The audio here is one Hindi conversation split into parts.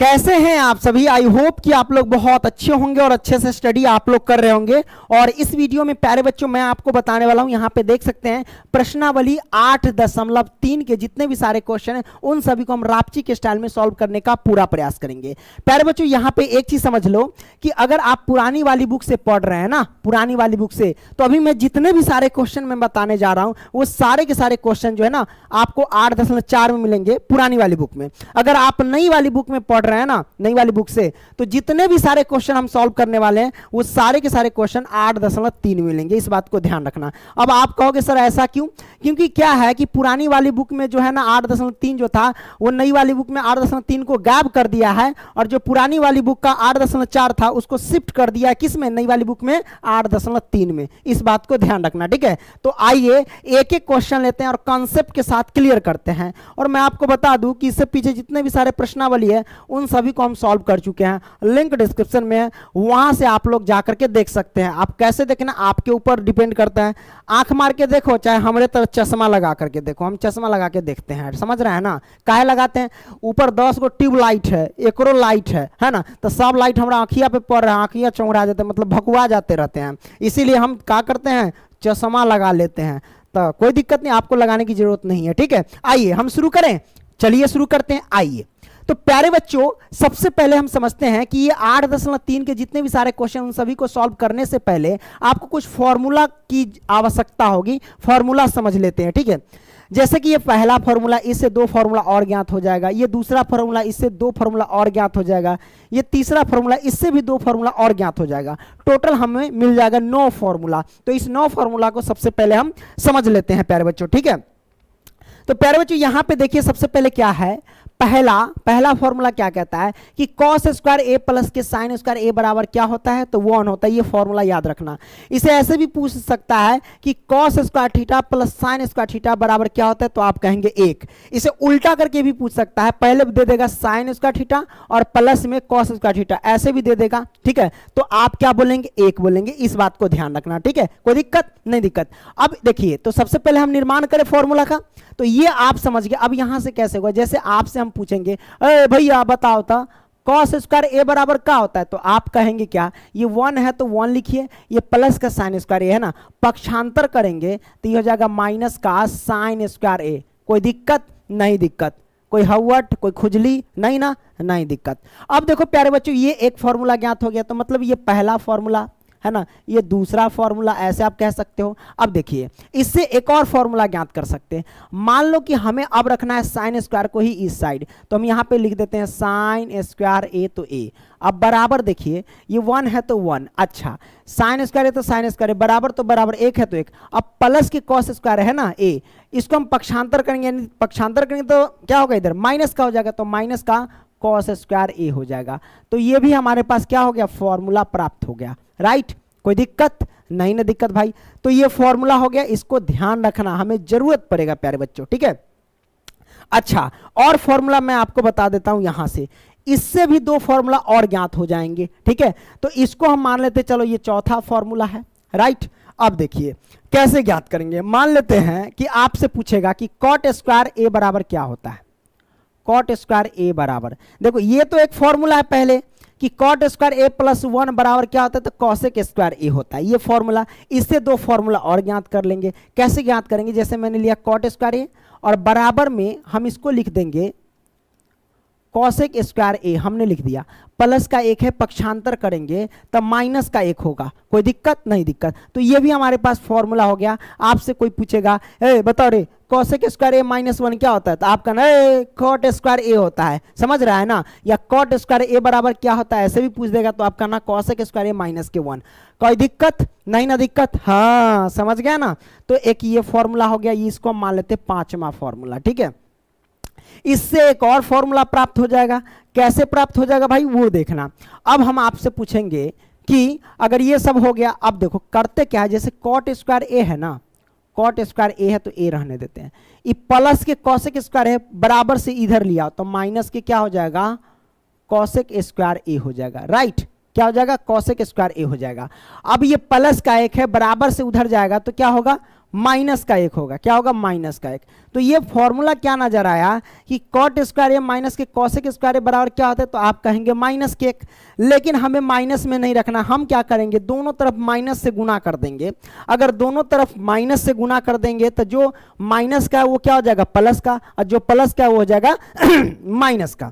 कैसे हैं आप सभी। आई होप कि आप लोग बहुत अच्छे होंगे और अच्छे से स्टडी आप लोग कर रहे होंगे। और इस वीडियो में प्यारे बच्चों मैं आपको बताने वाला हूं, यहाँ पे देख सकते हैं प्रश्नावली 8.3 के जितने भी सारे क्वेश्चन हैं उन सभी को हम रापची के स्टाइल में सॉल्व करने का पूरा प्रयास करेंगे। प्यारे बच्चों यहाँ पे एक चीज समझ लो कि अगर आप पुरानी वाली बुक से पढ़ रहे हैं ना, पुरानी वाली बुक से, तो अभी मैं जितने भी सारे क्वेश्चन मैं बताने जा रहा हूं वो सारे के सारे क्वेश्चन जो है ना आपको 8.4 में मिलेंगे पुरानी वाली बुक में। अगर आप नई वाली बुक में पढ़ रहे हैं ना, नई वाली बुक से, तो जितने भी सारे क्वेश्चन हम सॉल्व करने वाले हैं वो सारे के सारे क्वेश्चन 8.3 में मिलेंगे। इस बात को ध्यान रखना। अब आप कहोगे सर ऐसा क्यों? क्योंकि क्या है कि पुरानी वाली बुक में जो है ना 8.3 जो था वो नई वाली बुक में 8.3 को गायब कर दिया है, और जो पुरानी वाली बुक का 8.4 था उसको शिफ्ट कर दिया किस में? नई वाली बुक में 8.3 में। इस बात को ध्यान रखना, ठीक है। तो आइए एक एक क्वेश्चन लेते हैं और कॉन्सेप्ट के साथ क्लियर करते हैं। और मैं आपको बता दूं कि इससे पीछे जितने भी सारे प्रश्नावली है उन सभी को हम सॉल्व कर चुके हैं। लिंक डिस्क्रिप्शन में है, वहां से आप लोग जाकर के देख सकते हैं। आप कैसे देखना आपके ऊपर डिपेंड करता है। आंख मार के देखो, चाहे हमारे तरह चश्मा लगा करके देखो। हम चश्मा लगा के देखते हैं, समझ रहे हैं ना। काहे लगाते हैं? ऊपर 10 गो ट्यूब लाइट है, एकरो लाइट है ना, तो सब लाइट हमारा आंखिया पे पड़ रहा है, आंखिया चौंघा जाते हैं, मतलब भकुआ जाते रहते हैं। इसीलिए हम क्या करते हैं? चश्मा लगा लेते हैं। तो कोई दिक्कत नहीं, आपको लगाने की जरूरत नहीं है, ठीक है। आइए हम शुरू करें, चलिए शुरू करते हैं। आइए तो प्यारे बच्चों सबसे पहले हम समझते हैं कि ये 8.3 के जितने भी सारे क्वेश्चन उन सभी को सॉल्व करने से पहले आपको कुछ फॉर्मूला की आवश्यकता होगी। फॉर्मूला समझ लेते हैं, ठीक है। जैसे कि ये पहला फॉर्मूला, इससे 2 फॉर्मूला और ज्ञात हो जाएगा। ये दूसरा फॉर्मूला, इससे 2 फॉर्मूला और ज्ञात हो जाएगा। ये तीसरा फॉर्मूला, इससे भी 2 फॉर्मूला और ज्ञात हो जाएगा। टोटल हमें मिल जाएगा 9 फॉर्मूला। तो इस 9 फॉर्मूला को सबसे पहले हम समझ लेते हैं प्यारे बच्चों, ठीक है। तो प्यारे बच्चों यहां पे देखिए सबसे पहले क्या है, पहला फॉर्मूला क्या कहता है कि कॉस स्क्वायर ए प्लस के साइन स्क्वायर ए बराबर क्या होता है? तो 1 होता है। ये फॉर्मूला याद रखना। इसे ऐसे भी पूछ सकता है कि cos square theta plus sine square theta बराबर क्या होता है? तो आप कहेंगे 1। इसे उल्टा करके भी पूछ सकता है, पहले दे देगा साइन स्क्वायर थीटा और प्लस में कॉस स्क्वायर थीटा, ऐसे भी दे देगा, ठीक है। तो आप क्या बोलेंगे? 1 बोलेंगे। इस बात को ध्यान रखना, ठीक है। कोई दिक्कत नहीं? दिक्कत। अब देखिए, तो सबसे पहले हम निर्माण करें फॉर्मूला का। तो ये आप समझ गए। अब यहां से कैसे होगा? जैसे आपसे हम पूछेंगे, अरे भैया बताओ तो कॉस स्क्वायर ए बराबर क्या होता है? तो आप कहेंगे क्या? ये 1 है तो 1 लिखिए, ये प्लस का साइन स्क्वायर ए है ना, पक्षांतर करेंगे तो ये हो जाएगा माइनस का साइन स्क्वायर ए। कोई दिक्कत नहीं? दिक्कत। कोई हवट, कोई खुजली नहीं ना? नहीं दिक्कत। अब देखो प्यारे बच्चों, ये एक फॉर्मूला ज्ञात हो गया, तो मतलब ये पहला फॉर्मूला है ना, ये दूसरा फॉर्मूला, ऐसे आप कह सकते हो। अब देखिए इससे एक और फॉर्मूला ज्ञात कर सकते हैं। मान लो कि हमें अब रखना है साइन स्क्वायर को ही इस साइड, तो हम यहां पे लिख देते हैं साइन स्क्वायर ए तो ए। अब बराबर देखिए, ये 1 है तो 1, अच्छा साइन स्क्वायर है तो साइन स्क्वायर, बराबर तो बराबर, 1 है तो 1। अब प्लस के कॉस स्क्वायर है ना ए, इसको हम पक्षांतर करेंगे, यानी पक्षांतर करेंगे तो क्या होगा? इधर माइनस का हो जाएगा, तो माइनस का कॉस स्क्वायर ए हो जाएगा। तो ये भी हमारे पास क्या हो गया? फॉर्मूला प्राप्त हो गया, राइट। कोई दिक्कत नहीं ना? दिक्कत भाई। तो ये फॉर्मूला हो गया, इसको ध्यान रखना, हमें जरूरत पड़ेगा प्यारे बच्चों, ठीक है। अच्छा, और फॉर्मूला मैं आपको बता देता हूं यहां से, इससे भी 2 फॉर्मूला और ज्ञात हो जाएंगे, ठीक है। तो इसको हम मान लेते, चलो ये चौथा फॉर्मूला है, राइट। अब देखिए कैसे ज्ञात करेंगे। मान लेते हैं कि आपसे पूछेगा कि कॉट स्क्वायर ए बराबर क्या होता है? कॉट स्क्वायर ए बराबर, देखो ये तो एक फॉर्मूला है पहले कि कॉट स्क्वायर ए प्लस 1 बराबर क्या होता है? तो कॉसेक स्क्वायर ए होता है, ये फॉर्मूला। इससे 2 फॉर्मूला और ज्ञात कर लेंगे। कैसे ज्ञात करेंगे? जैसे मैंने लिया कॉट स्क्वायर ए और बराबर में हम इसको लिख देंगे कॉसेक स्क्वायर ए, हमने लिख दिया। प्लस का 1 है, पक्षांतर करेंगे तब माइनस का 1 होगा। कोई दिक्कत नहीं? दिक्कत। तो ये भी हमारे पास फॉर्मूला हो गया। आपसे कोई पूछेगा, ए बताओ रे कॉसेक स्क्वायर ए माइनस 1 क्या होता है? तो आप कहना कॉट स्क्वायर ए होता है, समझ रहा है ना। या कॉट स्क्वायर ए बराबर क्या होता है ऐसे भी पूछ देगा, तो आप कहना कॉसेक स्क्वायर ए माइनस के 1। कोई दिक्कत नहीं ना? दिक्कत। हाँ समझ गया ना। तो एक ये फॉर्मूला हो गया, इसको हम मान लेते 5वां फॉर्मूला, ठीक है। इससे एक और फॉर्मूला प्राप्त हो जाएगा। कैसे प्राप्त हो जाएगा भाई? वो देखना। अब हम आपसे पूछेंगे कि अगर ये सब हो गया, अब देखो करते क्या है, जैसे कॉट स्क्वायर ए है ना, कॉट स्क्वायर ए है तो ए रहने देते हैं। ये प्लस के कॉसेक स्क्वायर है, बराबर से इधर लिया तो माइनस के क्या हो जाएगा? कॉसेक स्क्वायर ए हो जाएगा, राइट। क्या हो जाएगा? कॉसेक स्क्वायर ए हो जाएगा। अब ये प्लस का 1 है, बराबर से उधर जाएगा तो क्या होगा? माइनस का 1 होगा। क्या होगा? माइनस का 1। तो ये फॉर्मूला क्या नजर आया कि कॉट स्क्वायर ए माइनस के कॉसेक स्क्वायर ए बराबर क्या होता है? तो आप कहेंगे माइनस के 1। लेकिन हमें माइनस में नहीं रखना, हम क्या करेंगे? दोनों तरफ माइनस से गुना कर देंगे। अगर दोनों तरफ माइनस से गुना कर देंगे तो जो माइनस का है वो क्या हो जाएगा? प्लस का, और जो प्लस का है वो हो जाएगा माइनस का।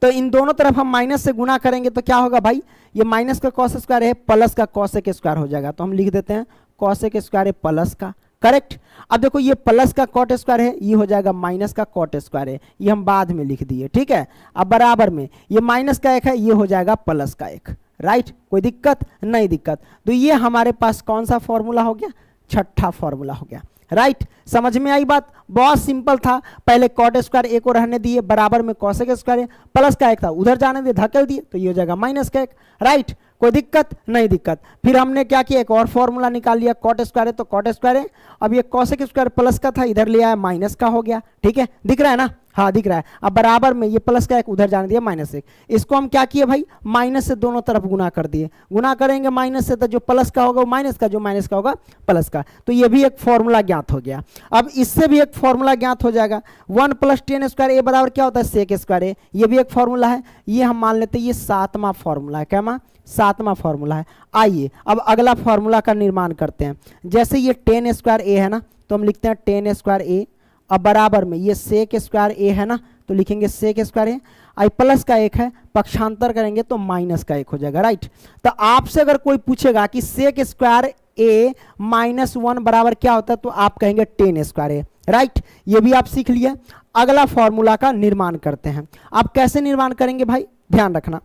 तो इन दोनों तरफ हम माइनस से गुना करेंगे तो क्या होगा भाई? ये माइनस का कॉस स्क्वायर है, प्लस का कॉसेक स्क्वायर हो जाएगा। तो हम लिख देते हैं कॉसेक स्क्वायर है प्लस का। करेक्ट। अब देखो ये प्लस का कॉट स्क्वायर है, ये हो जाएगा माइनस का कॉट स्क्वायर है, ये हम बाद में लिख दिए। ठीक है। अब बराबर में ये माइनस का 1 है, ये हो जाएगा प्लस का 1। राइट। कोई दिक्कत? नहीं दिक्कत। तो ये हमारे पास कौन सा फॉर्मूला हो गया? छठा फॉर्मूला हो गया। राइट। समझ में आई बात? बहुत सिंपल था। पहले कॉट स्क्वायर 1 को रहने दिए, बराबर में कॉसेक स्क्वायर प्लस का 1 था, उधर जाने दिए, धकेल दिए, तो ये हो जाएगा माइनस का 1। राइट। कोई दिक्कत? नहीं दिक्कत। फिर हमने क्या किया? एक और फॉर्मूला निकाल लिया। कॉट स्क्वायर है तो कॉट स्क्वायर है, अब ये कॉसेक स्क्वायर प्लस का था, इधर ले आया माइनस का हो गया। ठीक है, दिख रहा है ना? हाँ दिख रहा है। अब बराबर में ये प्लस का 1 उधर जाने दिया माइनस 1। इसको हम क्या किए भाई? माइनस से दोनों तरफ गुना कर दिए। गुना करेंगे माइनस से तो जो प्लस का होगा वो माइनस का, जो माइनस का होगा प्लस का। तो ये भी एक फॉर्मूला ज्ञात हो गया। अब इससे भी एक फॉर्मूला ज्ञात हो जाएगा। 1 + tan स्क्वायर ए बराबर क्या होता है? सेक स्क्वायर ए। ये भी एक फॉर्मूला है। ये हम मान लेते हैं ये 7वां फॉर्मूला है। क्या मां? 7वां फॉर्मूला है। आइए अब अगला फॉर्मूला का निर्माण करते हैं। जैसे ये tan स्क्वायर ए है ना, तो हम लिखते हैं tan स्क्वायर ए। अब बराबर में ये सेक स्क्वायर ए है ना, तो लिखेंगे सेक स्क्वायर ए। आई प्लस का 1 है, पक्षांतर करेंगे तो माइनस का 1 हो जाएगा। राइट। तो आपसे अगर कोई पूछेगा कि सेक स्क्वायर ए -1 बराबर क्या होता है, तो आप कहेंगे tan स्क्वायर ए। राइट। ये भी आप सीख लिए। अगला फॉर्मूला का निर्माण करते हैं। आप कैसे निर्माण करेंगे भाई? ध्यान रखना।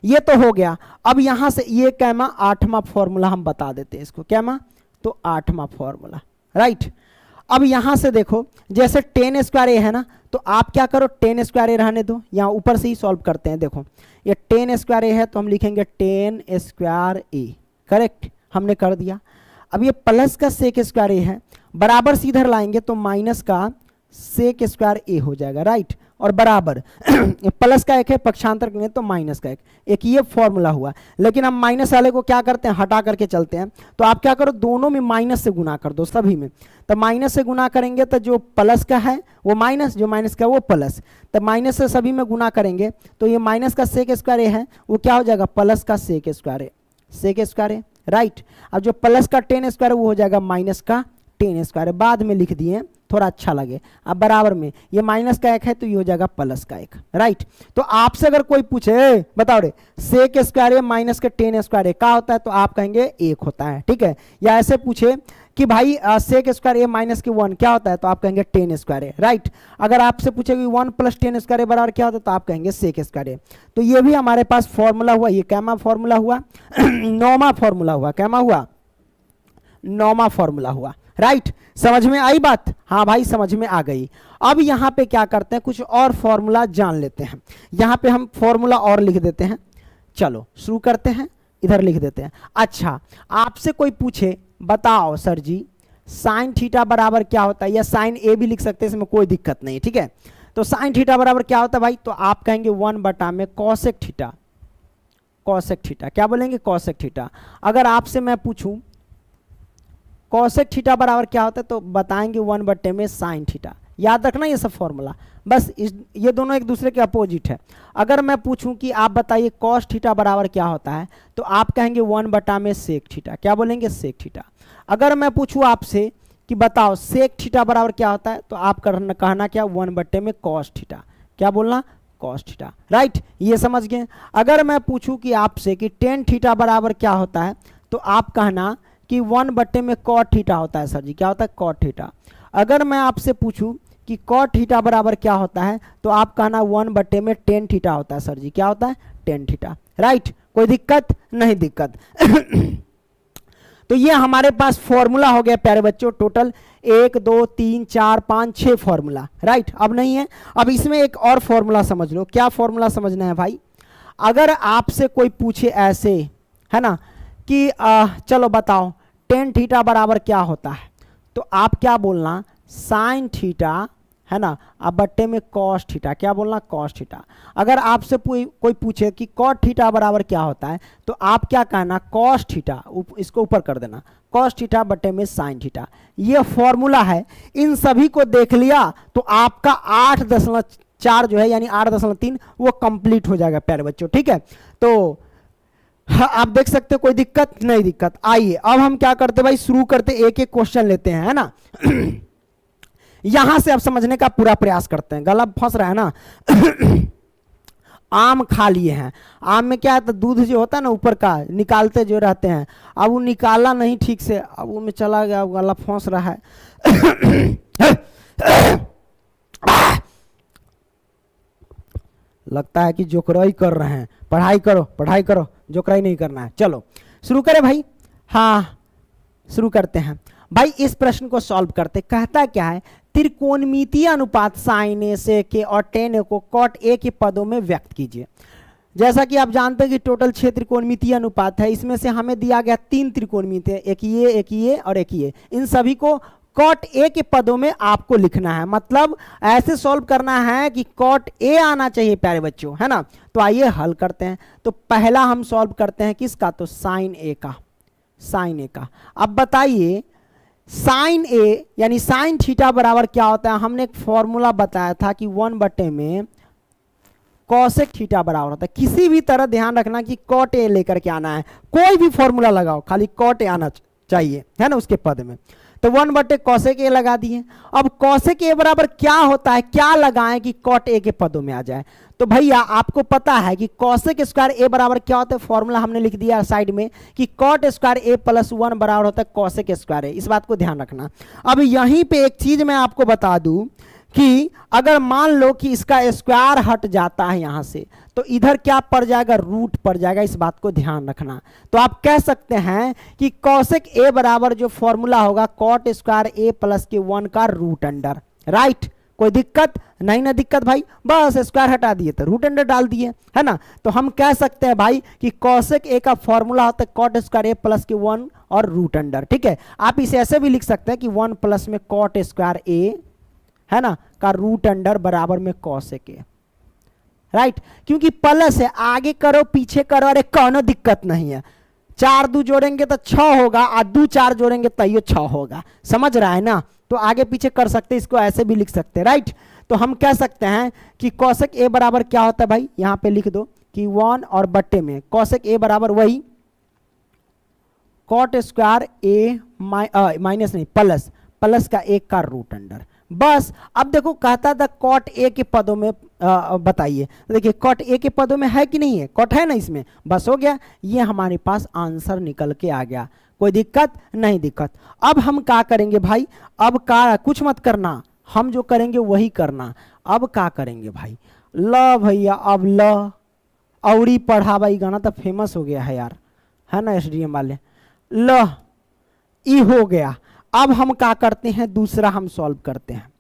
ये तो हो गया। अब यहां से ये कैमा 8वां फॉर्मूला हम बता देते हैं इसको। कैमा? तो 8वां फॉर्मूला। राइट। अब यहां से देखो, जैसे tan स्क्वायर ए है ना, तो आप क्या करो? tan स्क्वायर ए रहने दो, यहां ऊपर से ही सॉल्व करते हैं। देखो ये tan स्क्वायर ए है तो हम लिखेंगे tan स्क्वायर ए। करेक्ट, हमने कर दिया। अब ये प्लस का सेक स्क्वायर ए है, बराबर से इधर लाएंगे तो माइनस का सेक स्क्वायर ए हो जाएगा। राइट। और बराबर प्लस का 1 है, पक्षांतर करेंगे तो माइनस का 1। एक ये फॉर्मूला हुआ। लेकिन हम माइनस वाले को क्या करते हैं? हटा करके चलते हैं। तो आप क्या करो? दोनों में माइनस से गुना कर दो, सभी में। तो माइनस से गुना करेंगे तो जो प्लस का है वो माइनस, जो माइनस का वो प्लस। तो माइनस से सभी में गुना करेंगे तो ये माइनस का सेक स्क्वायर ए है वो क्या हो जाएगा? प्लस का सेक स्क्वायर ए। सेक स्क्वायर ए। राइट। अब जो प्लस का tan स्क्वायर वो हो जाएगा माइनस का tan स्क्वायर। बाद में लिख दिए थोड़ा अच्छा लगे। अब बराबर में ये माइनस का 1 है तो ये हो जाएगा प्लस का 1। राइट। तो आपसे अगर कोई पूछे बताओ रे सेक स्क्वायर ए माइनस के tan स्क्वायर ए क्या होता है, तो आप कहेंगे 1 होता है। ठीक है। या ऐसे पूछे कि भाई सेक स्क्वायर ए माइनस के 1 क्या होता है, तो आप कहेंगे tan स्क्वायर ए। राइट। अगर आपसे पूछे कि 1 + tan स्क्वायर ए बराबर क्या होता है, तो आप कहेंगे सेक स्क्वायर ए। तो ये भी हमारे पास फॉर्मूला हुआ। ये कैमा फॉर्मूला हुआ? 9वां फॉर्मूला हुआ। कैमा हुआ? 9वां फॉर्मूला हुआ। राइट। समझ में आई बात? हाँ भाई समझ में आ गई। अब यहां पे क्या करते हैं? कुछ और फॉर्मूला जान लेते हैं। यहां पे हम फॉर्मूला और लिख देते हैं। चलो शुरू करते हैं। इधर लिख देते हैं। अच्छा, आपसे कोई पूछे बताओ सर जी साइन थीटा बराबर क्या होता है, या साइन ए भी लिख सकते हैं, इसमें कोई दिक्कत नहीं। ठीक है। तो साइन थीटा बराबर क्या होता है भाई? तो आप कहेंगे 1/में कॉसेक थीटा। कॉसेक थीटा क्या बोलेंगे? Cosec theta. अगर आपसे मैं पूछूं कॉसेक थीटा बराबर क्या होता है, तो बताएंगे 1/में में साइन थीटा। याद रखना ये सब फॉर्मूला, बस ये दोनों एक दूसरे के अपोजिट है। अगर मैं पूछूं कि आप बताइए कॉस थीटा बराबर क्या होता है, तो आप कहेंगे 1/में में सेक थीटा। क्या बोलेंगे? Sec theta. अगर मैं पूछूं आपसे कि बताओ सेक थीटा बराबर क्या होता है, तो आप कहना क्या? 1/में में कॉस थीटा। क्या बोलना? Cos theta. राइट। ये समझ गए। अगर मैं पूछूं कि आपसे कि टेन थीटा बराबर क्या होता है, तो आप कहना कि 1/में में कॉट थीटा होता है। सर जी क्या होता है? Cot theta. अगर मैं आपसे पूछूं कि कॉट थीटा बराबर क्या होता है, तो आप कहना 1/में में टेन थीटा होता है। सर जी क्या होता है? Tan theta. राइट। कोई दिक्कत? नहीं दिक्कत। तो ये हमारे पास फॉर्मूला हो गया प्यारे बच्चों, टोटल 1 2 3 4 5 6 फॉर्मूला। राइट। अब नहीं है। अब इसमें एक और फॉर्मूला समझ लो। क्या फॉर्मूला समझना है भाई? अगर आपसे कोई पूछे ऐसे, है ना, कि चलो बताओ टेन थीटा बराबर क्या होता है, तो आप क्या बोलना? साइन थीटा, है ना। अब बट्टे में कॉस थीटा, क्या बोलना, कॉस थीटा। अगर आपसे कोई पूछे कि कॉट थीटा बराबर क्या होता है, तो आप क्या कहना, कॉस थीटा, इसको ऊपर कर देना, कॉस थीटा बट्टे में साइन थीटा। ये फॉर्मूला है। इन सभी को देख लिया तो आपका 8.4 जो है यानी 8.3 वो कंप्लीट हो जाएगा प्यारे बच्चों, ठीक है। तो हाँ, आप देख सकते हो, कोई दिक्कत नहीं, दिक्कत। आइए अब हम क्या करते भाई, शुरू करते, एक एक क्वेश्चन लेते हैं, है ना। यहां से आप समझने का पूरा प्रयास करते हैं, गला फंस रहा है ना। आम खा लिए हैं, आम में क्या है, तो दूध जो होता है ना ऊपर का निकालते जो रहते हैं, अब वो निकाला नहीं ठीक से, अब वो में चला गया, गला फंस रहा है। लगता है कि जोकराई कर रहे हैं। पढ़ाई करो, पढ़ाई करो, जोकराई नहीं करना है। चलो शुरू करें भाई। हाँ शुरू करते हैं भाई। इस प्रश्न को सॉल्व करते, कहता क्या है, त्रिकोणमितीय अनुपात साइन ए से के और टेन ए को कॉट ए के पदों में व्यक्त कीजिए। जैसा कि आप जानते हैं कि टोटल 6 त्रिकोणमितीय अनुपात है, इसमें से हमें दिया गया 3 त्रिकोणमितीय, एक ये और एक ये। इन सभी को कॉट ए के पदों में आपको लिखना है, मतलब ऐसे सॉल्व करना है कि कॉट ए आना चाहिए प्यारे बच्चों, है ना। तो आइए हल करते हैं। तो पहला हम सॉल्व करते हैं किसका, तो साइन ए का, साइन ए का। अब बताइए साइन ए यानी साइन थीटा बराबर क्या होता है। हमने एक फॉर्मूला बताया था कि 1 बटे में कॉसेक थीटा बराबर होता है। किसी भी तरह ध्यान रखना कि कॉट ए लेकर के आना है, कोई भी फॉर्मूला लगाओ, खाली कॉट ए आना चाहिए, है ना, उसके पद में। तो 1 बटे कॉसेक ए लगा दिए। अब कॉसेक ए बराबर क्या होता है, क्या लगाएं कि कॉट ए के पदों में आ जाए। तो भैया आपको पता है कि कॉसेक स्क्वायर ए बराबर क्या होता है, फॉर्मूला हमने लिख दिया साइड में कि कॉट स्क्वायर ए प्लस 1 बराबर होता है कॉसेक स्क्वायर ए। इस बात को ध्यान रखना। अब यहीं पे एक चीज मैं आपको बता दूं कि अगर मान लो कि इसका स्क्वायर हट जाता है यहां से, तो इधर क्या पड़ जाएगा, रूट पड़ जाएगा। इस बात को ध्यान रखना। तो आप कह सकते हैं कि कॉसेक ए बराबर जो फॉर्मूला होगा कॉट स्क्वायर ए प्लस के 1 का रूट अंडर, राइट। कोई दिक्कत नहीं ना, दिक्कत भाई, बस स्क्वायर हटा दिए तो रूट अंडर डाल दिए, है ना। तो हम कह सकते हैं भाई कि कॉसेक ए का फॉर्मूला होता है कॉट स्क्वायर ए प्लस के 1 और रूट अंडर, ठीक है। आप इसे ऐसे भी लिख सकते हैं कि 1 प्लस में कॉट स्क्वायर ए, है ना, का रूट अंडर बराबर में कॉसेक ए, राइट। क्योंकि प्लस है, आगे करो पीछे करो, अरे कोनो दिक्कत नहीं है। 4 2 जोड़ेंगे तो 6 होगा, और 2 4 जोड़ेंगे तो ये 6 होगा, समझ रहा है ना। तो आगे पीछे कर सकते, इसको ऐसे भी लिख सकते हैं, राइट। तो हम कह सकते हैं कि कॉसेक ए बराबर क्या होता है भाई, यहां पे लिख दो कि 1 और बट्टे में कॉसेक ए बराबर वही कॉट स्क्वायर ए माइनस नहीं प्लस का 1 का रूट अंडर, बस। अब देखो कहता था कॉट ए के पदों में बताइए, देखिए कॉट ए के पदों में है कि नहीं है, कॉट है ना इसमें, बस हो गया, ये हमारे पास आंसर निकल के आ गया। कोई दिक्कत नहीं, दिक्कत। अब हम क्या करेंगे भाई, अब का कुछ मत करना, हम जो करेंगे वही करना। अब क्या करेंगे भाई, ल भैया, अब ल औरी पढ़ा भाई, गाना तो फेमस हो गया है यार, है ना, एसडीएम वाले। ल ई हो गया। अब हम क्या करते हैं, दूसरा हम सॉल्व करते हैं।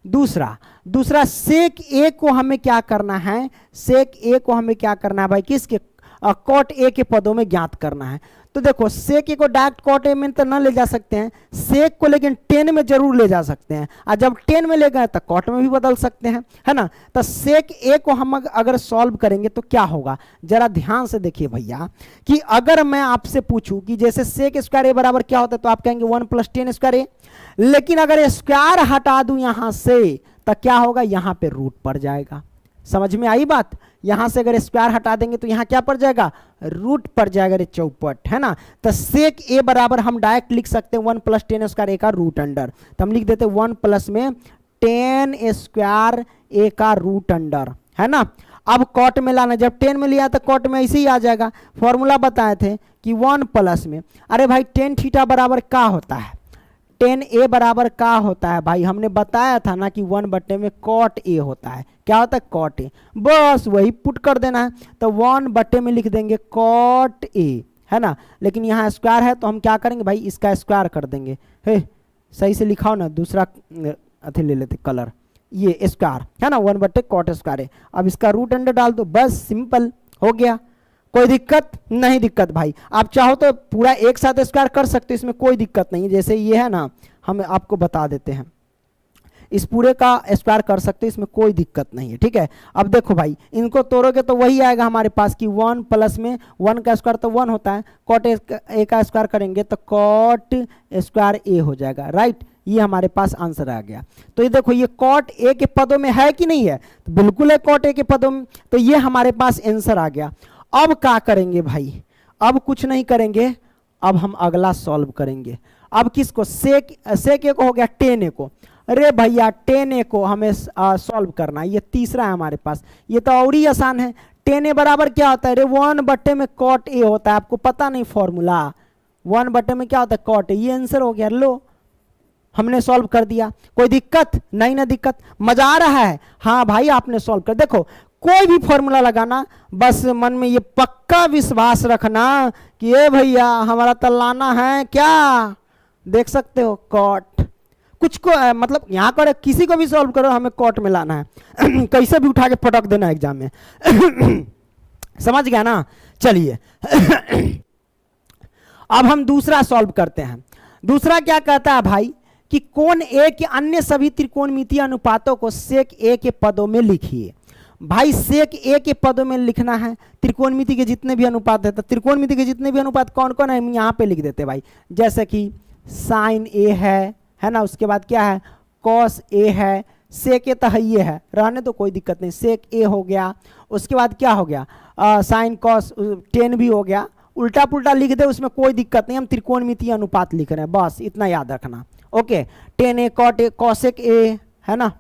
दूसरा सेक ए को हमें क्या करना है, सेक ए को हमें क्या करना है भाई, किसके, कॉट ए के पदों में ज्ञात करना है। तो देखो सेक ए को डायरेक्ट कॉट ए में तो ना ले जा सकते हैं, सेक को लेकिन 10 में जरूर ले जा सकते हैं, और जब 10 में ले गए तो कॉट में भी बदल सकते हैं, है ना। तो सेक ए को हम अगर सॉल्व करेंगे तो क्या होगा, जरा ध्यान से देखिए भैया, कि अगर मैं आपसे पूछूं कि जैसे सेक स्क्वायर ए बराबर क्या होता है, तो आप कहेंगे 1 + 10 स्क्वायर ए। लेकिन अगर स्क्वायर हटा दूं यहां से तो क्या होगा, यहां पे रूट पड़ जाएगा। समझ में आई बात, यहां से अगर स्क्वायर हटा देंगे तो यहां क्या पड़ जाएगा, रूट पड़ जाएगा, रे चौपट, है ना। तो सेक ए बराबर हम डायरेक्ट लिख सकते हैं 1 + 10 स्क्वायर ए का रूट अंडर। तो हम लिख देते 1 प्लस में 10 स्क्वायर ए का रूट अंडर, है ना। अब कॉट में लाना, जब 10 में लिया तो कॉट में ऐसे ही आ जाएगा। फॉर्मूला बताए थे कि 1 प्लस में, अरे भाई टेन थीटा बराबर क्या होता है, 10 ए बराबर क्या होता है भाई, हमने बताया था ना कि 1 बटे में कॉट ए होता है। क्या होता है, कॉट ए, बस वही पुट कर देना है। तो 1 बटे में लिख देंगे कॉट ए, है ना। लेकिन यहाँ स्क्वायर है तो हम क्या करेंगे भाई, इसका स्क्वायर कर देंगे। हे सही से लिखाओ ना, दूसरा अथी ले लेते कलर, ये स्क्वायर है ना, 1 बटे कॉट स्क्वायर है। अब इसका रूट अंडर डाल दो, बस सिंपल हो गया। कोई दिक्कत नहीं, दिक्कत भाई, आप चाहो तो पूरा एक साथ स्क्वायर कर सकते हो, इसमें कोई दिक्कत नहीं। जैसे ये है ना, हम आपको बता देते हैं, इस पूरे का स्क्वायर कर सकते हो, इसमें कोई दिक्कत नहीं है, ठीक है। अब देखो भाई, इनको तोड़ोगे तो वही आएगा हमारे पास कि 1 प्लस में 1 का स्क्वायर तो 1 होता है, कॉट ए का स्क्वायर करेंगे तो कॉट स्क्वायर ए हो जाएगा, राइट। ये हमारे पास आंसर आ गया। तो ये देखो, ये कॉट ए के पदों में है कि नहीं है, तो बिल्कुल है कॉट ए के पदों में, तो ये हमारे पास आंसर आ गया। अब क्या करेंगे भाई, अब कुछ नहीं करेंगे, अब हम अगला सॉल्व करेंगे। अब किसको, सेक ए को हो गया, टेन ए को, अरे भैया टेन ए को हमें सॉल्व करना है, ये तीसरा है हमारे पास, ये तो और ही आसान है। टेन ए बराबर क्या होता है, अरे 1/में कॉट ए होता है, आपको पता नहीं फॉर्मूला, 1/में क्या होता है कॉट ए, ये आंसर हो गया। लो हमने सॉल्व कर दिया, कोई दिक्कत नहीं ना, दिक्कत मजा आ रहा है, हाँ भाई आपने सॉल्व कर। देखो कोई भी फॉर्मूला लगाना, बस मन में ये पक्का विश्वास रखना कि ये भैया हमारा तलाना है क्या, देख सकते हो कॉट, कुछ को मतलब यहाँ कर किसी को भी सॉल्व करो, हमें कॉट में लाना है कैसे भी उठा के पटक देना एग्जाम में समझ गया ना। चलिए अब हम दूसरा सॉल्व करते हैं। दूसरा क्या कहता है भाई कि कोण ए के अन्य सभी त्रिकोणमितीय अनुपातों को सेक ए के पदों में लिखिए। भाई सेक ए के पदों में लिखना है, त्रिकोणमिति के जितने भी अनुपात है, तो त्रिकोणमिति के जितने भी अनुपात कौन कौन है हम यहाँ पे लिख देते भाई, जैसे कि साइन ए है ना, उसके बाद क्या है कॉस ए है, सेक ए तो है ये है, रहने तो कोई दिक्कत नहीं, सेक ए हो गया, उसके बाद क्या हो गया साइन कॉस टेन भी हो गया, उल्टा पुल्टा लिख दे उसमें कोई दिक्कत नहीं, हम त्रिकोणमितीय अनुपात लिख रहे हैं, बस इतना याद रखना। Okay, tan A cot A cosec A है ना,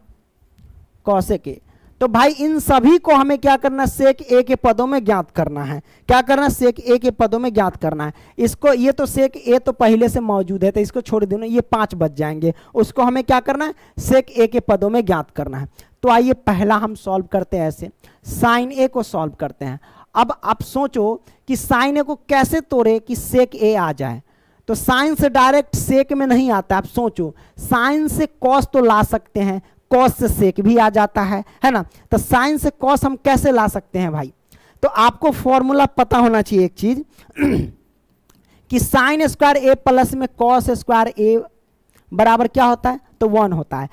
कॉसेक ए, तो भाई इन सभी को हमें क्या करना है, सेक ए के पदों में ज्ञात करना है। क्या करना है, सेक ए के पदों में ज्ञात करना है। इसको ये तो सेक ए तो पहले से मौजूद है, तो इसको छोड़ देना, ये 5 बच जाएंगे, उसको हमें क्या करना है, सेक ए के पदों में ज्ञात करना है। तो आइए पहला हम सॉल्व करते हैं, ऐसे साइन ए को सॉल्व करते हैं। अब आप सोचो कि साइन ए को कैसे तोड़े कि सेक ए आ जाए, तो साइन से डायरेक्ट सेक में नहीं आता। आप सोचो, साइन से कॉस तो ला सकते हैं, कॉस से सेक भी आ जाता है ना, तो साइन से कॉस हम कैसे ला सकते हैं भाई, तो आपको फॉर्मूला पता होना चाहिए एक चीज कि साइन स्क्वायर ए प्लस में कॉस स्क्वायर ए बराबर क्या होता है, तो 1 होता है।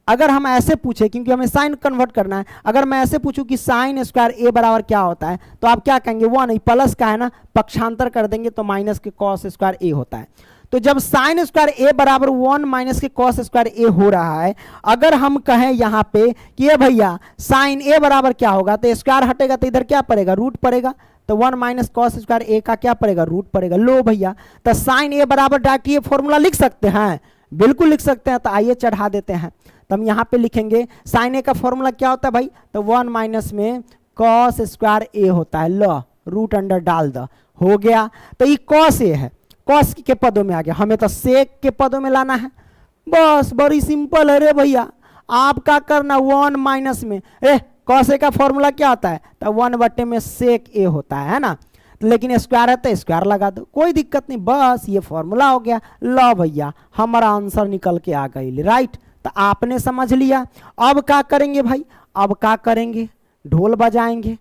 अगर हम ऐसे पूछे, क्योंकि हमें साइन कन्वर्ट करना है, अगर मैं ऐसे पूछूं कि साइन स्क्वायर ए बराबर क्या होता है, तो आप क्या कहेंगे 1, प्लस का है ना, पक्षांतर कर देंगे तो माइनस के कॉस स्क्वायर ए होता है। तो जब साइन स्क्वायर ए बराबर 1 माइनस के कॉस स्क्वायर ए हो रहा है, अगर हम कहें यहाँ पे कि ये भैया साइन ए बराबर क्या होगा, तो स्क्वायर हटेगा तो इधर क्या पड़ेगा, रूट पड़ेगा, तो 1 माइनस कॉस स्क्वायर ए का क्या पड़ेगा, रूट पड़ेगा। लो भैया, तो साइन ए बराबर डायरेक्ट ये फॉर्मूला लिख सकते हैं, बिल्कुल लिख सकते हैं। तो आइए चढ़ा देते हैं, तो हम यहाँ पे लिखेंगे साइन ए का फॉर्मूला क्या होता है भाई, तो 1 माइनस में कॉस स्क्वायर ए होता है, लो रूट अंडर डाल दो, हो गया। तो ये कॉस ए है, कॉस के पदों में आ गया, हमें तो सेक के पदों में लाना है, बस बड़ी सिंपल है रे भैया। आपका करना 1 माइनस में कॉस ए का फॉर्मूला क्या होता है, तो 1/में में सेक ए होता है ना, लेकिन स्क्वायर है तो स्क्वायर लगा दो, कोई दिक्कत नहीं, बस ये फॉर्मूला हो गया। लो भैया हमारा आंसर निकल के आ गई, राइट। तो आपने समझ लिया। अब क्या करेंगे भाई, अब क्या करेंगे, ढोल बजाएंगे,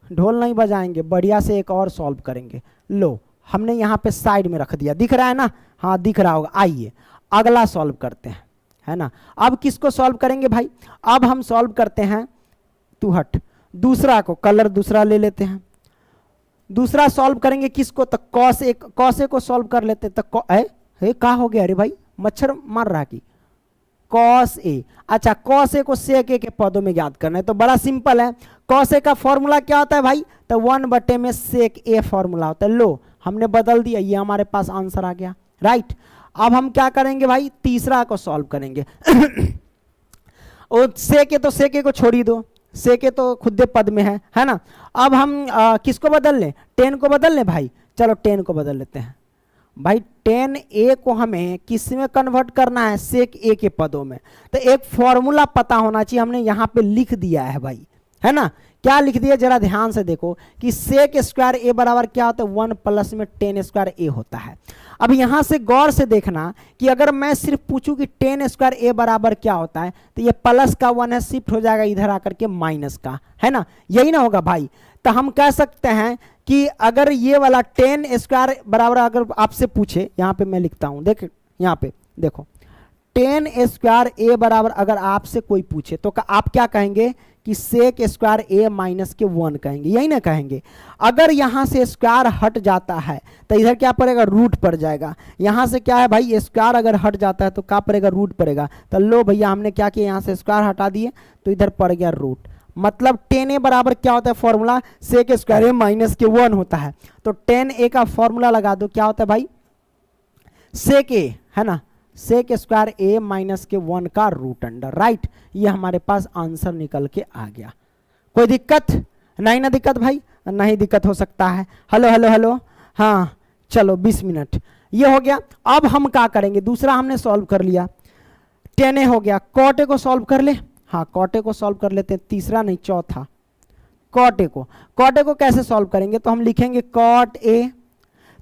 ढोल नहीं बजाएंगे, बढ़िया से एक और सॉल्व करेंगे। लो हमने यहाँ पे साइड में रख दिया, दिख रहा है ना, हाँ दिख रहा होगा। आइए अगला सॉल्व करते हैं, है ना। अब किसको सॉल्व करेंगे भाई, अब हम सॉल्व करते हैं, तू हट, दूसरा को कलर दूसरा ले लेते हैं, दूसरा सॉल्व करेंगे किसको, तो कॉस ए को सॉल्व कर लेते हैं। तो क्या हो गया, अरे भाई मच्छर मार रहा कि कॉस ए, अच्छा कॉस ए को सेक ए के पदों में ज्ञात करना है, तो बड़ा सिंपल है। कॉस ए का फॉर्मूला क्या होता है भाई, तो 1/में में सेक ए फॉर्मूला होता है। लो हमने बदल दिया, ये हमारे पास आंसर आ गया, राइट। अब हम क्या करेंगे भाई, तीसरा को सॉल्व करेंगे और सेक ए को छोड़ ही दो, सेक ए तो खुद पद में है ना। अब हम किसको बदल लें, 10 को बदल लें भाई, चलो 10 को बदल लेते हैं भाई। 10 ए को हमें किस में कन्वर्ट करना है, सेक ए के पदों में, तो एक फॉर्मूला पता होना चाहिए, हमने यहाँ पे लिख दिया है भाई, है ना। क्या लिख दिया जरा ध्यान से देखो कि सेक स्क्वायर ए बराबर क्या होता है, 1 प्लस में 10 स्क्वायर ए होता है। अब यहाँ से गौर से देखना कि अगर मैं सिर्फ पूछूं कि 10 स्क्वायर ए बराबर क्या होता है, तो ये प्लस का 1 है, शिफ्ट हो जाएगा इधर आकर के माइनस का, है ना, यही ना होगा भाई। तो हम कह सकते हैं कि अगर ये वाला 10 स्क्वायर बराबर अगर आपसे पूछे, यहाँ पे मैं लिखता हूँ, देख यहाँ पे देखो टेन स्क्वायर ए बराबर अगर आपसे कोई पूछे तो आप क्या कहेंगे कि सेक स्क्वायर ए माइनस के 1 कहेंगे, यही ना कहेंगे। अगर यहां से स्क्वायर हट जाता है तो इधर क्या पड़ेगा, रूट पड़ जाएगा। यहां से क्या है भाई, स्क्वायर अगर हट जाता है तो क्या पड़ेगा, रूट पड़ेगा। तो लो भैया हमने क्या किया, यहां से स्क्वायर हटा दिए तो इधर पड़ गया रूट। मतलब टेन ए बराबर क्या होता है फॉर्मूला, सेक स्क्वायर ए माइनस के 1 होता है। तो टेन ए का फॉर्मूला लगा दो, क्या होता है भाई, सेक ए, है ना, सेक स्क्वायर ए माइनस के 1 का रूट अंडर, राइट। ये हमारे पास आंसर निकल के आ गया। कोई दिक्कत नहीं ना, दिक्कत भाई नहीं, दिक्कत हो सकता है। हेलो हेलो हेलो, हाँ चलो 20 मिनट ये हो गया। अब हम क्या करेंगे, दूसरा हमने सॉल्व कर लिया, टेन ए हो गया, कॉट ए को सॉल्व कर ले। हाँ कॉट ए को सॉल्व कर लेते हैं, तीसरा नहीं चौथा, कॉट ए को कैसे सॉल्व करेंगे, तो हम लिखेंगे कॉट ए।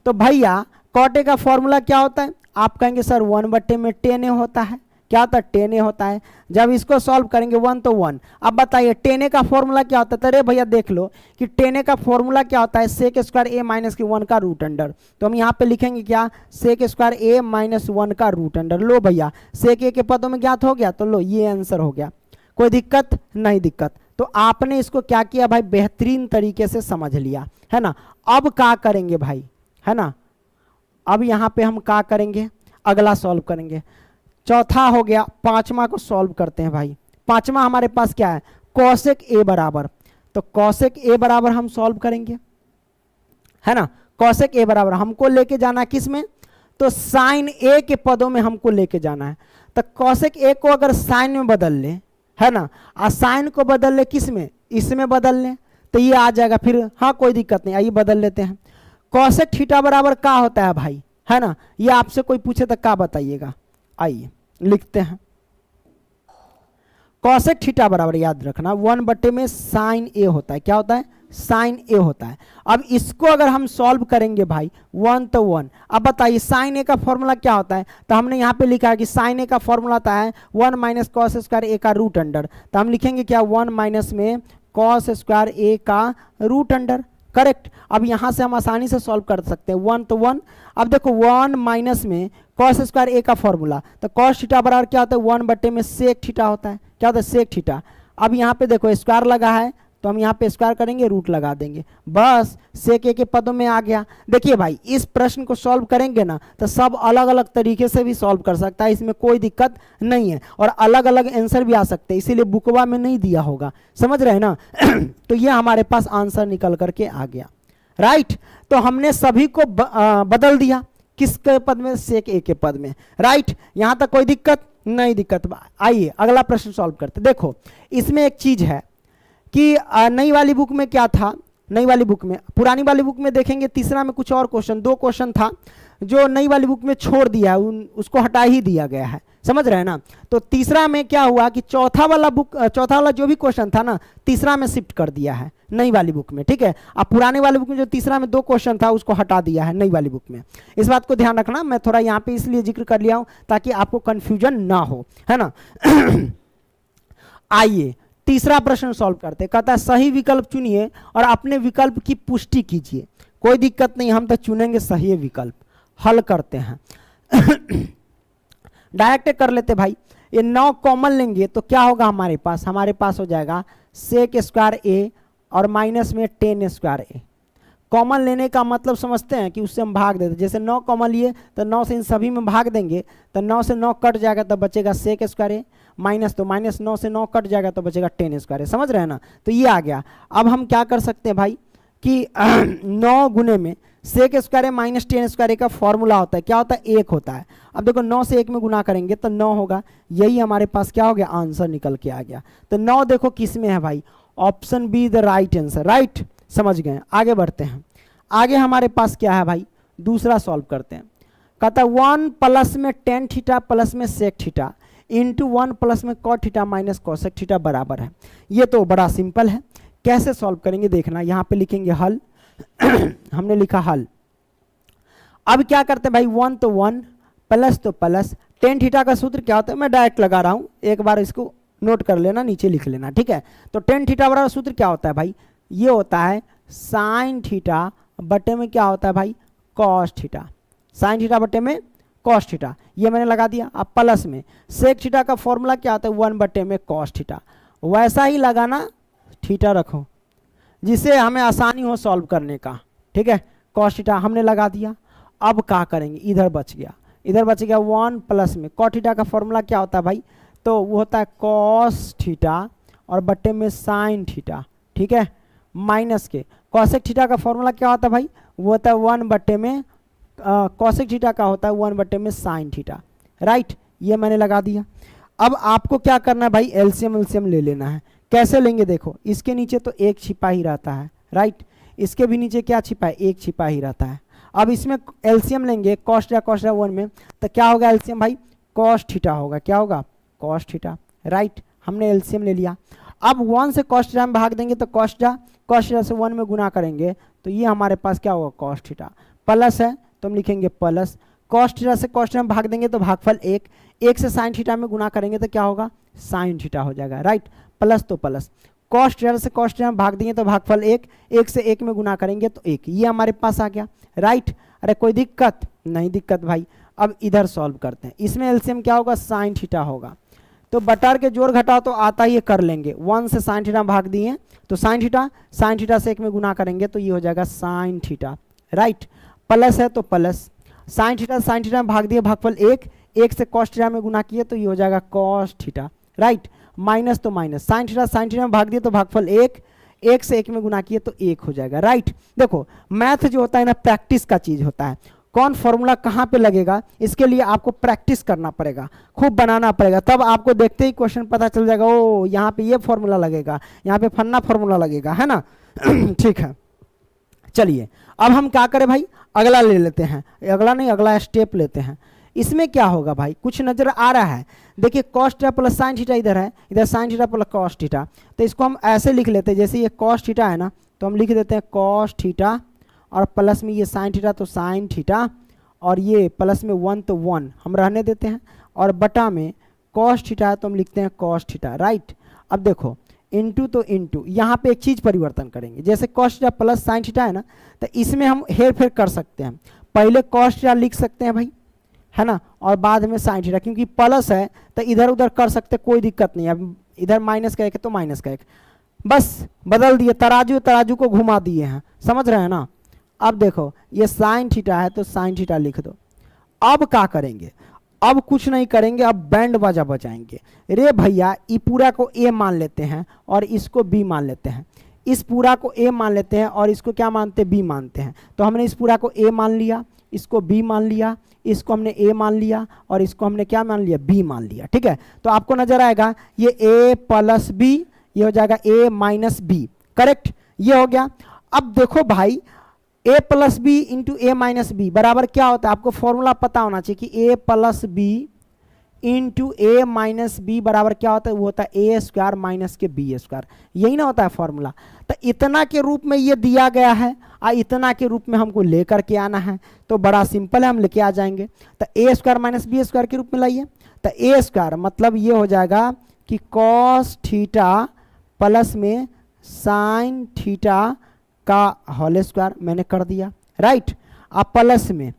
तो भैया कॉट ए का फॉर्मूला क्या होता है, आप कहेंगे सर 1/10 ए होता है। क्या होता है, 10 ए होता है। जब इसको सॉल्व करेंगे 1 तो 1। अब बताइए 10 ए का फॉर्मूला क्या होता है, तो अरे भैया देख लो कि 10 ए का फॉर्मूला क्या होता है, सेक स्क्वायर ए माइनस के 1 का रूट अंडर। तो हम यहाँ पे लिखेंगे क्या, सेक स्क्वायर ए माइनस 1 का रूट अंडर। लो भैया सेक ए के पदों में ज्ञात हो गया, तो लो ये आंसर हो गया। कोई दिक्कत नहीं, दिक्कत। तो आपने इसको क्या किया भाई, बेहतरीन तरीके से समझ लिया, है ना। अब क्या करेंगे भाई, है ना, अब यहाँ पे हम क्या करेंगे, अगला सॉल्व करेंगे। चौथा हो गया, पांचवा को सॉल्व करते हैं भाई। पांचवा हमारे पास क्या है, कॉसेक ए बराबर। तो कॉसेक ए बराबर हम सॉल्व करेंगे, है ना। कॉसेक ए बराबर हमको लेके जाना है किस में, तो साइन ए के पदों में हमको लेके जाना है। तो कॉसेक ए को अगर साइन में बदल ले, है ना, और साइन को बदल ले किस में, इसमें बदल ले, तो ये आ जाएगा फिर। हाँ कोई दिक्कत नहीं, आइए बदल लेते हैं। कॉसेक थीटा बराबर क्या होता है भाई, है ना, ये आपसे कोई पूछे तो क्या बताइएगा, आइए लिखते हैं। कॉसेक थीटा बराबर याद रखना 1 में साइन ए होता है। क्या होता है, साइन ए होता है। अब इसको अगर हम सॉल्व करेंगे भाई 1 तो 1। अब बताइए साइन ए का फॉर्मूला क्या होता है, तो हमने यहाँ पे लिखा है कि साइन ए का फॉर्मूला होता है 1 माइनस कॉस स्क्वायर ए का रूट अंडर। तो हम लिखेंगे क्या, 1 माइनस में कॉस स्क्वायर ए का रूट अंडर, करेक्ट। अब यहाँ से हम आसानी से सॉल्व कर सकते हैं, 1 तो 1। अब देखो 1 माइनस में कॉस स्क्वायर ए का फॉर्मूला, तो कॉस थीटा बराबर क्या होता है, 1 में सेक थीटा होता है। क्या होता है, सेक थीटा। अब यहाँ पे देखो स्क्वायर लगा है, तो हम यहाँ पे स्क्वायर करेंगे, रूट लगा देंगे, बस सेक ए के पदों में आ गया। देखिए भाई इस प्रश्न को सॉल्व करेंगे ना तो सब अलग अलग तरीके से भी सॉल्व कर सकता है, इसमें कोई दिक्कत नहीं है, और अलग अलग आंसर भी आ सकते हैं, इसीलिए बुकवा में नहीं दिया होगा, समझ रहे हैं ना। तो ये हमारे पास आंसर निकल करके आ गया, राइट। तो हमने सभी को बदल दिया, किसके पद में, सेक ए के पद में, राइट। यहां तक कोई दिक्कत नहीं, दिक्कत। आइए अगला प्रश्न सॉल्व करते। देखो इसमें एक चीज है कि नई वाली बुक में क्या था, नई वाली बुक में, पुरानी वाली बुक में देखेंगे तीसरा में कुछ और क्वेश्चन, 2 क्वेश्चन था जो नई वाली बुक में छोड़ दिया है, उसको हटा ही दिया गया है, समझ रहे हैं ना। तो तीसरा में क्या हुआ कि चौथा वाला जो भी क्वेश्चन था ना, तीसरा में शिफ्ट कर दिया है नई वाली बुक में, ठीक है। अब पुराने वाली बुक में जो तीसरा में 2 क्वेश्चन था उसको हटा दिया है नई वाली बुक में। इस बात को ध्यान रखना, मैं थोड़ा यहाँ पे इसलिए जिक्र कर लिया हूँ ताकि आपको कंफ्यूजन ना हो, है ना। आइए तीसरा प्रश्न सॉल्व करते। कहता है सही विकल्प चुनिए और अपने विकल्प की पुष्टि कीजिए। कोई दिक्कत नहीं, हम तो चुनेंगे सही विकल्प। हल करते हैं। डायरेक्ट कर लेते भाई, ये 9 कॉमन लेंगे तो क्या होगा हमारे पास हो जाएगा सेक स्क्वायर ए और माइनस में 10 स्क्वायर ए। कॉमन लेने का मतलब समझते हैं कि उससे हम भाग देते, जैसे 9 कॉमन लिए तो 9 से इन सभी में भाग देंगे, तो 9 से 9 कट जाएगा तो बचेगा सेक स्क्वायर ए, माइनस तो माइनस 9 से 9 कट जाएगा तो बचेगा 10 स्क्वायर ए, समझ रहे हैं ना। तो ये आ गया। अब हम क्या कर सकते हैं भाई कि 9 गुने में सेक स्क्वायर ए माइनस 10 स्क्वायर ए का फॉर्मूला होता है, क्या होता है, 1 होता है। अब देखो 9 से 1 में गुना करेंगे तो 9 होगा, यही हमारे पास क्या हो गया, आंसर निकल के आ गया। तो 9 देखो किस में है भाई, option be the right answer, right, समझ गए। आगे बढ़ते हैं, आगे हमारे पास क्या है भाई, दूसरा सॉल्व करते हैं। कहता है 1 प्लस में टेन थीटा प्लस में सेक थीटा इंटू 1 प्लस में cot theta minus cosec theta बराबर है। ये तो बड़ा सिंपल है, कैसे सॉल्व करेंगे देखना, यहाँ पे लिखेंगे हल। हमने लिखा हल। अब क्या करते हैं भाई, 1 तो 1 प्लस तो प्लस, टेन थीटा का सूत्र क्या होता है, मैं डायरेक्ट लगा रहा हूँ, एक बार इसको नोट कर लेना, नीचे लिख लेना, ठीक है। तो टेन थीटा बराबर सूत्र क्या होता है भाई, ये होता है साइन थीटा बटे में क्या होता है भाई, कॉस थीटा। साइन थीटा बटे में कॉस थीटा, ये मैंने लगा दिया। अब प्लस में सेक थीटा का फॉर्मूला क्या होता है 1/में कॉस थीटा, वैसा ही लगाना, थीटा रखो जिससे हमें आसानी हो सॉल्व करने का, ठीक है। कॉस थीटा हमने लगा दिया। अब क्या करेंगे, इधर बच गया 1 प्लस में कॉस थीटा का फॉर्मूला क्या होता है भाई, तो वो होता है कॉस थीटा और बट्टे में साइन थीटा, ठीक है, माइनस के कॉसेक थीटा का फॉर्मूला क्या होता है भाई, वो होता है 1 में कॉसेक थीटा का होता है 1 में साइन थीटा, राइट। ये मैंने लगा दिया। अब आपको क्या करना है भाई, एलसीएम ले लेना है। कैसे लेंगे, देखो इसके नीचे तो एक छिपा ही रहता है, राइट, इसके भी नीचे क्या छिपा है, एक छिपा ही रहता है। अब इसमें एलसीएम लेंगे कॉस थीटा 1 में, तो क्या होगा एलसीएम भाई, कॉस थीटा होगा, क्या होगा, कॉस थीटा, राइट। हमने एलसीएम ले लिया। अब 1 से कॉस थीटा में भाग देंगे तो कॉस थीटा से 1 में गुना करेंगे तो ये हमारे पास क्या होगा, कॉस थीटा। प्लस है तो हम लिखेंगे प्लस, कॉस थीटा से कॉस थीटा में भाग देंगे तो भागफल 1 से साइन थीटा में गुना करेंगे तो क्या होगा, साइन थीटा हो जाएगा, राइट। प्लस तो प्लस, कॉस थीटा से कॉस थीटा में भाग देंगे तो भागफल 1 से 1 में गुना करेंगे तो 1, ये हमारे पास आ गया, राइट। अरे कोई दिक्कत नहीं, दिक्कत भाई। अब इधर सॉल्व करते हैं, इसमें एलसीएम क्या होगा, साइन थीटा होगा, तो बटार के जोड़ घटाओ तो आता ही कर लेंगे। 1 से साइन थीटा भाग दिए तो साइन थीटा से 1 में गुना करेंगे तो ये हो जाएगा साइन थीटा, राइट। प्लस है तो प्लस, साइन थीटा में भाग दिए भागफल 1 से कॉस थीटा में गुना किए तो ये हो जाएगा कॉस थीटा, राइट। माइनस तो माइनस, साइन थीटा में भाग दिए तो भागफल 1 से 1 में गुना किए तो 1 हो जाएगा, राइट। देखो मैथ जो होता है ना प्रैक्टिस का चीज होता है, कौन फॉर्मूला कहाँ पे लगेगा इसके लिए आपको प्रैक्टिस करना पड़ेगा, खूब बनाना पड़ेगा, तब आपको देखते ही क्वेश्चन पता चल जाएगा, ओ यहाँ पे ये फॉर्मूला लगेगा, यहाँ पे फन्ना फॉर्मूला लगेगा, है ना। ठीक है, चलिए अब हम क्या करें भाई, अगला ले लेते हैं, अगला स्टेप लेते हैं। इसमें क्या होगा भाई, कुछ नजर आ रहा है, देखिए cos theta plus sine theta इधर है, इधर sine theta plus cos theta, तो इसको हम ऐसे लिख लेते हैं, जैसे ये कॉस थीटा है ना तो हम लिख देते हैं कॉस थीटा और प्लस में ये साइन थीटा तो साइन थीटा और ये प्लस में 1 तो 1 हम रहने देते हैं और बटा में कॉस थीटा है तो हम लिखते हैं कॉस थीटा, राइट। अब देखो इंटू तो इंटू, यहाँ पे एक चीज़ परिवर्तन करेंगे, जैसे cos theta plus sine theta है ना तो इसमें हम हेर फेर कर सकते हैं, पहले कॉस थीटा लिख सकते हैं भाई, है ना, और बाद में साइन थीटा, क्योंकि प्लस है तो इधर उधर कर सकते, कोई दिक्कत नहीं। अब इधर माइनस का 1 है तो माइनस का 1, बस बदल दिए, तराजू को घुमा दिए हैं, समझ रहे हैं ना। अब देखो ये साइन थीटा है तो साइन थीटा लिख दो। अब क्या करेंगे, अब कुछ नहीं करेंगे, अब बैंड बाजा बजाएंगे। रे भैया ई पूरा को ए मान लेते हैं और इसको बी मान लेते हैं, इस पूरा को ए मान लेते हैं और इसको क्या मानते हैं, बी मानते हैं। तो हमने इस पूरा को ए मान लिया, इसको बी मान लिया, इसको हमने ए मान लिया और इसको हमने क्या मान लिया, बी मान लिया, ठीक है। तो आपको नजर आएगा ये ए प्लस बी, ये हो जाएगा ए माइनस बी, करेक्ट, ये हो गया। अब देखो भाई a plus B into A minus B बराबर क्या होता है, आपको फॉर्मूला पता होना चाहिए कि a plus B into A minus B बराबर क्या होता है, वो होता है ए स्क्वायर माइनस के बी स्क्वायर, यही ना होता है फॉर्मूला। तो इतना के रूप में ये दिया गया है और इतना के रूप में हमको लेकर के आना है, तो बड़ा सिंपल है, हम लेके आ जाएंगे। तो ए स्क्वायर माइनस बी स्क्वायर के रूप में लाइए, तो ए स्क्वायर मतलब ये हो जाएगा कि कॉस थीटा प्लस में साइन थीटा का होल स्क्वायर मैंने कर दिया, राइट। अब प्लस में,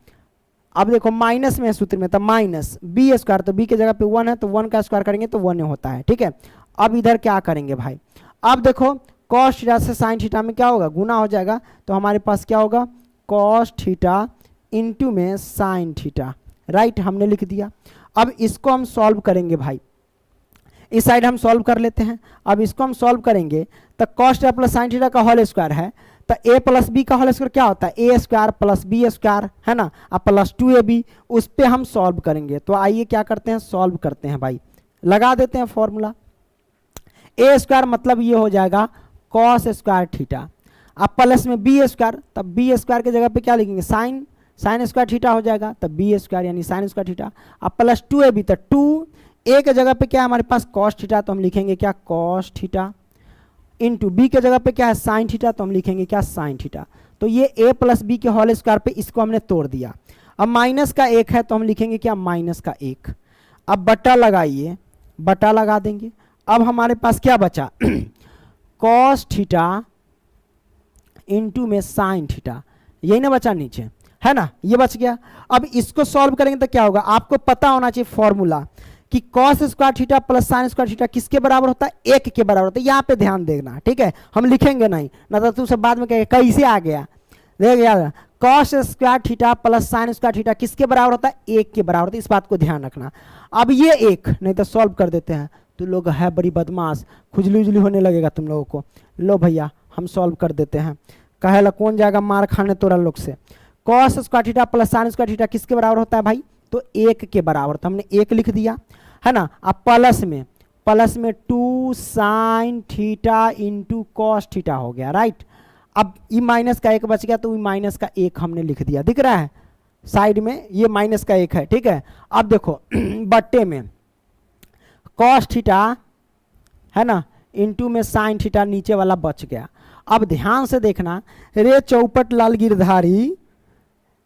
अब देखो माइनस में सूत्र में तो माइनस बी स्क्वायर, तो बी की जगह पे 1 है तो 1 का स्क्वायर करेंगे तो 1 होता है, ठीक है। अब इधर क्या करेंगे भाई, अब देखो कॉस थीटा से साइन थीटा में क्या होगा, गुना हो जाएगा, तो हमारे पास क्या होगा कॉस थीटा इंटू में साइन थीटा, राइट, हमने लिख दिया। अब इसको हम सॉल्व करेंगे भाई, इस साइड हम सॉल्व कर लेते हैं। अब इसको हम सॉल्व करेंगे तो cos theta plus sine theta का होल स्क्वायर है, तो ए प्लस बी का होल स्क्वायर क्या होता है, A square plus B square, है ना, अब प्लस 2ab, उस पर हम सॉल्व करेंगे। तो आइए क्या करते हैं, सॉल्व करते हैं भाई, लगा देते हैं फॉर्मूला। ए स्क्वायर मतलब ये हो जाएगा कॉस स्क्वायर थीटा, अब प्लस में बी स्क्वायर, तब बी स्क्वायर की जगह पे क्या लिखेंगे, साइन स्क्वायर थीटा हो जाएगा, तब बी स्क्वायर यानी साइन स्क्वायर थीटा। अब प्लस 2ab, तो 2 ए के जगह पे क्या है हमारे पास कॉस थीटा, तो हम लिखेंगे क्या कॉस थीटा, इंटू बी के जगह पे क्या है साइन थीटा, तो हम लिखेंगे क्या साइन थीटा। तो ये ए प्लस बी के होल स्क्वायर पे इसको हमने तोड़ दिया। अब माइनस का 1 है तो हम लिखेंगे क्या माइनस का 1। अब बटा लगाइए, बटा लगा देंगे। अब हमारे पास क्या बचा कॉस थीटा इंटू में साइन थीटा, यही ना बचा नीचे, है ना, ये बच गया। अब इसको सॉल्व करेंगे तो क्या होगा, आपको पता होना चाहिए फॉर्मूला कि cos square theta plus sine square theta किसके बराबर होता है, 1 के बराबर होता है। यहाँ पे ध्यान देना, ठीक है, हम लिखेंगे नहीं, ना तो तू सब बाद में कहेगा कैसे आ गया। देख यार, cos square theta plus sine square theta किसके बराबर होता है, 1 के बराबर होता है, इस बात को ध्यान रखना। अब ये 1 नहीं तो सॉल्व कर देते हैं, तो लोग है बड़ी बदमाश, खुजली उजली होने लगेगा तुम लोगों को। लो भैया हम सॉल्व कर देते हैं, कहेला कौन जाएगा मार खाने तोरा लोग से। Cos square theta plus sine square theta किसके बराबर होता है भाई, तो 1 के बराबर, तो हमने 1 लिख दिया, है ना। अब प्लस में 2 sine theta into cos theta हो गया, राइट। अब ई माइनस का 1 बच गया, तो ई माइनस का 1 हमने लिख दिया, दिख रहा है साइड में, ये माइनस का 1 है, ठीक है। अब देखो बट्टे में कॉस थीटा, है ना, इंटू में साइन थीटा, नीचे वाला बच गया। अब ध्यान से देखना, रे चौपट लाल गिरधारी,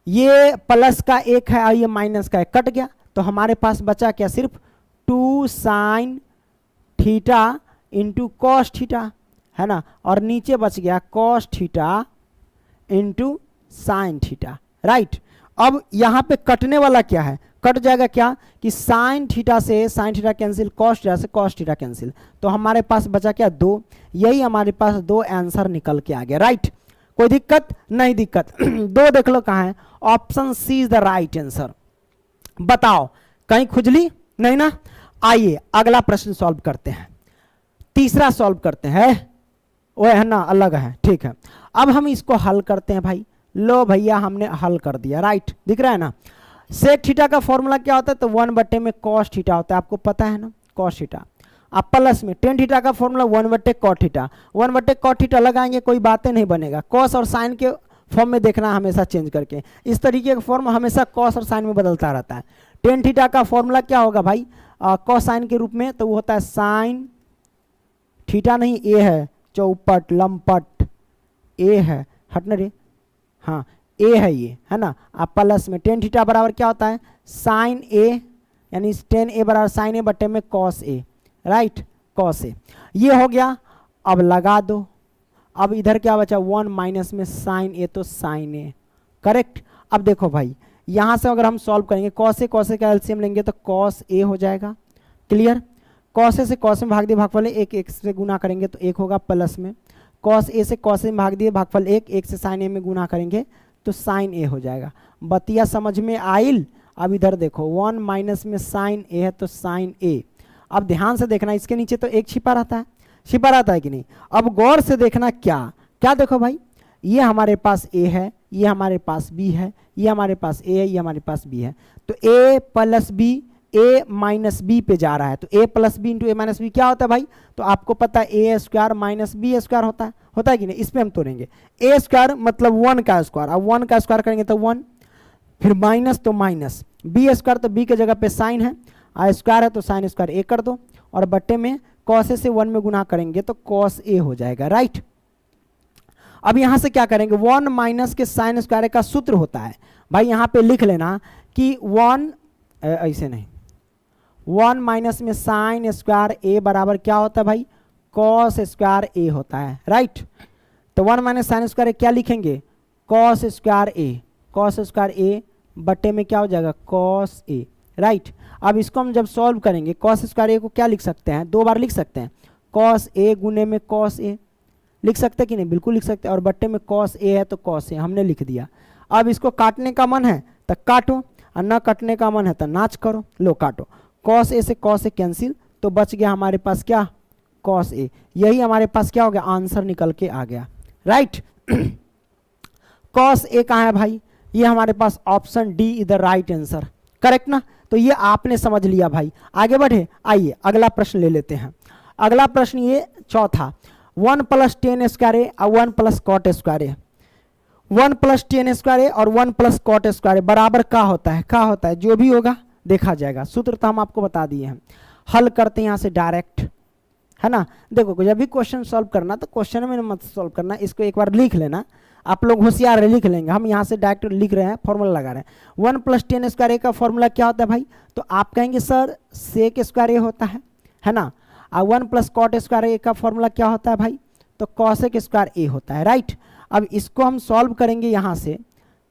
ये प्लस का 1 है और ये माइनस का 1 कट गया, तो हमारे पास बचा क्या, सिर्फ 2 sine theta into cos theta, है ना, और नीचे बच गया cos theta into sine theta, right. अब यहाँ पे कटने वाला क्या है, कट जाएगा क्या कि साइन थीटा से sine theta cancel, cos theta से कॉस थीटा कैंसिल, तो हमारे पास बचा क्या 2, यही हमारे पास 2 आंसर निकल के आ गया, राइट। कोई दिक्कत नहीं, दिक्कत 2 देख लो कहाँ है, option C is the right answer. बताओ कहीं खुजली नहीं ना। आइए अगला प्रश्न सॉल्व करते हैं, तीसरा सॉल्व करते हैं, वो है ना अलग है, ठीक है। अब हम इसको हल करते हैं भाई। लो भैया हमने हल कर दिया, राइट, दिख रहा है ना। सेक थीटा का फॉर्मूला क्या होता है, तो 1 बटे में कॉस थीटा होता है, आपको पता है ना, कॉस थीटा। अब प्लस में टेन थीटा का फॉर्मूला 1 बटे कॉट थीटा, 1 बटे कॉट थीटा लगाएंगे कोई बातें नहीं बनेगा, कॉस और साइन के फॉर्म में देखना हमेशा चेंज करके, इस तरीके का फॉर्म हमेशा कॉस और साइन में बदलता रहता है। टेन थीटा का फॉर्मूला क्या होगा भाई, कॉस साइन के रूप में, तो वो होता है साइन थीटा नहीं, ए है चौपट लंपट, ए है हटने रे, हाँ ए है ये, है ना। अब प्लस में टेन थीटा बराबर क्या होता है, साइन ए, यानी टेन ए बराबर साइन ए बटे में cos A, right, cos A, ये हो गया। अब लगा दो, अब इधर क्या बचा 1 माइनस में साइन ए, तो साइन ए, करेक्ट। अब देखो भाई यहाँ से अगर हम सॉल्व करेंगे, कॉस ए का एलसीएम लेंगे तो कॉस ए हो जाएगा, क्लियर। कॉस ए से कॉस में भाग दिए भागफल 1, 1 से गुना करेंगे तो 1 होगा, प्लस में कॉस ए से कॉस में भाग दिए भागफल 1, 1 से साइन ए में गुना करेंगे तो साइन ए हो जाएगा। बतिया समझ में आइल। अब इधर देखो 1 माइनस में साइन ए है तो साइन ए। अब ध्यान से देखना, इसके नीचे तो 1 छिपा रहता है, छिपा रहता है कि नहीं। अब गौर से देखना, क्या क्या देखो भाई, ये हमारे पास ए है, ये हमारे पास बी है, ये हमारे पास ए है, ये हमारे पास बी है, तो A plus B, A minus B पे जा रहा है, तो A plus B into A minus B क्या होता है भाई, तो आपको पता है A square minus B square होता है कि नहीं। इस पे हम तोड़ेंगे, ए स्क्वायर मतलब 1 का स्क्वायर, अब 1 का स्क्वायर करेंगे तो 1, फिर माइनस तो माइनस, बी स्क्वायर तो बी के जगह पे साइन है, आ स्क्वायर है तो साइन स्क्वायर ए कर दो, और बट्टे में कॉस ए से 1 में गुना करेंगे तो कॉस ए हो जाएगा, राइट। अब यहां से क्या करेंगे, 1 माइनस के साइन स्क्वायर का सूत्र होता है भाई, यहां पे लिख लेना कि 1 ऐसे नहीं, 1 माइनस में साइन स्क्वायर ए बराबर क्या होता है भाई, कॉस स्क्वायर ए होता है, राइट। तो 1 माइनस साइन स्क्वायर क्या लिखेंगे, cos square A, cos square A बट्टे में क्या हो जाएगा, कॉस ए, राइट। अब इसको हम जब सॉल्व करेंगे, कॉस स्क्वायर ए को क्या लिख सकते हैं, 2 बार लिख सकते हैं, कॉस ए गुने में कॉस ए, लिख सकते कि नहीं, बिल्कुल लिख सकते हैं, और बट्टे में कॉस ए है तो कॉस ए हमने लिख दिया। अब इसको काटने का मन है तो काटो, और ना काटने का मन है तो नाच करो, लो काटो, कॉस ए से कॉस ए कैंसिल, तो बच गया हमारे पास क्या, कॉस ए, यही हमारे पास क्या हो गया, आंसर निकल के आ गया, राइट। कॉस ए कहाँ है भाई, ये हमारे पास option D is the right answer, correct ना। तो ये आपने समझ लिया भाई। आगे बढ़े, आइए अगला प्रश्न ले लेते हैं। अगला प्रश्न ये चौथा, 1 प्लस टेन स्क्वायर ए और 1 प्लस कॉट स्क्वायर ए, 1 प्लस टेन स्क्वायर ए और 1 प्लस कॉट स्क्वायर ए बराबर क्या होता है, क्या होता है, जो भी होगा देखा जाएगा। सूत्र तो हम आपको बता दिए हैं, हल करते हैं यहाँ से डायरेक्ट, है ना। देखो जब भी क्वेश्चन सॉल्व करना तो क्वेश्चन में मत सॉल्व करना, इसको एक बार लिख लेना, आप लोग होशियार लिख लेंगे। हम यहाँ से डायरेक्ट लिख रहे हैं, फॉर्मूला लगा रहे हैं। 1 प्लस टेन स्क्वायर ए का फॉर्मूला क्या होता है भाई, तो आप कहेंगे सर सेक स्क्वायर ए होता है ना। और 1 प्लस कॉट स्क्वायर ए का फॉर्मूला क्या होता है भाई, तो कॉसेक स्क्वायर ए होता है, राइट। अब इसको हम सॉल्व करेंगे यहाँ से,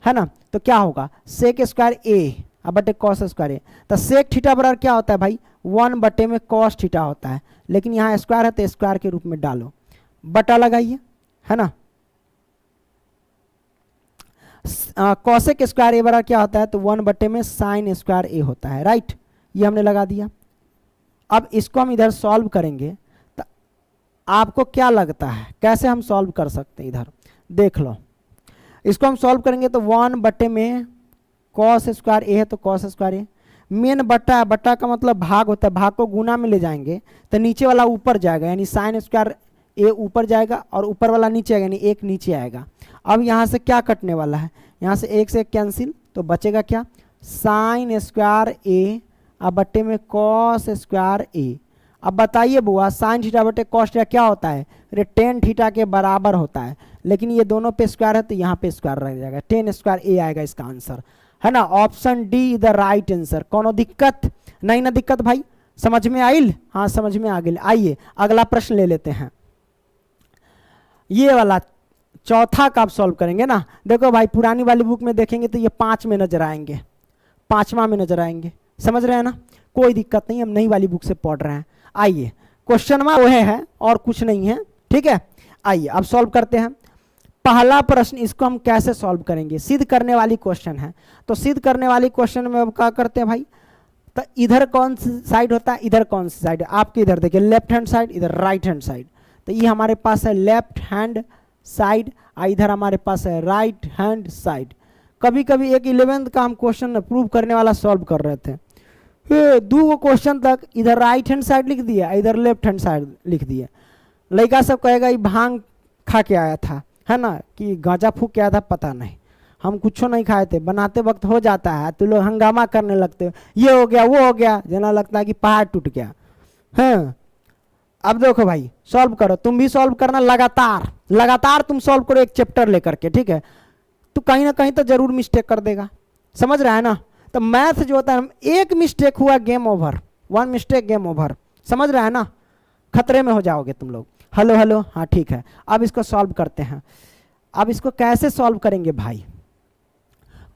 है ना, तो क्या होगा सेक स्क्वायर ए अब बटे कॉस स्क्वायर ए। तो सेक थीटा बराबर क्या होता है भाई 1 बटे में कॉस थीटा होता है, लेकिन यहाँ स्क्वायर है तो स्क्वायर के रूप में डालो, बटा लगाइए, है ना। कॉसेक स्क्वायर ए बराबर क्या होता है तो 1 बटे में साइन स्क्वायर ए होता है, राइट। ये हमने लगा दिया। अब इसको हम इधर सॉल्व करेंगे तो आपको क्या लगता है कैसे हम सॉल्व कर सकते हैं, इधर देख लो। इसको हम सॉल्व करेंगे तो 1 बटे में कॉस स्क्वायर ए है तो कॉस स्क्वायर ए, मेन बटा है, बटा का मतलब भाग होता है, भाग को गुना में ले जाएंगे तो नीचे वाला ऊपर जाएगा, यानी साइन स्क्वायर ए ऊपर जाएगा और ऊपर वाला नीचे आएगा, यानी एक नीचे आएगा। अब यहाँ से क्या कटने वाला है, यहाँ से एक कैंसिल, तो बचेगा क्या साइन स्क्वायर ए अब बट्टे में कॉस स्क्वायर ए। अब बताइए बुआ साइन थीटा बटे कॉस थीटा क्या होता है, अरे टेन थीटा के बराबर होता है, लेकिन ये दोनों पे स्क्वायर है तो यहाँ पे स्क्वायर रह जाएगा, टेन स्क्वायर ए आएगा इसका आंसर, है ना। Option D is the right answer. कोनो दिक्कत नहीं ना, दिक्कत भाई समझ में आइल, हाँ समझ में आ गई। आइए अगला प्रश्न ले लेते हैं, ये वाला चौथा का आप सॉल्व करेंगे ना। देखो भाई पुरानी वाली बुक में देखेंगे तो ये 5 में नजर आएंगे, 5वां में नजर आएंगे, समझ रहे हैं ना, कोई दिक्कत नहीं, हम नई वाली बुक से पढ़ रहे हैं। आइए क्वेश्चन में वह है और कुछ नहीं है, ठीक है। आइए अब सॉल्व करते हैं। पहला प्रश्न इसको हम कैसे सॉल्व करेंगे, सिद्ध करने वाली क्वेश्चन है, तो सिद्ध करने वाली क्वेश्चन में अब क्या करते हैं भाई, तो इधर कौन सी साइड होता है, इधर कौन सी साइड है आपके, इधर देखिए लेफ्ट हैंड साइड, इधर राइट हैंड साइड, तो ये हमारे पास है लेफ्ट हैंड साइड, इधर हमारे पास है राइट हैंड साइड। कभी कभी एक 11th का हम क्वेश्चन प्रूव करने वाला सॉल्व कर रहे थे, 2 क्वेश्चन तक इधर राइट हैंड साइड लिख दिया, इधर लेफ्ट हैंड साइड लिख दिया। लड़का सब कहेगा ये भांग खा के आया था, है ना, कि गांजा फूक के आया था, पता नहीं, हम कुछ नहीं खाए थे, बनाते वक्त हो जाता है तो लोग हंगामा करने लगते हो, ये हो गया वो हो गया, जना लगता है कि पहाड़ टूट गया। हाँ अब देखो भाई सॉल्व करो, तुम भी सॉल्व करना, लगातार लगातार तुम सॉल्व करो एक चैप्टर लेकर के, ठीक है। तो कहीं ना कहीं तो जरूर मिस्टेक कर देगा, समझ रहा है ना। तो मैथ जो होता है एक मिस्टेक हुआ game over, 1 mistake game over, समझ रहा है ना, खतरे में हो जाओगे तुम लोग। हेलो हेलो हाँ ठीक है। अब इसको सॉल्व करते हैं। अब इसको कैसे सॉल्व करेंगे भाई,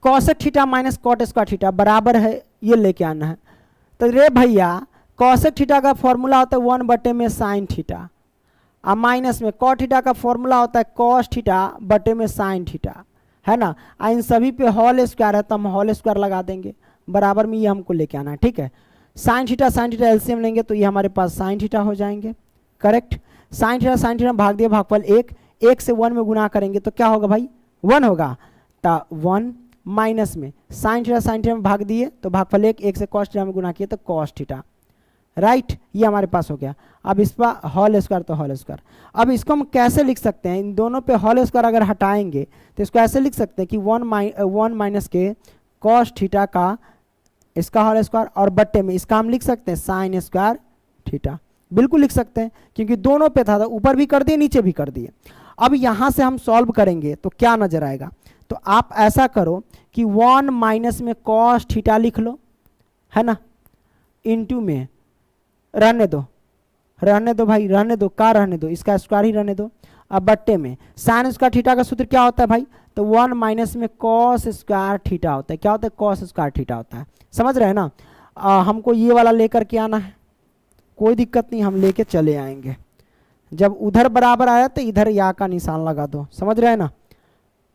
cosec theta minus cot square theta बराबर है, ये लेके आना है। तो रे भैया कॉसेक थीटा का फॉर्मूला होता है 1 बटे में साइन थीटा, और माइनस में कॉट थीटा का फॉर्मूला होता है कॉस थीटा बटे में साइन थीटा, है ना। इन सभी पे होल स्क्वायर है तो हम होल स्क्वायर लगा देंगे, बराबर में ये हमको लेके आना है, ठीक है। साइन थीटा एलसीएम लेंगे तो ये हमारे पास साइन थीटा हो जाएंगे, करेक्ट। साइन थीटा भाग दिया भागफल 1 से 1 में गुना करेंगे तो क्या होगा भाई 1 होगा, तो 1 माइनस में साइन थीटा में भाग दिए तो भागफल 1 से कॉस थीटा में गुना किए तो कॉस थीटा, राइट। ये हमारे पास हो गया। अब इस पर होल स्क्वायर तो होल स्क्वायर। अब इसको हम कैसे लिख सकते हैं, इन दोनों पे होल स्क्वायर अगर हटाएंगे तो इसको ऐसे लिख सकते हैं कि 1 माइनस के कॉस थीटा का इसका होल स्क्वायर, और बट्टे में इसका हम लिख सकते हैं साइन स्क्वायर थीटा, बिल्कुल लिख सकते हैं क्योंकि दोनों पे था, तो ऊपर भी कर दिए नीचे भी कर दिए। अब यहाँ से हम सॉल्व करेंगे तो क्या नजर आएगा, तो आप ऐसा करो कि 1 माइनस में कॉस थीटा लिख लो, है ना, इनटू में रहने दो भाई, रहने दो, का रहने दो, इसका स्क्वायर ही रहने दो। अब बट्टे में साइन स्क्वायर थीटा का सूत्र क्या होता है भाई, तो 1 माइनस में कॉस स्क्वायर थीटा होता है, क्या होता है कॉस स्क्वायर थीटा होता है, समझ रहे हैं ना। हमको ये वाला लेकर के आना है, कोई दिक्कत नहीं, हम लेके चले आएंगे। जब उधर बराबर आया तो इधर या का निशान लगा दो, समझ रहे हैं ना।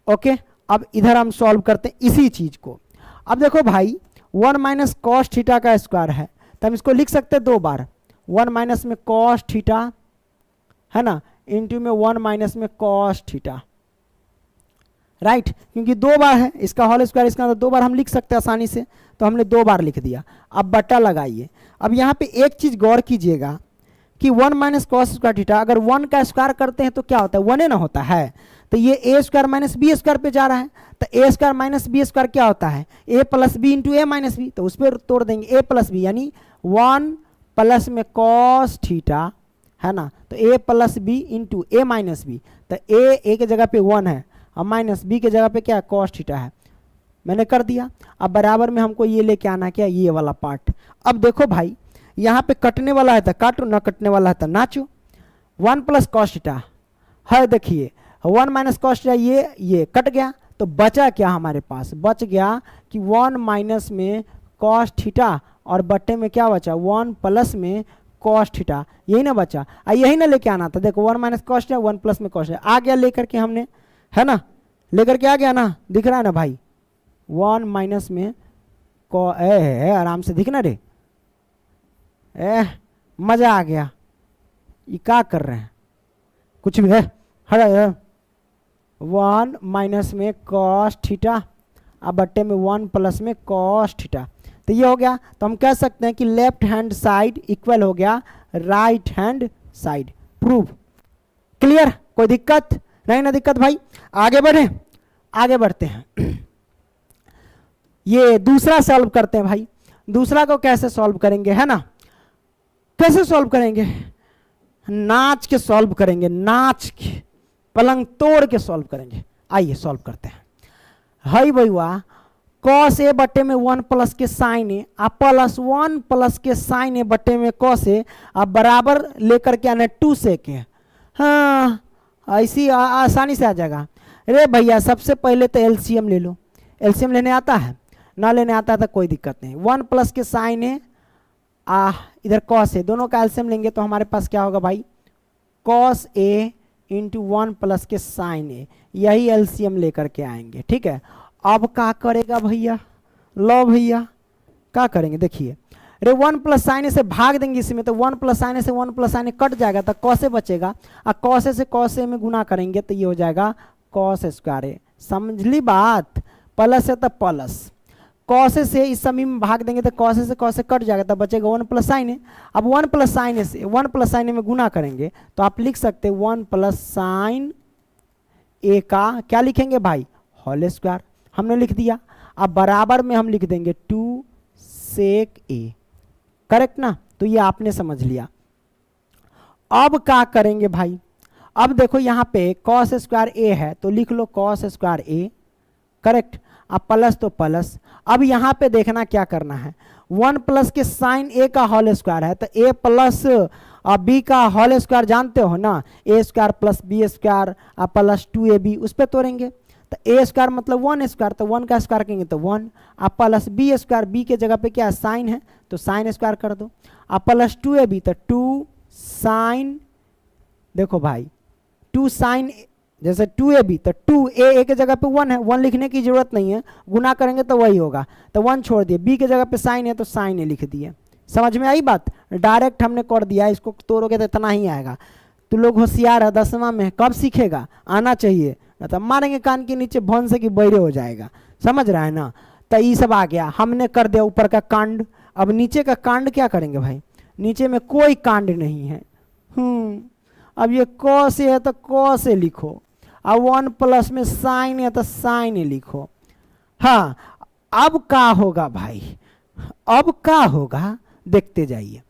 ओके अब इधर हम सॉल्व करते हैं इसी चीज को। अब देखो भाई 1 माइनस कॉस थीटा का स्क्वायर है तो हम इसको लिख सकते हैं 2 बार, 1 माइनस में कॉस थीटा, है ना, इंटू में 1 माइनस में कॉस थीटा, राइट, क्योंकि 2 बार है, इसका होल स्क्वायर इसका 2 बार हम लिख सकते हैं आसानी से, तो हमने 2 बार लिख दिया। अब बट्टा लगाइए। अब यहाँ पे एक चीज गौर कीजिएगा कि 1 माइनस कॉस स्क्वायर थीटा अगर 1 का स्क्वायर करते हैं तो क्या होता है 1 ना होता है, तो ये ए स्क्वायर माइनस बी स्क्वायर पे जा रहा है, तो ए स्क्वायर माइनस बी स्क्वायर क्या होता है ए plus B into A minus B, तो उस पर तोड़ देंगे ए प्लस बी, यानी 1 प्लस में कॉस थीटा, है ना, तो A plus B into A minus B, तो ए के जगह पे 1 है और माइनस बी के जगह पे क्या कॉस थीटा है, मैंने कर दिया। अब बराबर में हमको ये लेके आना क्या, ये वाला पार्ट। अब देखो भाई यहाँ पे कटने वाला है तो काटो, ना कटने वाला है तो नाचो। 1 प्लस कॉस थीटा है, देखिए 1 माइनस कॉस थीटा ये कट गया, तो बचा क्या हमारे पास, बच गया कि 1 माइनस में कॉस थीटा और बट्टे में क्या बचा 1 प्लस में कॉस थीटा, यही ना बचा। यही ना लेके आना था, देखो 1 माइनस कॉस थीटा 1 प्लस में कॉस थीटा आ गया लेकर के हमने, है ना, लेकर के आ गया ना, दिख रहा है ना भाई 1 माइनस में आराम से दिखना रे, मजा आ गया। ये क्या कर रहे हैं, कुछ भी है, हटा 1 माइनस में कॉस थीटा अब बट्टे में 1 प्लस में कॉस थीटा, तो ये हो गया। तो हम कह सकते हैं कि लेफ्ट हैंड साइड इक्वल हो गया right hand side, prove. Clear, कोई दिक्कत नहीं ना, दिक्कत भाई। आगे बढ़े, आगे बढ़ते हैं। ये दूसरा सॉल्व करते हैं भाई। दूसरा को कैसे सॉल्व करेंगे, है ना, कैसे सॉल्व करेंगे, नाच के सॉल्व करेंगे, नाच के पलंग तोड़ के सॉल्व करेंगे। आइए सॉल्व करते हैं। हाई भैया कॉस ए बट्टे में 1 प्लस के साइन ए आप प्लस 1 प्लस के साइन ए बट्टे में कॉस ए आप बराबर लेकर के आने 2 से के, हाँ ऐसी आसानी से आ जाएगा। अरे भैया सबसे पहले तो एलसीएम ले लो, एलसीएम लेने आता है ना, लेने आता है तो कोई दिक्कत नहीं। 1 प्लस के साइन ए इधर कॉस ए, दोनों का एलसीएम लेंगे तो हमारे पास क्या होगा भाई कॉस ए इंटू 1 प्लस के साइन ए, यही एलसीएम लेकर के आएंगे। ठीक है, अब क्या करेगा भैया, लो भैया क्या करेंगे, देखिए अरे 1 प्लस साइन ए से भाग देंगे इसमें, तो 1 प्लस साइन ए से 1 प्लस साइन ए कट जाएगा तो कॉस ए बचेगा, और कॉस ए से कॉस ए में गुना करेंगे तो ये हो जाएगा कॉस स्क्वायर ए। समझ ली बात, प्लस है तो प्लस, कॉस ए से इस समी में भाग देंगे तो कॉस ए से कॉस ए कट जाएगा तो बचेगा 1 प्लस साइन ए। अब 1 प्लस साइन ए से 1 प्लस साइन ए में गुना करेंगे तो आप लिख सकते हैं 1 प्लस साइन ए का क्या लिखेंगे भाई होल स्क्वायर, हमने लिख दिया। अब बराबर में हम लिख देंगे 2 सेक ए, करेक्ट ना, तो ये आपने समझ लिया। अब क्या करेंगे भाई, अब देखो यहाँ पे कॉस स्क्वायर ए है तो लिख लो कॉस स्क्वायर ए, करेक्ट। अब प्लस तो प्लस, अब यहाँ पे देखना क्या करना है, 1 प्लस के साइन ए का होल स्क्वायर है तो ए प्लस बी का होल स्क्वायर जानते हो ना, A square plus B square plus 2ab, उस पर तोड़ेंगे तो ए स्क्वायर मतलब 1 स्क्वायर, तो 1 का स्क्वायर करेंगे तो 1, अब प्लस बी स्क्वायर, बी के जगह पे क्या साइन है तो साइन स्क्वायर कर दो, अब प्लस 2ab तो 2 साइन, देखो भाई 2 साइन, जैसे 2ab तो 2 ए के जगह पे 1 है, 1 लिखने की जरूरत नहीं है, गुना करेंगे तो वही होगा, तो 1 छोड़ दिए, बी के जगह पे साइन है तो साइन ए लिख दिए। समझ में आई बात, डायरेक्ट हमने कर दिया, इसको तोड़ोगे तो इतना ही आएगा। तो लोग होशियार है, 10वां में कब सीखेगा, आना चाहिए, मतलब मारेंगे कान के नीचे भवन से कि बहरे हो जाएगा, समझ रहा है ना। तो ये सब आ गया, हमने कर दिया ऊपर का कांड। अब नीचे का कांड क्या करेंगे भाई, नीचे में कोई कांड नहीं है। अब ये कॉस है तो कॉस ए लिखो, अब 1 प्लस में साइन है तो साइन ए लिखो। हाँ अब क्या होगा भाई, अब क्या होगा देखते जाइए।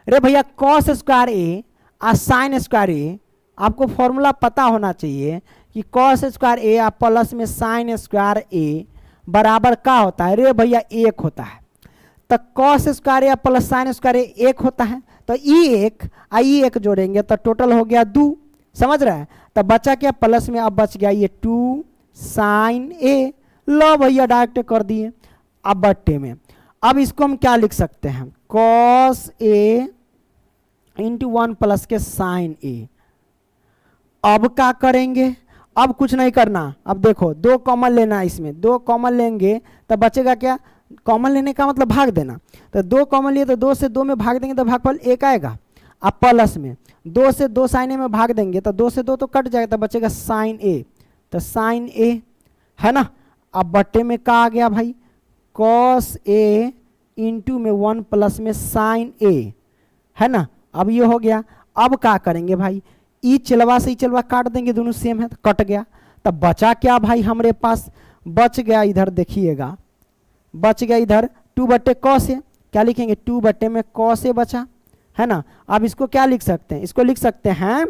अरे भैया कॉस स्क्वायर ए और साइन स्क्वायर ए, आपको फॉर्मूला पता होना चाहिए कि कॉस स्क्वायर ए और प्लस में साइन स्क्वायर ए बराबर क्या होता है, रे भैया 1 होता है। तो cos square A plus sign square ए 1 होता है, तो ई1 जोड़ेंगे तो टोटल हो गया 2, समझ रहा है। तो बचा क्या प्लस में, अब बच गया ये 2 साइन ए, लो भैया डायरेक्ट कर दिए। अब बट्टे में, अब इसको हम क्या लिख सकते हैं, कॉस ए इंटू 1 प्लस के साइन ए। अब क्या करेंगे, अब कुछ नहीं करना, अब देखो 2 कॉमन लेना है, इसमें 2 कॉमन लेंगे तो बचेगा क्या, कॉमन लेने का मतलब भाग देना, तो 2 कॉमन लिए तो 2 से 2 में भाग देंगे तो भागफल 1 आएगा। अब प्लस में 2 से 2 साइन ए में भाग देंगे तो 2 से 2 तो कट जाएगा तो बचेगा साइन ए, तो साइन ए है ना। अब बट्टे में क्या आ गया भाई, कॉस ए इंटू में 1 प्लस में साइन ए, है ना। अब ये हो गया। अब क्या करेंगे भाई, ई चलवा से ई चलवा काट देंगे, दोनों सेम है तो कट गया। तब बचा क्या भाई हमारे पास, बच गया इधर देखिएगा, बच गया इधर 2 बट्टे कॉस ए, क्या लिखेंगे 2 बट्टे में कॉस ए बचा, है ना। अब इसको क्या लिख सकते हैं, इसको लिख सकते हैं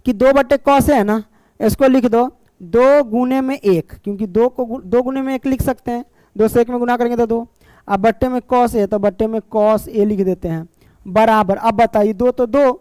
कि 2 बट्टे कॉस है ना, इसको लिख दो 2 गुने में 1, क्योंकि 2 को 2 गुने में 1 लिख सकते हैं, 2 से 1 में गुना करेंगे तो 2। अब बट्टे में कॉस ए तो बट्टे में कॉस ए लिख देते हैं बराबर। अब बताइए 2 तो 2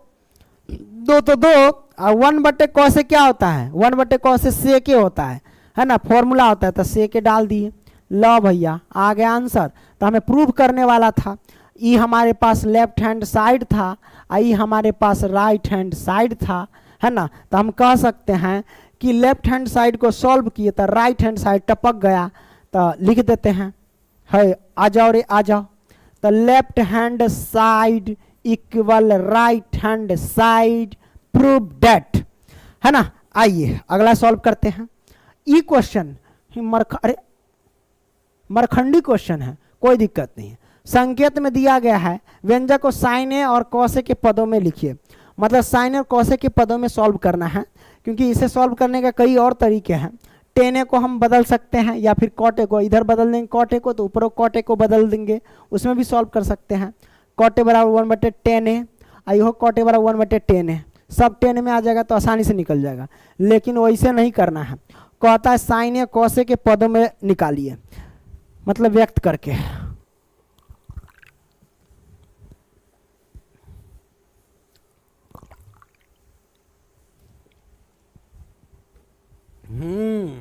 और 1 बट्टे कॉस ए क्या होता है, 1 बट्टे कॉस ए सेके होता है, है ना, फॉर्मूला होता है तो से के डाल दिए, लो भैया आ गया आंसर। तो हमें प्रूव करने वाला था, ई हमारे पास लेफ्ट हैंड साइड था, आई हमारे पास राइट हैंड साइड था, है ना। तो हम कह सकते हैं कि लेफ्ट हैंड साइड को सॉल्व किए तो राइट हैंड साइड टपक गया, तो लिख देते हैं, है आ जाओ रे आ जाओ। तो left hand side equal right hand side, prove that, है ना। आइए अगला सॉल्व करते हैं। ई क्वेश्चन अरे मरखंडी क्वेश्चन है, कोई दिक्कत नहीं है। संकेत में दिया गया है व्यंजक को साइन ए और कौसे के पदों में लिखिए, मतलब साइन और कौसे के पदों में सॉल्व करना है, क्योंकि इसे सॉल्व करने का कई और तरीके हैं। टेने को हम बदल सकते हैं या फिर कॉटे को इधर बदल देंगे, कॉटे को तो ऊपर कॉटे को बदल देंगे, उसमें भी सॉल्व कर सकते हैं। कॉटे बराबर 1/10 आई हो, कॉटे बराबर 1/10 सब 10 में आ जाएगा तो आसानी से निकल जाएगा, लेकिन वैसे नहीं करना है। कहता है साइन या कौसे के पदों में निकालिए, मतलब व्यक्त करके। हम्म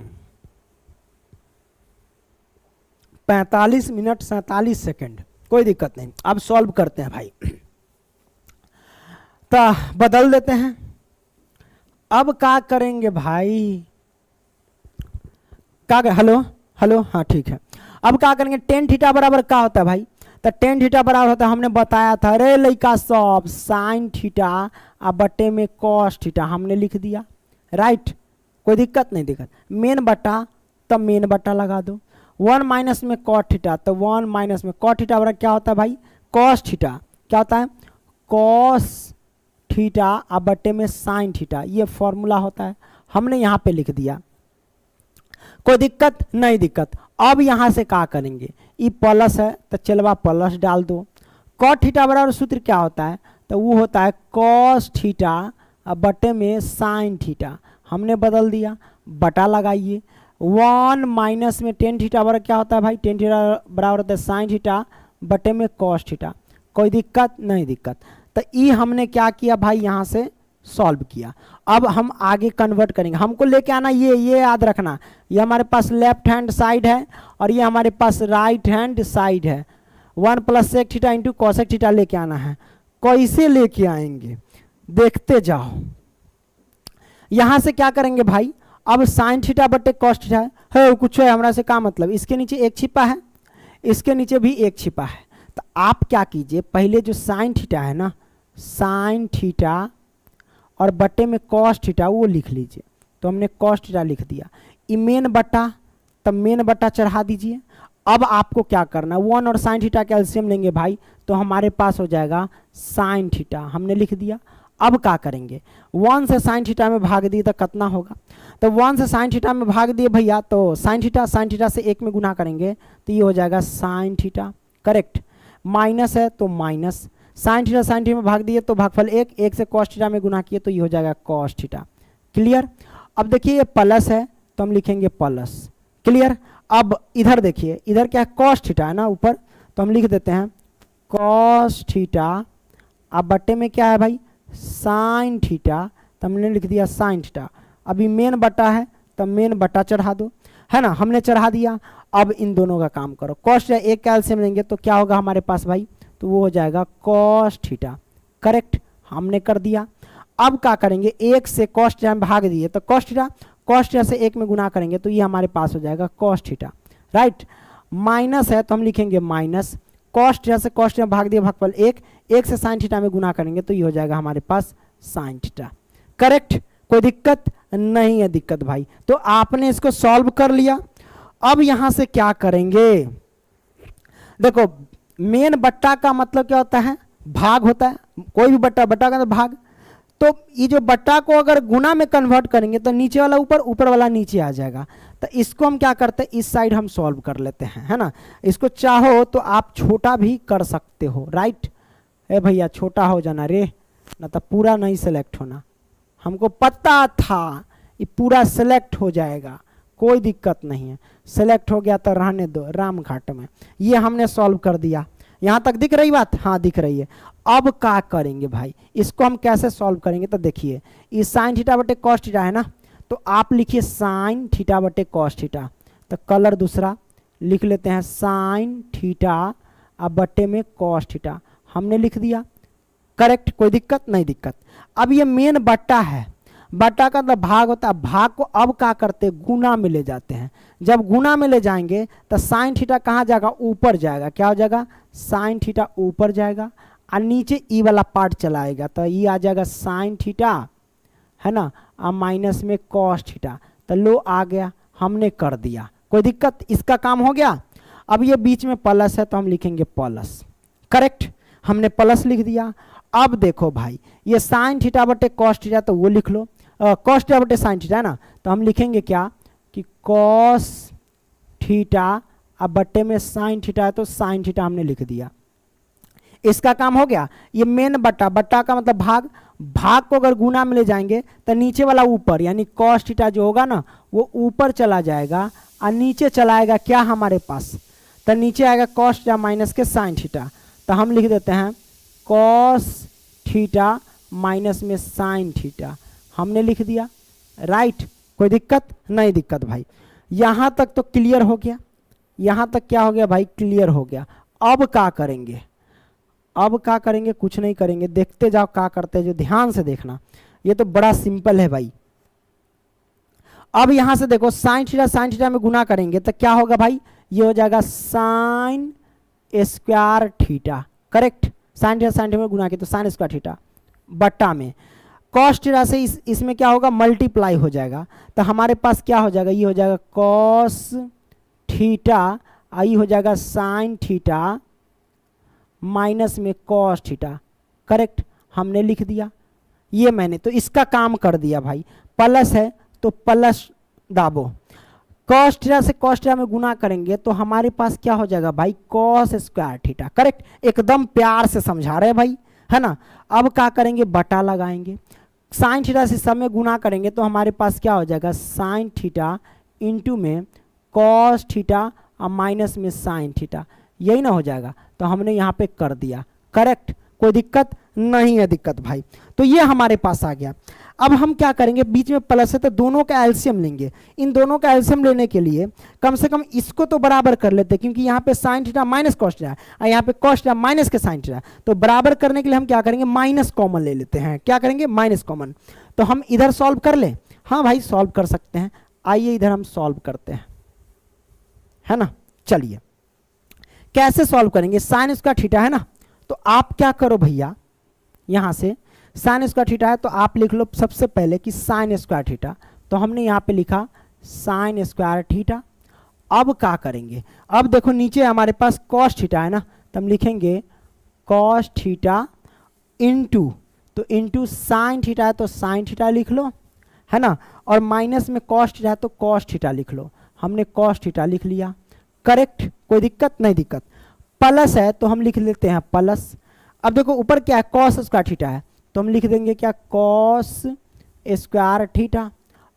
45 मिनट 47 सेकंड, कोई दिक्कत नहीं। अब सॉल्व करते हैं भाई, तो बदल देते हैं। अब क्या करेंगे भाई, क्या कर, हेलो हेलो, हाँ ठीक है। अब क्या करेंगे, टेन थीटा बराबर क्या होता है भाई, तो टेन थीटा बराबर होता है, हमने बताया था रे लड़का सब, साइन थीटा अब बटे में कॉस थीटा, हमने लिख दिया, राइट। कोई दिक्कत नहीं, दिक्कत मेन बटा तब मेन बटा लगा दो। 1 माइनस में कॉट थीटा, तो 1 माइनस में कॉट थीटा बराबर क्या होता है भाई, कॉस थीटा। क्या होता है, कॉस थीटा अब बटे में साइन थीटा, ये फॉर्मूला होता है, हमने यहाँ पे लिख दिया। कोई दिक्कत नहीं, दिक्कत। अब यहाँ से क्या करेंगे, ये प्लस है तो चलवा प्लस डाल दो। कॉट थीटा बराबर सूत्र क्या होता है, तो वो होता है कॉस थीटा अब बटे में साइन थीटा, हमने बदल दिया, बटा लगाइए। 1 माइनस में टेन थीटा बराबर क्या होता है भाई, टेन थीटा बराबर होता है साइन थीटा बटे में कॉस थीटा। कोई दिक्कत नहीं, दिक्कत। तो ये हमने क्या किया भाई, यहाँ से सॉल्व किया। अब हम आगे कन्वर्ट करेंगे, हमको लेके आना ये याद रखना, ये हमारे पास लेफ्ट हैंड साइड है और ये हमारे पास राइट हैंड साइड है। 1 plus sec theta into cosec theta लेके आना है। कैसे लेके आएंगे देखते जाओ। यहां से क्या करेंगे भाई, अब साइन थीटा बटे कॉस थीटा है कुछ है हमारा से, का मतलब इसके नीचे एक छिपा है, इसके नीचे भी एक छिपा है। तो आप क्या कीजिए, पहले जो साइन थीटा है ना, साइन थीटा और बटे में कॉस थीटा वो लिख लीजिए। तो हमने कॉस थीटा लिख दिया, ई मेन बटा तब मेन बटा चढ़ा दीजिए। अब आपको क्या करना, 1 और साइन थीटा का एलसीएम लेंगे भाई, तो हमारे पास हो जाएगा साइन थीटा, हमने लिख दिया। अब क्या करेंगे, 1 से साइन थीटा में भाग दिए तो कितना होगा, तो 1 से साइन थीटा में भाग दिए भैया, तो साइन थीटा से 1 में गुना करेंगे तो ये हो जाएगा साइन थीटा, करेक्ट। माइनस है तो माइनस, साइन थीटा में भाग दिए तो भागफल 1 से कॉस थीटा में गुना किए तो ये हो जाएगा कॉस थीटा। क्लियर। अब देखिए ये प्लस है तो हम लिखेंगे प्लस, क्लियर। अब इधर देखिए, इधर क्या है, कॉस थीटा है ना ऊपर, तो हम लिख देते हैं कॉस थीटा अब बटे में क्या है भाई, साइन थीटा, तो हमने लिख दिया साइन थीटा। अभी मेन बटा है तो मेन बटा चढ़ा दो, है ना, हमने चढ़ा दिया। अब इन दोनों का काम करो, कॉस थीटा एक का एलसीएम लेंगे तो क्या होगा हमारे पास भाई, तो वो हो जाएगा कॉस थीटा, करेक्ट, हमने कर दिया। अब क्या करेंगे, 1 से कॉस थीटा में भाग दिए तो कॉस थीटा से 1 में गुना करेंगे तो ये हमारे पास हो जाएगा कॉस थीटा, राइट। माइनस है तो हम लिखेंगे माइनस, कॉस थीटा से कॉस थीटा भाग दिया भागफल 1 से साइन थीटा में गुना करेंगे तो ये हो जाएगा हमारे पास साइन थीटा, करेक्ट। कोई दिक्कत नहीं है, दिक्कत भाई। तो आपने इसको सॉल्व कर लिया। अब यहां से क्या करेंगे, देखो मेन बट्टा का मतलब क्या होता है, भाग होता है, कोई भी बट्टा का तो भाग। तो ये जो बट्टा को अगर गुना में कन्वर्ट करेंगे तो नीचे वाला ऊपर, ऊपर वाला नीचे आ जाएगा। तो इसको हम क्या करते हैं, इस साइड हम सॉल्व कर लेते हैं, है ना। इसको चाहो तो आप छोटा भी कर सकते हो, राइट। ए भैया छोटा हो जाना रे, ना तो पूरा नहीं सेलेक्ट होना, हमको पता था ये पूरा सेलेक्ट हो जाएगा, कोई दिक्कत नहीं है। सेलेक्ट हो गया तो रहने दो, राम घाट में। ये हमने सॉल्व कर दिया, यहाँ तक दिख रही बात, हाँ दिख रही है। अब क्या करेंगे भाई, इसको हम कैसे सॉल्व करेंगे, तो देखिए ये साइन थीटा बटे कॉस थीटा है ना, तो आप लिखिए साइन थीटा बटे कॉस थीटा। तो कलर दूसरा लिख लेते हैं, साइन थीटा अब बटे में कॉस थीटा, हमने लिख दिया। करेक्ट, कोई दिक्कत नहीं दिक्कत। अब ये मेन बट्टा है, बट्टा का मतलब भाग होता है। भाग को अब क्या करते हैं, गुना में ले जाते हैं। जब गुना में ले जाएंगे तो साइन थीटा कहाँ जाएगा, ऊपर जाएगा। क्या हो जाएगा, साइन थीटा ऊपर जाएगा और नीचे ई वाला पार्ट चलाएगा, तो ये आ जाएगा साइन थीटा, है ना, और माइनस में कॉस थीटा। तो लो आ गया, हमने कर दिया, कोई दिक्कत, इसका काम हो गया। अब ये बीच में प्लस है तो हम लिखेंगे प्लस। करेक्ट, हमने प्लस लिख दिया। अब देखो भाई, ये साइन थीटा बटे कॉस थीटा तो वो लिख लो, कॉस थीटा बटे साइन थीटा है ना, तो हम लिखेंगे क्या कि कॉस थीटा अब बटे में साइन थीटा है तो साइन थीटा हमने लिख दिया। इसका काम हो गया। ये मेन बट्टा, बट्टा का मतलब भाग, भाग को अगर गुना में ले जाएंगे तो नीचे वाला ऊपर, यानी कॉस थीटा जो होगा ना वो ऊपर चला जाएगा और नीचे चला आएगा क्या हमारे पास, तो नीचे आएगा कॉस थीटा माइनस के साइन थीटा। तो हम लिख देते हैं कॉस थीटा माइनस में साइन थीटा, हमने लिख दिया। राइट, कोई दिक्कत नहीं दिक्कत भाई। यहाँ तक तो क्लियर हो गया, यहाँ तक क्या हो गया भाई, क्लियर हो गया। अब क्या करेंगे, अब क्या करेंगे, कुछ नहीं करेंगे, देखते जाओ क्या करते हैं, जो ध्यान से देखना, ये तो बड़ा सिंपल है भाई। अब यहां से देखो साइन थीटा में गुना करेंगे तो क्या होगा भाई, ये हो जाएगा sine square theta. Correct, sine theta में गुना किया तो साइन स्क्वायर थीटा बट्टा में कॉस थीटा से इसमें क्या होगा, मल्टीप्लाई हो जाएगा। तो हमारे पास क्या हो जाएगा, ये हो जाएगा कॉस थीटा, आई हो जाएगा साइन थीटा माइनस में कॉस थीटा। करेक्ट, हमने लिख दिया। ये मैंने तो इसका काम कर दिया भाई। प्लस है तो प्लस दाबो, कॉस थीटा से कॉस थीटा में गुना करेंगे तो हमारे पास क्या हो जाएगा भाई, कॉस स्क्वायर थीटा। करेक्ट, एकदम प्यार से समझा रहे हैं भाई, है ना। अब क्या करेंगे, बटा लगाएंगे। साइन थीटा से सब में गुना करेंगे तो हमारे पास क्या हो जाएगा, साइन थीटा इंटू में कॉस थीटा और माइनस में साइन थीटा, यही ना हो जाएगा। तो हमने यहाँ पे कर दिया। करेक्ट, कोई दिक्कत नहीं है दिक्कत भाई। तो ये हमारे पास आ गया। अब हम क्या करेंगे, बीच में प्लस है तो दोनों का एलसीएम लेंगे। इन दोनों का एलसीएम लेने के लिए कम से कम इसको तो बराबर कर लेते हैं, क्योंकि यहाँ पे sign theta minus cos theta और यहाँ पे कॉस थीटा माइनस के साइन थीटा। तो बराबर करने के लिए हम क्या करेंगे, माइनस कॉमन ले लेते हैं। क्या करेंगे, माइनस कॉमन। तो हम इधर सॉल्व कर ले, हाँ भाई सॉल्व कर सकते हैं। आइए इधर हम सॉल्व करते हैं, है ना। चलिए कैसे सॉल्व करेंगे, साइन स्क्वायर थीटा है ना, तो आप क्या करो भैया, यहाँ से साइन स्क्वायर थीटा है तो आप लिख लो सबसे पहले कि साइन स्क्वायर थीटा। तो हमने यहाँ पे लिखा साइन स्क्वायर थीटा। अब क्या करेंगे, अब देखो नीचे हमारे पास कॉस थीटा है ना, तो हम लिखेंगे कॉस थीटा इंटू, तो इंटू साइन थीटा है तो साइन थीटा लिख लो, है ना, और माइनस में कॉस थीटा है तो कॉस थीटा लिख लो। हमने कॉस थीटा लिख लिया। करेक्ट, कोई दिक्कत नहीं दिक्कत। प्लस है तो हम लिख लेते हैं प्लस। अब देखो ऊपर क्या है, कॉस स्क्वायर थीटा है तो हम लिख देंगे क्या, कॉस स्क्वायर थीटा।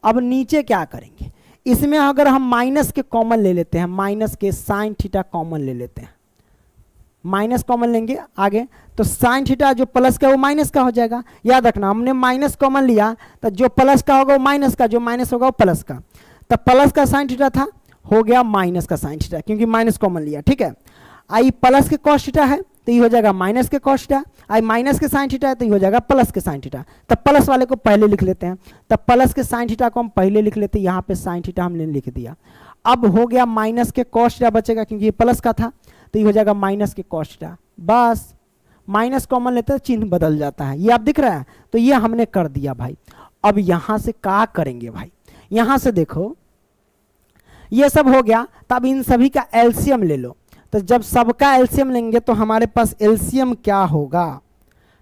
अब नीचे क्या करेंगे, इसमें अगर हम माइनस के कॉमन ले लेते हैं, माइनस के साइन थीटा कॉमन ले लेते हैं, माइनस कॉमन लेंगे आगे तो साइन थीटा जो प्लस का वो माइनस का हो जाएगा। याद रखना, हमने माइनस कॉमन लिया तो जो प्लस का होगा वो माइनस का, जो माइनस होगा वो प्लस का। तो प्लस का साइन थीटा था, हो गया माइनस का साइन थीटा, क्योंकि माइनस कॉमन लिया। ठीक है, आई प्लस के कॉस थीटा है तो ये हो जाएगा माइनस के कॉस थीटा, आई माइनस के साइन थीटा है तो ये हो जाएगा प्लस के साइन थीटा। तब प्लस वाले को पहले लिख लेते हैं, तब प्लस के साइन थीटा को हम पहले लिख लेते हैं, यहाँ पे साइन थीटा हमने लिख दिया। अब हो गया माइनस के कॉस थीटा बचेगा, क्योंकि ये प्लस का था तो ये हो जाएगा माइनस के कॉस थीटा। बस माइनस कॉमन लेते हैं, चिन्ह बदल जाता है, ये आप दिख रहा है। तो ये हमने कर दिया भाई। अब यहाँ से क्या करेंगे भाई, यहाँ से देखो ये सब हो गया, तब इन सभी का एलसीएम ले लो। तो जब सबका एलसीएम लेंगे तो हमारे पास एलसीएम क्या होगा,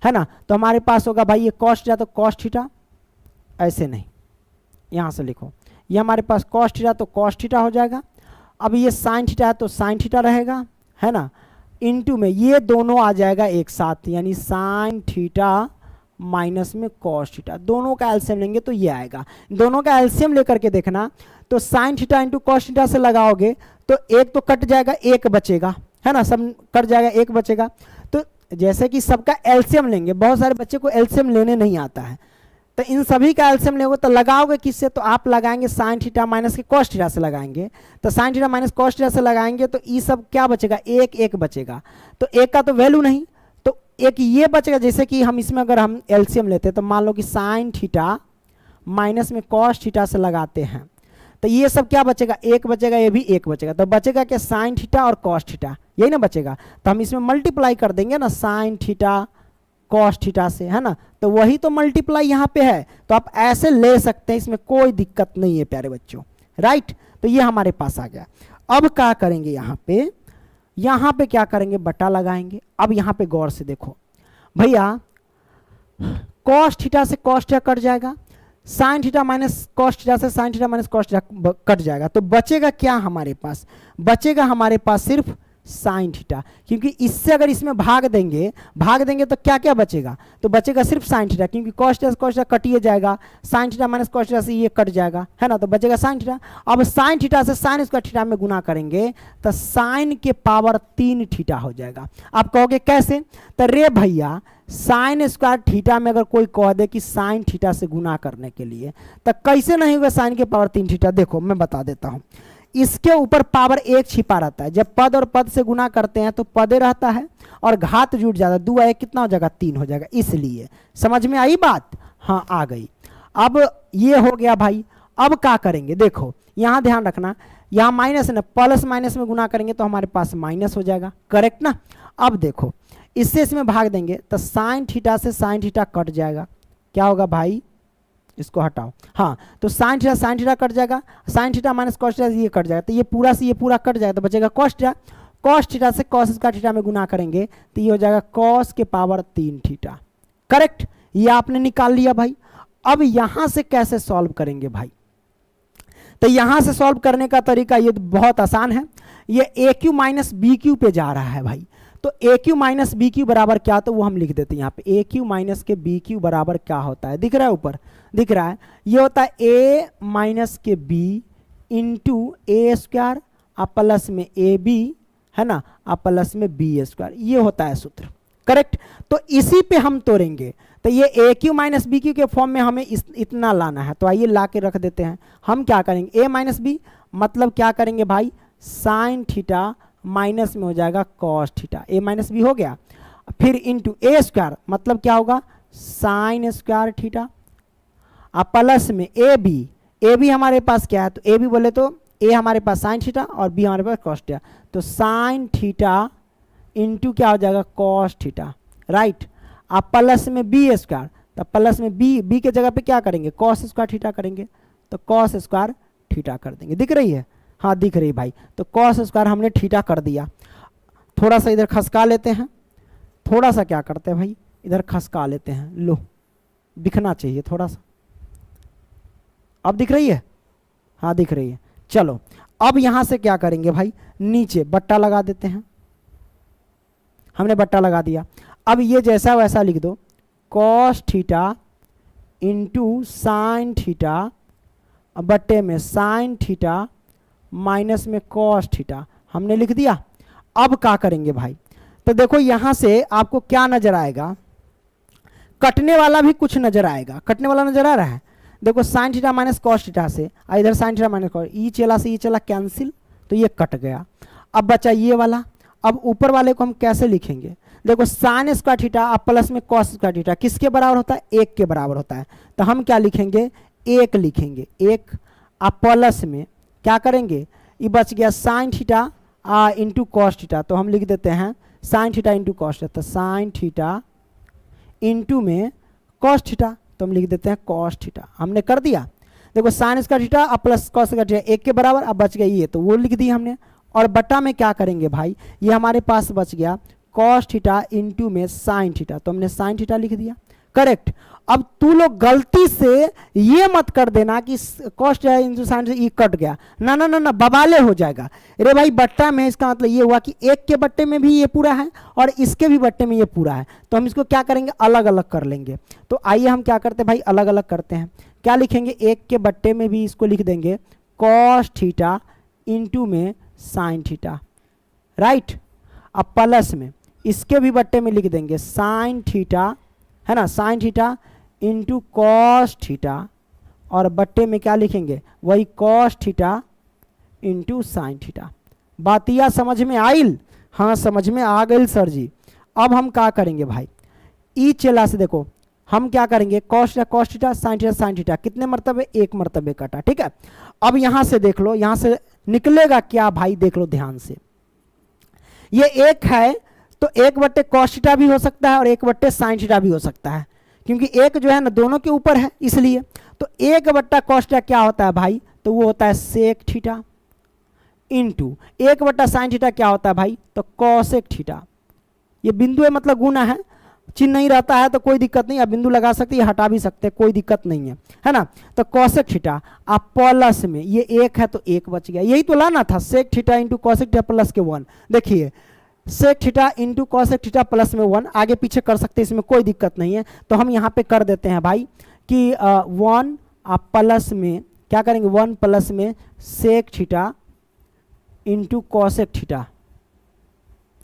है ना, तो हमारे पास होगा भाई ये कॉस थीटा तो कॉस थीटा, ऐसे नहीं, यहाँ से लिखो, ये हमारे पास कॉस थीटा तो कॉस थीटा हो जाएगा। अब ये साइन थीटा है तो साइन थीटा रहेगा, है ना, इनटू में ये दोनों आ जाएगा एक साथ, यानी साइन थीटा माइनस में कॉस थीटा। दोनों का एलसीएम लेंगे तो ये आएगा। दोनों का एलसीएम लेकर के देखना, तो sine theta into cos theta से लगाओगे तो एक तो कट जाएगा, एक बचेगा, है ना, सब कट जाएगा, एक बचेगा। तो जैसे कि सबका एलसीएम लेंगे, बहुत सारे बच्चे को एलसीएम लेने नहीं आता है, तो इन सभी का एलसीएम लेंगे तो लगाओगे किससे, तो आप लगाएंगे साइन थीटा माइनस के कॉस थीटा से लगाएंगे। तो sign theta minus cos theta से लगाएंगे तो ये सब क्या बचेगा, एक एक बचेगा, तो एक का तो वैल्यू नहीं, तो एक ये बचेगा। जैसे कि हम इसमें अगर हम एलसीएम लेते हैं तो मान लो कि साइन थीटा माइनस में कॉस थीटा से लगाते हैं तो ये सब क्या बचेगा, एक बचेगा, ये भी एक बचेगा। तो बचेगा क्या, साइन थीटा और कॉस थीटा, यही ना बचेगा। तो हम इसमें मल्टीप्लाई कर देंगे ना साइन थीटा कॉस थीटा से, है ना, तो वही तो मल्टीप्लाई यहाँ पे है। तो आप ऐसे ले सकते हैं, इसमें कोई दिक्कत नहीं है प्यारे बच्चों, राइट। तो ये हमारे पास आ गया। अब क्या करेंगे, यहाँ पे क्या करेंगे, बटा लगाएंगे। अब यहाँ पे गौर से देखो भैया, कॉस थीटा से कॉस थीटा कट जाएगा, sine theta minus cos theta से sine theta minus cos theta cut जाएगा। तो बचेगा क्या हमारे पास, बचेगा हमारे पास सिर्फ साइन थीटा, क्योंकि इससे अगर इसमें भाग देंगे तो क्या क्या बचेगा, तो बचेगा सिर्फ साइन थीटा, क्योंकि कॉस थीटा कटिए जाएगा, sine theta minus cos theta से ये कट जाएगा, है ना, तो बचेगा साइन थीटा। अब साइन थीटा से साइन स्क्वायर थीटा में गुना करेंगे तो साइन के पावर 3 थीटा हो जाएगा। आप कहोगे कैसे, तो रे भैया साइन स्क्वायर थीटा में अगर कोई कह दे कि साइन थीटा से गुना करने के लिए, तो कैसे नहीं होगा साइन के पावर 3 थीटा। देखो मैं बता देता हूं, इसके ऊपर पावर 1 छिपा रहता है, जब पद और पद से गुना करते हैं तो पदे रहता है और घात जुट जाता है, 2 1 कितना हो जाएगा, 3 हो जाएगा। इसलिए समझ में आई बात, हाँ आ गई। अब ये हो गया भाई। अब क्या करेंगे, देखो यहां ध्यान रखना, यहां माइनस है ना, प्लस माइनस में गुना करेंगे तो हमारे पास माइनस हो जाएगा, करेक्ट ना। अब देखो इससे इसमें भाग देंगे तो साइन थीटा से साइन थीटा कट जाएगा, क्या होगा भाई, इसको हटाओ, हाँ, तो साइन थीटा कट जाएगा, sine theta minus cos theta ये कट जाएगा, तो ये पूरा से ये पूरा कट जाएगा, तो बचेगा कॉस थीटा। कॉस थीटा से कॉस स्क्वायर थीटा में गुना करेंगे तो ये हो जाएगा कॉस के पावर 3 थीटा, करेक्ट। ये आपने निकाल लिया भाई। अब यहां से कैसे सॉल्व करेंगे भाई, तो यहां से सॉल्व करने का तरीका ये बहुत आसान है। ये ए क्यू माइनस बी क्यू पे जा रहा है भाई, तो ए क्यू माइनस बी क्यू बराबर क्या, तो वो हम लिख देते हैं यहाँ पे, ए क्यू माइनस के बी क्यू बराबर क्या होता है, दिख रहा है ऊपर, दिख रहा है, ये होता है ए माइनस के बी इंटू ए स्क्वायर और प्लस में ए बी, है ना, और प्लस में बी स्क्वायर, ये होता है सूत्र, करेक्ट। तो इसी पे हम तोड़ेंगे, तो ये ए क्यू माइनस बी क्यू के फॉर्म में हमें इतना लाना है, तो आइए ला के रख देते हैं। हम क्या करेंगे, ए माइनस बी मतलब क्या करेंगे भाई, साइन थीटा माइनस में हो जाएगा कॉस थीटा, ए माइनस बी हो गया, फिर इंटू ए स्क्वायर मतलब क्या होगा, साइन स्क्वायर थीटा, अब प्लस में ए बी हमारे पास क्या है, तो ए बी बोले तो ए हमारे पास साइन थीटा और बी हमारे पास कॉस थीटा, तो साइन थीटा इंटू क्या हो जाएगा कॉस थीटा, राइट। अब प्लस में बी स्क्वायर, तो प्लस में बी के जगह पे क्या करेंगे, कॉस स्क्वायर थीटा करेंगे, तो कॉस स्क्वायर थीटा कर देंगे, दिख रही है, हाँ दिख रही भाई। तो कॉस स्क्वायर हमने थीटा कर दिया। थोड़ा सा इधर खसका लेते हैं, थोड़ा सा क्या करते हैं भाई, इधर खसका लेते हैं, लो दिखना चाहिए थोड़ा सा, अब दिख रही है, हाँ दिख रही है। चलो अब यहां से क्या करेंगे भाई, नीचे बट्टा लगा देते हैं, हमने बट्टा लगा दिया। अब ये जैसा वैसा लिख दो, cos theta into sine theta बट्टे में साइन थीटा माइनस में कॉस थीटा, हमने लिख दिया। अब क्या करेंगे भाई, तो देखो यहां से आपको क्या नजर आएगा, कटने वाला भी कुछ नजर आएगा, कटने वाला नजर आ रहा है, देखो sign theta minus cos theta से इधर साइन थीटा माइनस कॉस, ई चला से ये चला कैंसिल, तो ये कट गया। अब बचा ये वाला, अब ऊपर वाले को हम कैसे लिखेंगे, देखो साइन स्क्वायर थीटा अब प्लस में कॉस स्क्वायर थीटा किसके बराबर होता है, 1 के बराबर होता है, तो हम क्या लिखेंगे, 1 लिखेंगे, 1 अब प्लस में क्या करेंगे, ये बच गया sine theta into cos theta, तो हम लिख देते हैं sine theta into cos theta, तो साइन थीटा इंटू में कॉस थीटा, तो हम लिख देते हैं कॉस थीटा, हमने कर दिया। देखो साइन स्क्वायर थीटा अब प्लस कॉस स्क्वायर थीटा 1 के बराबर, अब बच गया ये, तो वो लिख दिया हमने। और बट्टा में क्या करेंगे भाई, ये हमारे पास बच गया कॉस थीटा इंटू में साइन थीटा, तो हमने साइन थीटा लिख दिया, करेक्ट। अब तू लोग गलती से ये मत कर देना कि कॉस थीटा इंटू साइन से ये कट गया, ना ना ना ना, बवाले हो जाएगा। अरे भाई बट्टा में इसका मतलब ये हुआ कि 1 के बट्टे में भी ये पूरा है और इसके भी बट्टे में ये पूरा है, तो हम इसको क्या करेंगे, अलग अलग कर लेंगे। तो आइए हम क्या करते हैं भाई, अलग अलग करते हैं। क्या लिखेंगे, 1 के बट्टे में भी इसको लिख देंगे कॉस थीटा इंटू में साइन थीटा, राइट। अब प्लस में इसके भी बट्टे में लिख देंगे साइन थीटा, है ना, sine theta into cos theta, और बट्टे में क्या लिखेंगे, वही cos theta into sine theta. बातिया समझ में आइल? हाँ समझ में आ गई सर जी। अब हम क्या करेंगे भाई, ई चला से देखो हम क्या करेंगे, कॉस थीटा साइन थीटा कितने मरतबे, एक मरतबे कटा, ठीक है। अब यहां से देख लो, यहां से निकलेगा क्या भाई, देख लो ध्यान से, ये एक है तो एक बट्टे कॉस थीटा भी हो सकता है और एक बट्टे साइन थीटा भी हो सकता है, क्योंकि एक जो है ना दोनों के ऊपर है इसलिए। तो एक बट्टा कॉस थीटा क्या होता है भाई, तो वो होता है सेक थीटा, इंटू एक बट्टा साइन थीटा क्या होता है भाई, तो कॉसेक थीटा। ये बिंदु है मतलब गुना है, चिन्ह नहीं रहता है तो कोई दिक्कत नहीं, आप बिंदु लगा सकते हैं, हटा भी सकते हैं, कोई दिक्कत नहीं है ना। तो कॉसेक थीटा आप प्लस में, ये एक है तो एक बच गया, यही तो लाना था, sec theta into cosec theta plus के 1। देखिए sec theta into cosec theta plus में 1, आगे पीछे कर सकते हैं, इसमें कोई दिक्कत नहीं है। तो हम यहाँ पे कर देते हैं भाई कि 1 आप प्लस में क्या करेंगे, 1 प्लस में sec theta into cosec theta,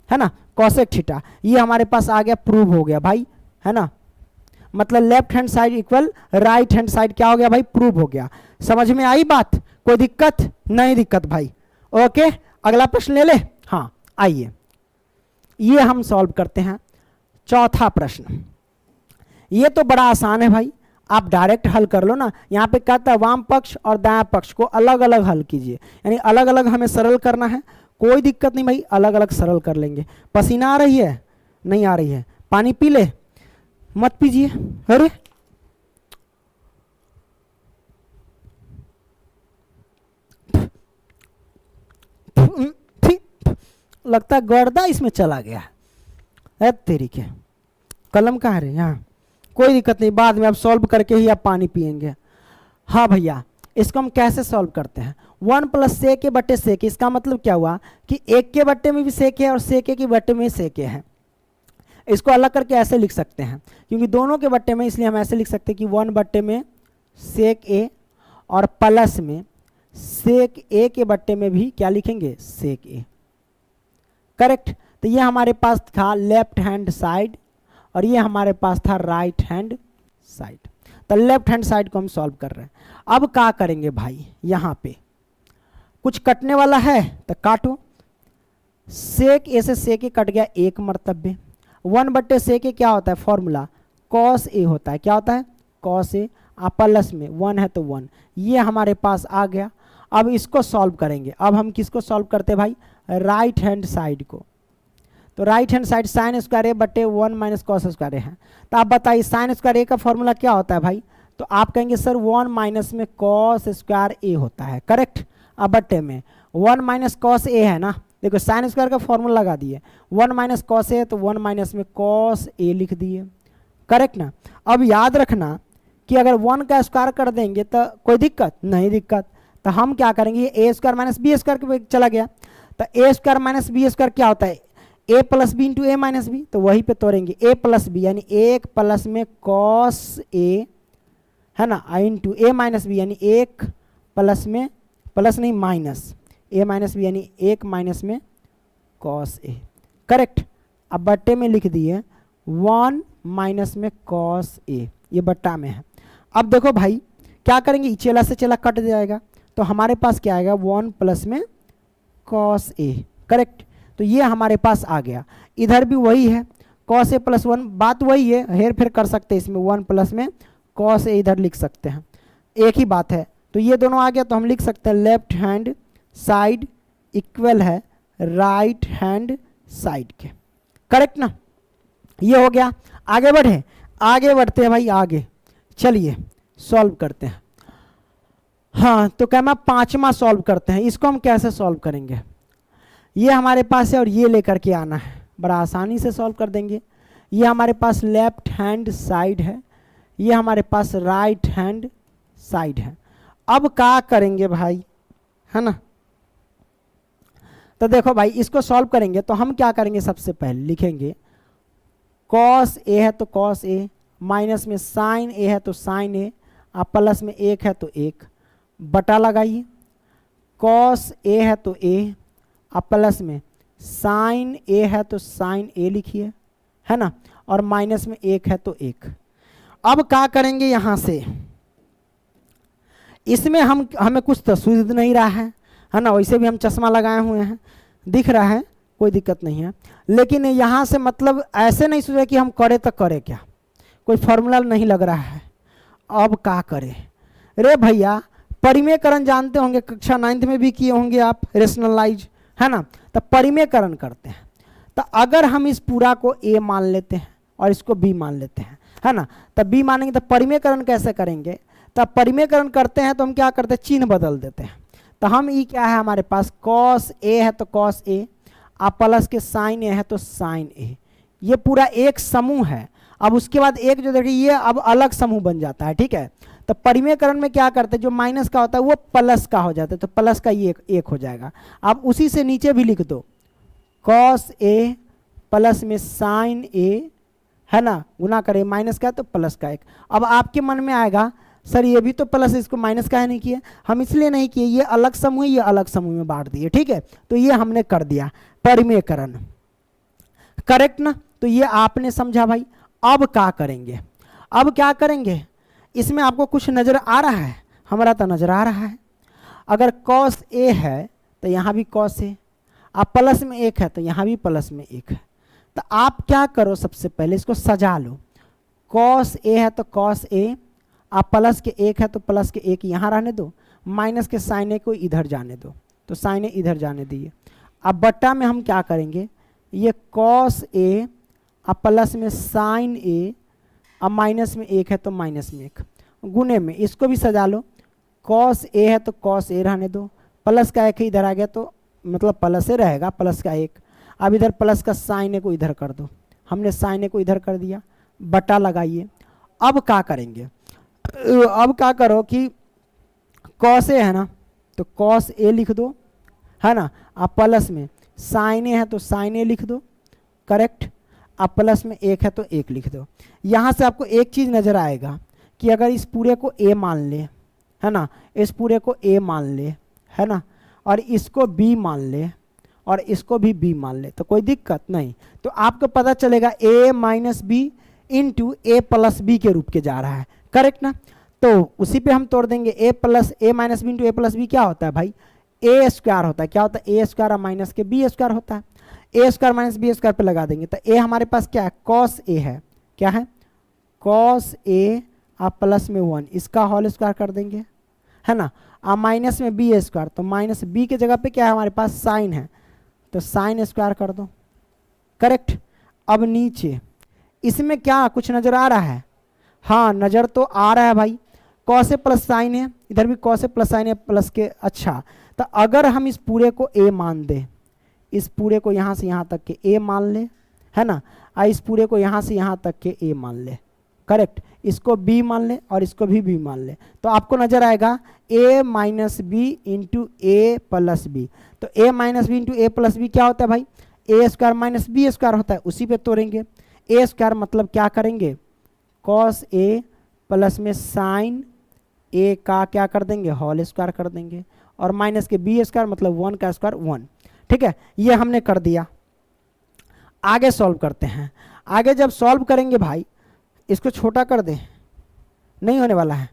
है ना, कॉसेक थीटा। ये हमारे पास आ गया, प्रूव हो गया भाई, है ना। मतलब left hand side equal right hand side क्या हो गया भाई, प्रूव हो गया। समझ में आई बात, कोई दिक्कत नहीं, दिक्कत भाई। ओके अगला प्रश्न ले ले। हाँ आइए ये हम सॉल्व करते हैं चौथा प्रश्न। ये तो बड़ा आसान है भाई, आप डायरेक्ट हल कर लो ना। यहाँ पे कहता है वाम पक्ष और दायां पक्ष को अलग अलग हल कीजिए, यानी अलग अलग हमें सरल करना है, कोई दिक्कत नहीं भाई, अलग अलग सरल कर लेंगे। पसीना आ रही है, नहीं आ रही है, पानी पी ले, मत पीजिए, अरे लगता है गर्दा इसमें चला गया है, तेरी के कलम कहाँ रे, यहाँ कोई दिक्कत नहीं, बाद में आप सॉल्व करके ही आप पानी पियेंगे। हाँ भैया इसको हम कैसे सॉल्व करते हैं, 1 प्लस सेक के बट्टे सेक, इसका मतलब क्या हुआ कि एक के बट्टे में भी सेक है और सेक के बट्टे में सेक है। इसको अलग करके ऐसे लिख सकते हैं क्योंकि दोनों के बट्टे में, इसलिए हम ऐसे लिख सकते हैं कि 1 बट्टे में सेक ए और प्लस में सेक ए के बट्टे में भी क्या लिखेंगे, सेक ए। करेक्ट। तो ये हमारे पास था लेफ्ट हैंड साइड और ये हमारे पास था राइट हैंड साइड। तो लेफ्ट हैंड साइड को हम सॉल्व कर रहे हैं। अब क्या करेंगे भाई, यहाँ पे कुछ कटने वाला है तो काटो, सेक ए से सेक ए कट गया एक मरतबे, 1 बट्टे सेक ए क्या होता है फॉर्मूला, कॉस ए होता है, क्या होता है कॉस ए, प्लस में 1 है तो 1, ये हमारे पास आ गया। अब इसको सॉल्व करेंगे, अब हम किसको सॉल्व करते हैं भाई, राइट हैंड साइड को। तो right hand side sine square A बट्टे 1 माइनस कॉस स्क्वायर ए है। तो आप बताइए साइन स्क्वायर ए का फॉर्मूला क्या होता है भाई, तो आप कहेंगे सर 1 माइनस में कॉस स्क्वायर ए होता है, करेक्ट। अब बट्टे में 1 माइनस कॉस ए है ना, देखो साइन स्क्वायर का फॉर्मूला लगा दिए, 1 माइनस कॉस ए तो 1 माइनस में कॉस ए लिख दिए, करेक्ट ना। अब याद रखना कि अगर 1 का स्क्वायर कर देंगे तो कोई दिक्कत नहीं, दिक्कत तो हम क्या करेंगे, ए स्क्वायर माइनस बी स्क्वायर पे चला गया, तो ए स्क्वायर माइनस बी स्क्वायर क्या होता है, ए plus B into A minus B, तो वहीं पे तोड़ेंगे ए प्लस बी यानी 1 प्लस में कॉस ए, है ना, इंटू ए माइनस बी यानी 1 प्लस में, प्लस नहीं माइनस, ए माइनस बी यानी 1 माइनस में कॉस ए, करेक्ट। अब बट्टे में लिख दिए 1 माइनस में कॉस ए, ये बट्टा में है। अब देखो भाई क्या करेंगे, चेला से चेला कट जाएगा, तो हमारे पास क्या आएगा 1 प्लस में कॉस ए, करेक्ट। तो ये हमारे पास आ गया, इधर भी वही है कॉस ए प्लस 1, बात वही है, हेर फेर कर सकते हैं इसमें, 1 प्लस में कॉस ए इधर लिख सकते हैं, एक ही बात है। तो ये दोनों आ गया, तो हम लिख सकते हैं लेफ्ट हैंड साइड इक्वल है राइट हैंड साइड के, करेक्ट ना। ये हो गया, आगे बढ़े, आगे बढ़ते हैं भाई, आगे चलिए सॉल्व करते हैं। हाँ तो क्या मैं 5वां सॉल्व करते हैं, इसको हम कैसे सॉल्व करेंगे, ये हमारे पास है और ये लेकर के आना है, बड़ा आसानी से सॉल्व कर देंगे। ये हमारे पास लेफ्ट हैंड साइड है, ये हमारे पास राइट हैंड साइड है। अब क्या करेंगे भाई, है ना। तो देखो भाई इसको सॉल्व करेंगे तो हम क्या करेंगे, सबसे पहले लिखेंगे कॉस ए है तो कॉस ए, माइनस में साइन ए है तो साइन ए, आप प्लस में 1 है तो 1, बटा लगाइए, कॉस ए है तो ए, अब प्लस में साइन ए है तो साइन ए लिखिए, है ना, और माइनस में 1 है तो 1। अब क्या करेंगे यहां से, इसमें हमें कुछ तो सूझ नहीं रहा है ना, वैसे भी हम चश्मा लगाए हुए हैं, दिख रहा है, कोई दिक्कत नहीं है, लेकिन यहाँ से मतलब ऐसे नहीं सूझा कि हम करे तो करे क्या, कोई फॉर्मूला नहीं लग रहा है। अब क्या करें रे भैया, परिमेयकरण जानते होंगे, कक्षा 9th में भी किए होंगे आप, रेशनलाइज, है ना। तो परिमेयकरण करते हैं, तो अगर हम इस पूरा को a मान लेते हैं और इसको b मान लेते हैं, है ना, तब b मानेंगे, तो परिमेयकरण कैसे करेंगे, तब परिमेयकरण करते हैं तो हम क्या करते हैं, चिन्ह बदल देते हैं। तो हम ई क्या है हमारे पास, cos a है तो cos a, आप प्लस के sin a है तो sin a, ये पूरा एक समूह है। अब उसके बाद एक जो देखिए ये अब अलग समूह बन जाता है, ठीक है। तो परिमेयकरण में क्या करते हैं, जो माइनस का होता है वो प्लस का हो जाता है, तो प्लस का ये एक हो जाएगा। अब उसी से नीचे भी लिख दो, cos a प्लस में sin a, है ना, गुना करें माइनस का तो प्लस का एक। अब आपके मन में आएगा सर ये भी तो प्लस, इसको माइनस का है नहीं किए, हम इसलिए नहीं किए, ये अलग समूह ये अलग समूह में बांट दिए, ठीक है। तो ये हमने कर दिया परिमेयकरण, करेक्ट ना। तो ये आपने समझा भाई। अब क्या करेंगे, अब क्या करेंगे, इसमें आपको कुछ नजर आ रहा है, हमारा तो नजर आ रहा है। अगर cos a है तो यहाँ भी cos a, आप प्लस में एक है तो यहाँ भी प्लस में एक है। तो आप क्या करो, सबसे पहले इसको सजा लो, cos a है तो cos a, आप प्लस के एक है तो प्लस के एक यहाँ रहने दो, माइनस के साइन ए को इधर जाने दो, तो साइन ए इधर जाने दिए। अब बट्टा में हम क्या करेंगे, ये cos a, अब प्लस में साइन ए, अब माइनस में एक है तो माइनस में एक, गुने में इसको भी सजा लो, cos a है तो cos a रहने दो, प्लस का एक इधर आ गया तो मतलब प्लस ए रहेगा, प्लस का एक। अब इधर प्लस का साइन ए को इधर कर दो, हमने साइन ए को इधर कर दिया, बटा लगाइए। अब क्या करेंगे, अब क्या करो कि cos a है ना तो cos a लिख दो, है ना, आप प्लस में साइन ए है तो साइन ए लिख दो, करेक्ट। आप प्लस में एक है तो एक लिख दो। यहाँ से आपको एक चीज़ नज़र आएगा कि अगर इस पूरे को a मान ले, है ना, इस पूरे को a मान ले, है ना, और इसको b मान ले और इसको भी b मान ले, तो कोई दिक्कत नहीं। तो आपको पता चलेगा a minus B into A plus B के रूप के जा रहा है, करेक्ट ना। तो उसी पे हम तोड़ देंगे, a minus B into A plus B क्या होता है भाई, a स्क्वायर होता है, क्या होता है, a स्क्वायर और माइनस के b स्क्वायर होता है, a square minus B square पे लगा देंगे। तो a हमारे पास क्या है, cos a है, क्या है, cos a, आप प्लस में 1 इसका होल स्क्वायर कर देंगे, है ना, आप माइनस में b स्क्वायर, तो माइनस b के जगह पे क्या है हमारे पास साइन है, तो साइन स्क्वायर कर दो, करेक्ट। अब नीचे इसमें क्या कुछ नज़र आ रहा है, हाँ नज़र तो आ रहा है भाई, cos a प्लस साइन है, इधर भी cos a प्लस साइन है प्लस के। अच्छा, तो अगर हम इस पूरे को a मान दें, इस पूरे को यहाँ से यहाँ तक के a मान ले, है ना, इस पूरे को यहाँ से यहाँ तक के a मान ले, करेक्ट, इसको b मान ले और इसको भी b मान ले, तो आपको नजर आएगा a minus B into A plus B. तो a minus B into A plus B क्या होता है भाई, a square minus B square होता है, उसी पे तोड़ेंगे। a स्क्वायर मतलब क्या करेंगे, cos a प्लस में साइन a का क्या कर देंगे, होल स्क्वायर कर देंगे, और माइनस के b स्क्वायर मतलब 1 का स्क्वायर 1, ठीक है। ये हमने कर दिया। आगे सॉल्व करते हैं। आगे जब सॉल्व करेंगे भाई, इसको छोटा कर दें, नहीं होने वाला है,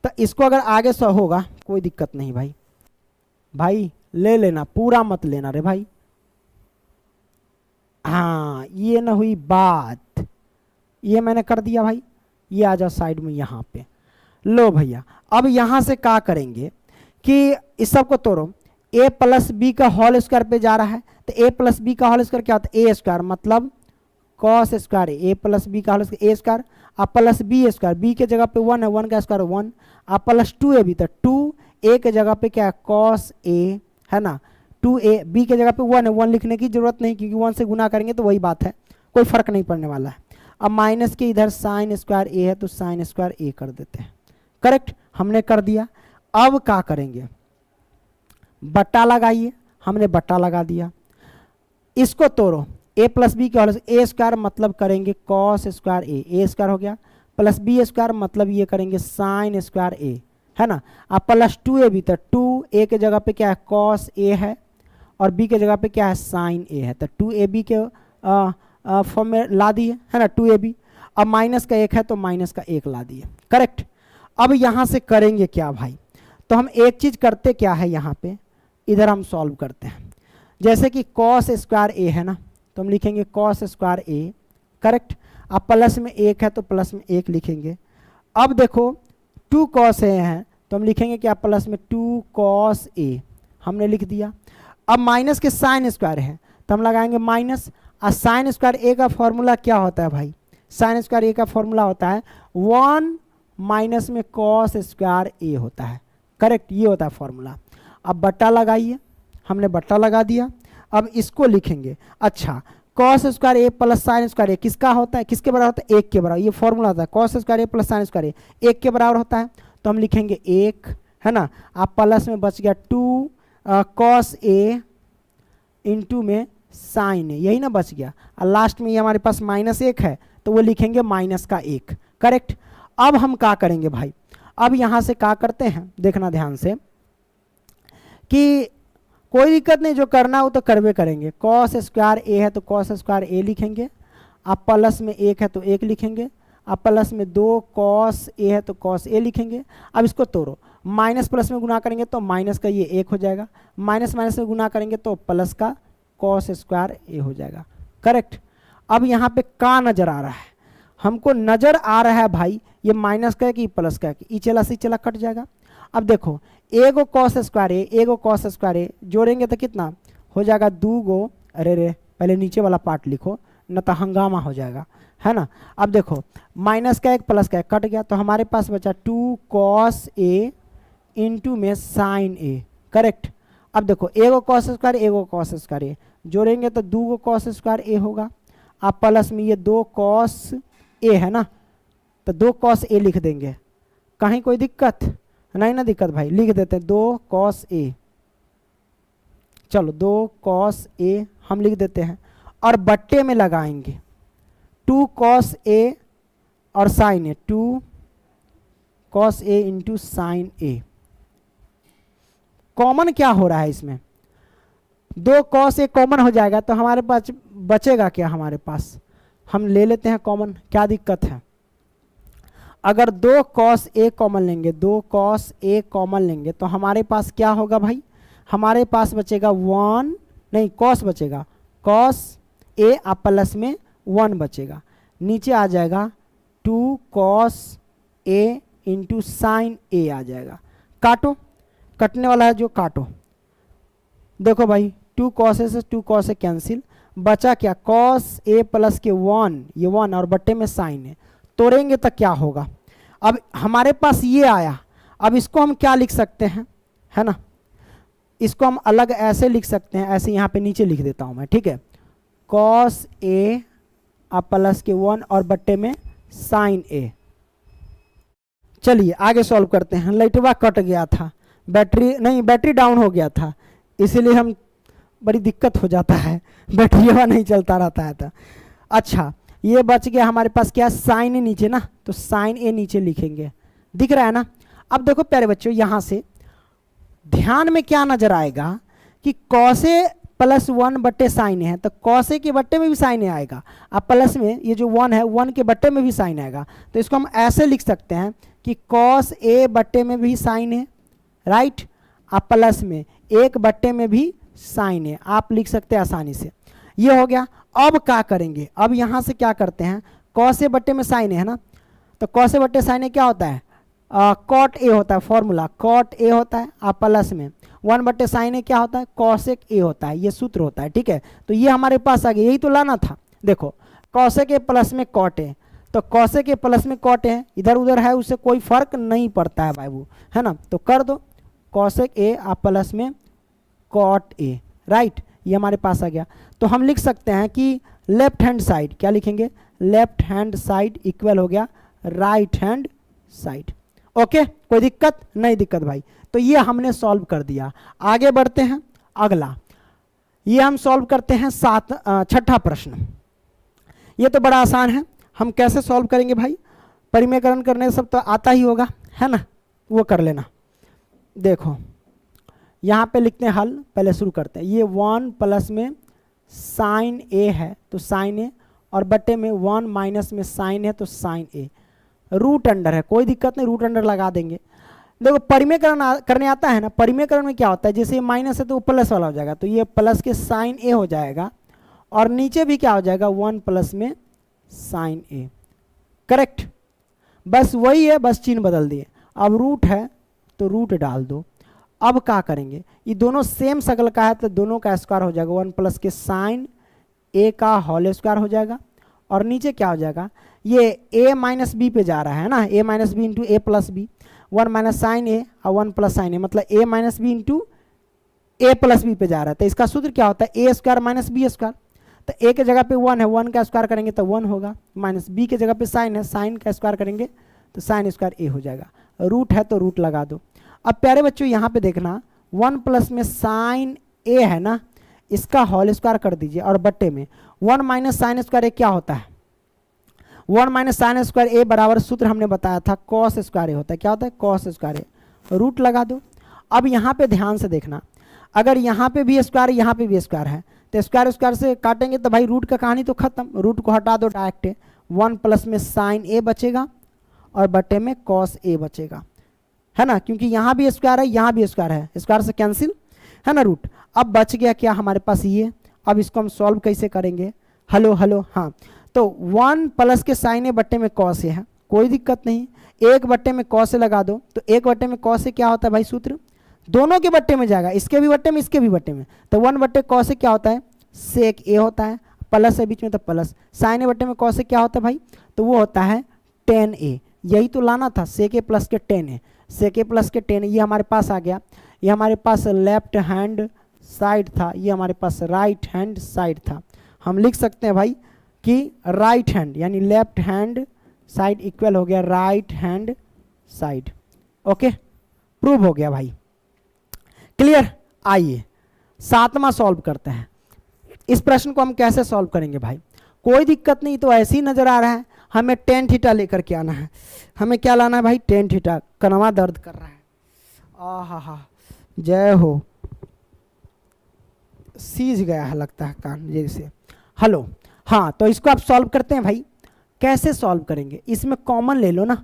तो इसको अगर आगे सॉ होगा कोई दिक्कत नहीं भाई, भाई ले लेना, पूरा मत लेना रे भाई। हाँ ये ना हुई बात, ये मैंने कर दिया भाई, ये आ जाओ साइड में यहाँ पे। लो भैया, अब यहाँ से क्या करेंगे कि इस सब को तोड़ो, a प्लस बी का होल स्क्वायर पे जा रहा है, तो a प्लस बी का होल स्क्वायर क्या होता है, a स्क्वायर मतलब cos square a plus B का होल स्क्वायर a स्क्वायर, आप प्लस बी स्क्वायर, बी के जगह पे 1 है, 1 का स्क्वायर 1, आप प्लस 2ab, तो 2a के जगह पे क्या है cos a, है ना, 2a, b के जगह पे 1 है, 1 लिखने की जरूरत नहीं क्योंकि 1 से गुना करेंगे तो वही बात है, कोई फर्क नहीं पड़ने वाला है। अब माइनस के इधर साइन स्क्वायर a है तो साइन स्क्वायर a कर देते हैं, करेक्ट, हमने कर दिया। अब क्या करेंगे, बट्टा लगाइए, हमने बट्टा लगा दिया। इसको तोड़ो, a प्लस बी के होल a स्क्वायर मतलब करेंगे cos स्क्वायर a स्क्वायर हो गया, प्लस बी स्क्वायर मतलब ये करेंगे साइन स्क्वायर a, है ना, अब प्लस 2ab, तो 2a के जगह पे क्या है cos a है और b के जगह पे क्या है साइन a है, तो 2ab के फॉर्म में ला दिए, है ना, 2ab। अब माइनस का 1 है तो माइनस का 1 ला दिए, करेक्ट। अब यहाँ से करेंगे क्या भाई, तो हम एक चीज़ करते क्या है, यहाँ पे इधर हम सॉल्व करते हैं। जैसे कि कॉस स्क्वायर ए है ना, तो हम लिखेंगे कॉस स्क्वायर ए, करेक्ट। अब प्लस में 1 है तो प्लस में 1 लिखेंगे। अब देखो 2 कॉस ए है तो हम लिखेंगे क्या, प्लस में 2 कॉस ए, हमने लिख दिया। अब माइनस के साइन स्क्वायर है तो हम लगाएंगे माइनस। और साइन स्क्वायर ए का फॉर्मूला क्या होता है भाई, साइन स्क्वायर ए का फॉर्मूला होता है 1 माइनस में कॉस स्क्वायर ए होता है, करेक्ट, ये होता है फॉर्मूला। अब बट्टा लगाइए, हमने बट्टा लगा दिया। अब इसको लिखेंगे, अच्छा cos square A plus sign square ए किसका होता है, किसके बराबर होता है, 1 के बराबर। ये फॉर्मूला होता है cos square A plus sign square ए 1 के बराबर होता है, तो हम लिखेंगे 1, है ना। अब प्लस में बच गया 2 कॉस ए इंटू में साइन ए, यही ना बच गया। और लास्ट में ये हमारे पास -1 है तो वो लिखेंगे माइनस का 1, करेक्ट। अब हम क्या करेंगे भाई, अब यहाँ से क्या करते हैं, देखना ध्यान से कि कोई दिक्कत नहीं, जो करना हो तो करवे करेंगे। कॉस स्क्वायर ए है तो कॉस स्क्वायर ए लिखेंगे। अब प्लस में 1 है तो 1 लिखेंगे। अब प्लस में 2 कॉस ए है तो कॉस ए लिखेंगे। अब इसको तोड़ो, माइनस प्लस में गुना करेंगे तो माइनस का ये 1 हो जाएगा, माइनस माइनस में गुना करेंगे तो प्लस का कॉस स्क्वायर ए हो जाएगा, करेक्ट। अब यहाँ पे का नज़र आ रहा है, हमको नज़र आ रहा है भाई ये माइनस का है कि प्लस का है, ई चला सी चला कट जाएगा। अब देखो एगो कॉस स्क्वायर ए, एगो कॉस स्क्वायर ए जोड़ेंगे तो कितना हो जाएगा, 2 गो, अरे रे पहले नीचे वाला पार्ट लिखो न तो हंगामा हो जाएगा, है ना। अब देखो माइनस का 1 प्लस का 1 कट गया तो हमारे पास बचा 2 कॉस ए इंटू में साइन ए, करेक्ट। अब देखो एगो कॉस स्क्वायर एगो कॉस स्क्वायर ए जोड़ेंगे तो 2 गो कॉस स्क्वायर ए होगा। अब प्लस में ये 2 कॉस ए है ना, तो 2 कॉस ए लिख देंगे, कहीं कोई दिक्कत नहीं ना, दिक्कत भाई, लिख देते हैं 2 कॉस ए, चलो 2 कॉस ए हम लिख देते हैं। और बट्टे में लगाएंगे 2 कॉस ए और sign A, 2 cos A into sine A. Common क्या हो रहा है इसमें, 2 कॉस ए कॉमन हो जाएगा तो हमारे पास बचेगा क्या, हमारे पास हम ले लेते हैं कॉमन, क्या दिक्कत है। अगर 2 कॉस ए कॉमन लेंगे, 2 कॉस ए कॉमन लेंगे तो हमारे पास क्या होगा भाई, हमारे पास बचेगा 1 नहीं कॉस बचेगा, कॉस ए आप प्लस में 1 बचेगा, नीचे आ जाएगा 2 कॉस ए इंटू साइन ए आ जाएगा। काटो, कटने वाला है जो काटो, देखो भाई 2 कॉस ए से 2 कॉस ए कैंसिल, बचा क्या कॉस ए प्लस के 1, ये 1 और बट्टे में साइन है, तोड़ेंगे तो क्या होगा। अब हमारे पास ये आया, अब इसको हम क्या लिख सकते हैं, है ना, इसको हम अलग ऐसे लिख सकते हैं, ऐसे यहाँ पे नीचे लिख देता हूँ मैं, ठीक है। कॉस ए अब प्लस के 1 और बट्टे में साइन ए। चलिए आगे सॉल्व करते हैं। लाइटवा कट गया था, बैटरी डाउन हो गया था, इसीलिए हम बड़ी दिक्कत हो जाता है, बैटरी हवा नहीं चलता रहता है तो। अच्छा ये बच गया हमारे पास क्या, साइन ए नीचे ना, तो साइन ए नीचे लिखेंगे, दिख रहा है ना। अब देखो प्यारे बच्चों यहाँ से ध्यान में क्या नजर आएगा कि कॉसे प्लस 1 बट्टे साइन ए है तो कॉसे के बट्टे में भी साइन ए आएगा, अब प्लस में ये जो 1 है 1 के बट्टे में भी साइन आएगा, तो इसको हम ऐसे लिख सकते हैं कि कॉस ए बट्टे में भी साइन है, राइट, अब प्लस में 1 बट्टे में भी साइन है, आप लिख सकते हैं आसानी से। ये हो गया। अब क्या करेंगे, अब यहाँ से क्या करते हैं, कॉस ए बट्टे में साइन है ना, तो कॉस ए बट्टे साइन ए क्या होता है, कॉट ए होता है, फॉर्मूला कॉट ए होता है, आप प्लस में 1 बट्टे साइन ए क्या होता है, कॉसेक ए होता है, ये सूत्र होता है, ठीक है। तो ये हमारे पास आ गया, यही तो लाना था। देखो कॉसेक ए प्लस में कॉट ए, तो कॉसेक ए प्लस में कॉट ए इधर उधर है, उससे कोई फर्क नहीं पड़ता है बाबू, है ना, तो कर दो कॉसेक ए आप प्लस में कॉट ए, राइट, ये हमारे पास आ गया। तो हम लिख सकते हैं कि लेफ्ट हैंड साइड क्या लिखेंगे, लेफ्ट हैंड साइड इक्वल हो गया राइट हैंड साइड। ओके, कोई दिक्कत नहीं, दिक्कत भाई। तो ये हमने सॉल्व कर दिया। आगे बढ़ते हैं, अगला ये हम सॉल्व करते हैं 6ठा प्रश्न। ये तो बड़ा आसान है, हम कैसे सॉल्व करेंगे भाई, परिमेयकरण करने सब तो आता ही होगा, है ना, वो कर लेना। देखो यहाँ पे लिखते हैं हल, पहले शुरू करते हैं। ये 1 प्लस में साइन ए है तो साइन ए, और बट्टे में 1 माइनस में साइन है तो साइन ए, रूट अंडर है, कोई दिक्कत नहीं, रूट अंडर लगा देंगे। देखो परिमेयकरण करने आता है ना, परिमेयकरण में क्या होता है, जैसे माइनस है तो वो प्लस वाला हो जाएगा, तो ये प्लस के साइन ए हो जाएगा और नीचे भी क्या हो जाएगा 1 प्लस में साइन ए, करेक्ट। बस वही है, बस चिन्ह बदल दिए। अब रूट है तो रूट डाल दो। अब क्या करेंगे, ये दोनों सेम शक्ल का है तो दोनों का स्क्वायर हो जाएगा, 1 प्लस के साइन ए का होल स्क्वायर हो जाएगा और नीचे क्या हो जाएगा, ये a माइनस बी पे जा रहा है ना, a minus B into A plus B, 1 minus sine A और 1 प्लस साइन ए, मतलब a minus B into A plus B पे जा रहा है। तो इसका सूत्र क्या होता है, A square minus B square. तो a के जगह पे 1 है, 1 का स्क्वायर करेंगे तो 1 होगा, माइनस b के जगह पे साइन है, साइन का स्क्वायर करेंगे तो साइन स्क्वायर a हो जाएगा। रूट है तो रूट लगा दो। अब प्यारे बच्चों यहाँ पे देखना, 1 प्लस में साइन ए है ना, इसका होल स्क्वायर कर दीजिए और बट्टे में 1 माइनस साइन स्क्वायर ए क्या होता है, 1 माइनस साइन स्क्वायर ए बराबर सूत्र हमने बताया था कॉस स्क्वायर ए होता है, क्या होता है कॉस स्क्वायर ए, रूट लगा दो। अब यहाँ पे ध्यान से देखना, अगर यहाँ पे भी स्क्वायर यहाँ पे भी स्क्वायर है तो स्क्वायर स्क्वायर से काटेंगे तो भाई रूट का कहानी तो खत्म, रूट को हटा दो डायरेक्ट, 1 प्लस में साइन ए बचेगा और बट्टे में कॉस ए बचेगा, है ना, क्योंकि यहाँ भी स्क्वायर है यहाँ भी स्क्वायर है, स्क्वायर से कैंसिल, है ना रूट। अब बच गया क्या हमारे पास ये, अब इसको हम सॉल्व कैसे करेंगे, हेलो हेलो, हाँ, तो 1 प्लस के साइन ए बट्टे में कॉस ए है, कोई दिक्कत नहीं, 1 बट्टे में कॉस ए लगा दो, तो 1 बट्टे में कॉस ए क्या होता है भाई, सूत्र दोनों के बट्टे में जाएगा, इसके भी बट्टे में इसके भी बट्टे में, तो 1 बट्टे कॉस ए क्या होता है, सेक ए होता है, प्लस है बीच में तो प्लस, साइन ए बट्टे में कॉस ए क्या होता है भाई, तो वो होता है टेन ए, यही तो लाना था, सेक ए प्लस के टेन ए, सेक ए प्लस के टेन, ये हमारे पास आ गया, ये हमारे पास लेफ्ट हैंड साइड था, ये हमारे पास राइट हैंड साइड था। हम लिख सकते हैं भाई कि राइट हैंड यानी लेफ्ट हैंड साइड इक्वल हो गया right hand side, okay, prove हो गया भाई, क्लियर। आइए 7वां सॉल्व करते हैं। इस प्रश्न को हम कैसे सॉल्व करेंगे भाई, कोई दिक्कत नहीं, तो ऐसे ही नजर आ रहा है, हमें टेन थीटा लेकर के आना है, हमें क्या लाना है भाई, टेन थीटा। कनवा दर्द कर रहा है, आहा जय हो, सीज गया है लगता है कान जैसे, हेलो, हाँ, तो इसको आप सॉल्व करते हैं भाई, कैसे सॉल्व करेंगे, इसमें कॉमन ले लो ना,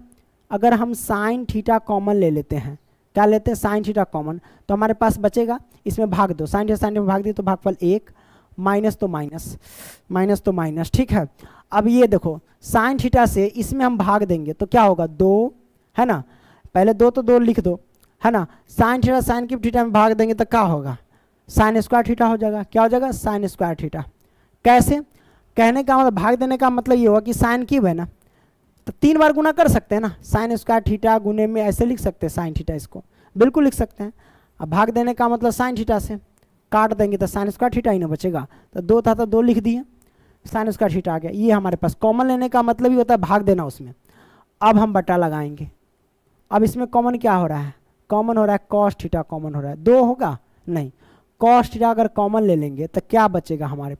अगर हम साइन थीटा कॉमन ले लेते हैं, क्या लेते हैं साइन थीटा कॉमन, तो हमारे पास बचेगा, इसमें भाग दो, साइन थीटा में भाग दिए तो भागफल 1, माइनस तो माइनस, माइनस तो माइनस, ठीक है। अब ये देखो साइन थीटा से इसमें हम भाग देंगे तो क्या होगा 2, है ना, पहले 2 तो 2 लिख दो, है ना, sine theta sine cube theta में भाग देंगे तो क्या होगा, साइन स्क्वायर थीटा हो जाएगा, क्या हो जाएगा साइन स्क्वायर थीटा। कैसे, कहने का मतलब भाग देने का मतलब ये होगा कि साइन क्यूब है ना, तो 3 बार गुना कर सकते हैं ना, साइन स्क्वायर थीटा गुने में ऐसे लिख सकते हैं साइन थीटा, इसको बिल्कुल लिख सकते हैं। अब भाग देने का मतलब साइन थीटा से काट देंगे तो साइन स्क्वायर थीटा ही ना बचेगा, तो 2 था तो 2 लिख दिए, साइन स्क्वायर थीटा आ गया। ये हमारे पास कॉमन लेने का मतलब ही होता है भाग देना उसमें। अब हम बटा लगाएंगे, अब इसमें कॉमन क्या हो रहा है, कॉमन हो रहा है कॉस थीटा, कॉमन हो रहा है 2 होगा नहीं, कॉस थीटा अगर कॉमन ले लेंगे तो क्या बचेगा हमारे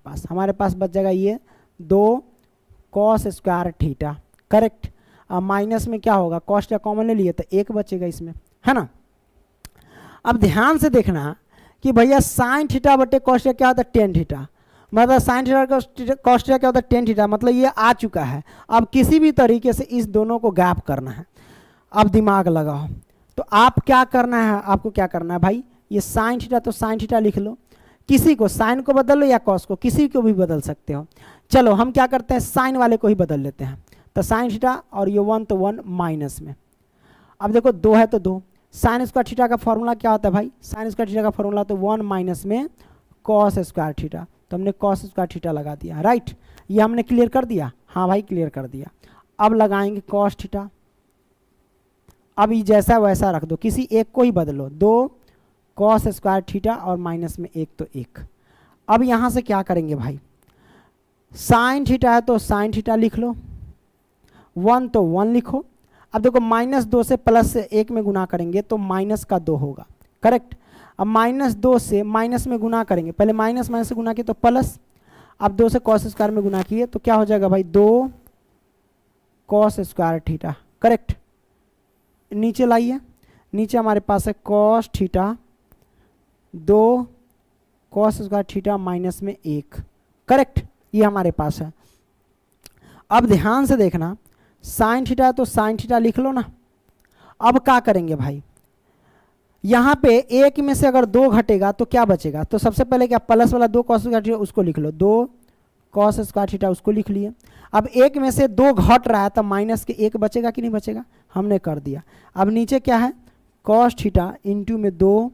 पास बच जाएगा ये 2 कॉस स्क्वायर थीटा, करेक्ट। अब माइनस में क्या होगा, कॉस थीटा कॉमन ले लिए तो 1 बचेगा इसमें, है ना। अब ध्यान से देखना कि भैया साइन थीटा बटे कॉस थीटा क्या होता है टेन थीटा, मतलब साइन थीटा कॉस थीटा क्या होता है टेन थीटा, मतलब ये आ चुका है। अब किसी भी तरीके से इस दोनों को गैप करना है, अब दिमाग लगाओ, तो आप क्या करना है, आपको क्या करना है भाई, ये साइन थीटा तो साइन थीटा लिख लो, किसी को साइन को बदल लो या कॉस को, किसी को भी बदल सकते हो। चलो हम क्या करते हैं, साइन वाले को ही बदल लेते हैं, तो साइन थीटा और ये 1 तो 1 माइनस में, अब देखो 2 है तो 2, साइन स्क्वायर थीटा का फॉर्मूला क्या होता है भाई, साइन स्क्वायर थीटा का फॉर्मूला तो 1 माइनस में कॉस स्क्वायर थीटा, तो हमने कॉस स्क्वायर थीटा लगा दिया, राइट। ये हमने क्लियर कर दिया, हाँ भाई क्लियर कर दिया। अब लगाएंगे कॉस थीटा, अब ये जैसा वैसा रख दो, किसी एक को ही बदलो, 2 कॉस स्क्वायर थीटा और माइनस में 1 तो 1। अब यहाँ से क्या करेंगे भाई, साइन थीटा है तो साइन थीटा लिख लो, 1 तो 1 लिखो। अब देखो -2 से +1 में गुना करेंगे तो माइनस का 2 होगा, करेक्ट। अब -2 से माइनस में गुना करेंगे, पहले माइनस माइनस से गुना किए तो प्लस, अब 2 से कॉस स्क्वायर में गुना किए तो क्या हो जाएगा भाई 2 कॉस स्क्वायर थीटा, करेक्ट। नीचे लाइए, नीचे हमारे पास है cos theta 2 cos square theta minus में 1, करेक्ट, ये हमारे पास है। अब ध्यान से देखना, साइन थीटा है तो साइन थीटा लिख लो ना। अब क्या करेंगे भाई, यहाँ पे एक में से अगर 2 घटेगा तो क्या बचेगा, तो सबसे पहले क्या प्लस वाला 2 कॉस स्क्वायर थीटा उसको लिख लो, 2 कॉस स्क्वायर थीटा उसको लिख लिए। अब एक में से 2 घट रहा है तो माइनस के 1 बचेगा कि नहीं बचेगा, हमने कर दिया। अब नीचे क्या है, कॉस थीटा इंटू में 2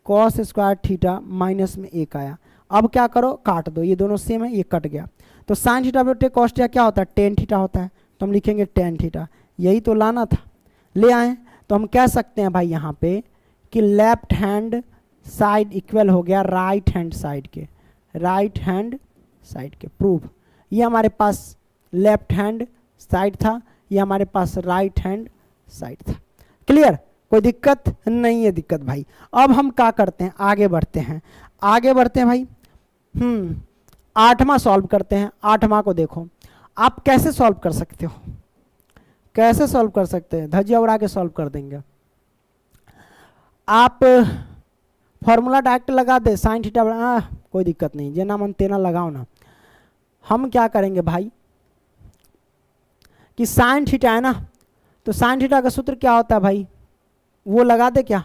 कॉस स्क्वायर थीटा माइनस में 1 आया। अब क्या करो, काट दो, ये दोनों सेम है, ये कट गया। तो साइन थीटा बटे कॉस थीटा क्या होता है, टेन थीटा होता है, तो हम लिखेंगे टेन थीटा। यही तो लाना था, ले आए। तो हम कह सकते हैं भाई यहाँ पे कि लेफ्ट हैंड साइड इक्वल हो गया राइट हैंड साइड के, राइट हैंड साइड के। प्रूफ, ये हमारे पास लेफ्ट हैंड साइड था, ये हमारे पास राइट हैंड साइड था। क्लियर, कोई दिक्कत नहीं है दिक्कत भाई। अब हम क्या करते हैं, आगे बढ़ते हैं, आगे बढ़ते हैं भाई। 8वां सॉल्व करते हैं। 8वां को देखो, आप कैसे सॉल्व कर सकते हो, कैसे सॉल्व कर सकते हैं, धज्जिया उड़ा के सॉल्व कर देंगे। आप फॉर्मूला डायरेक्ट लगा दे, साइन थीटा कोई दिक्कत नहीं, जेना मन तेना लगाओ ना। हम क्या करेंगे भाई कि साइन थीटा है ना, तो साइन थीटा का सूत्र क्या होता है भाई, वो लगा दे क्या,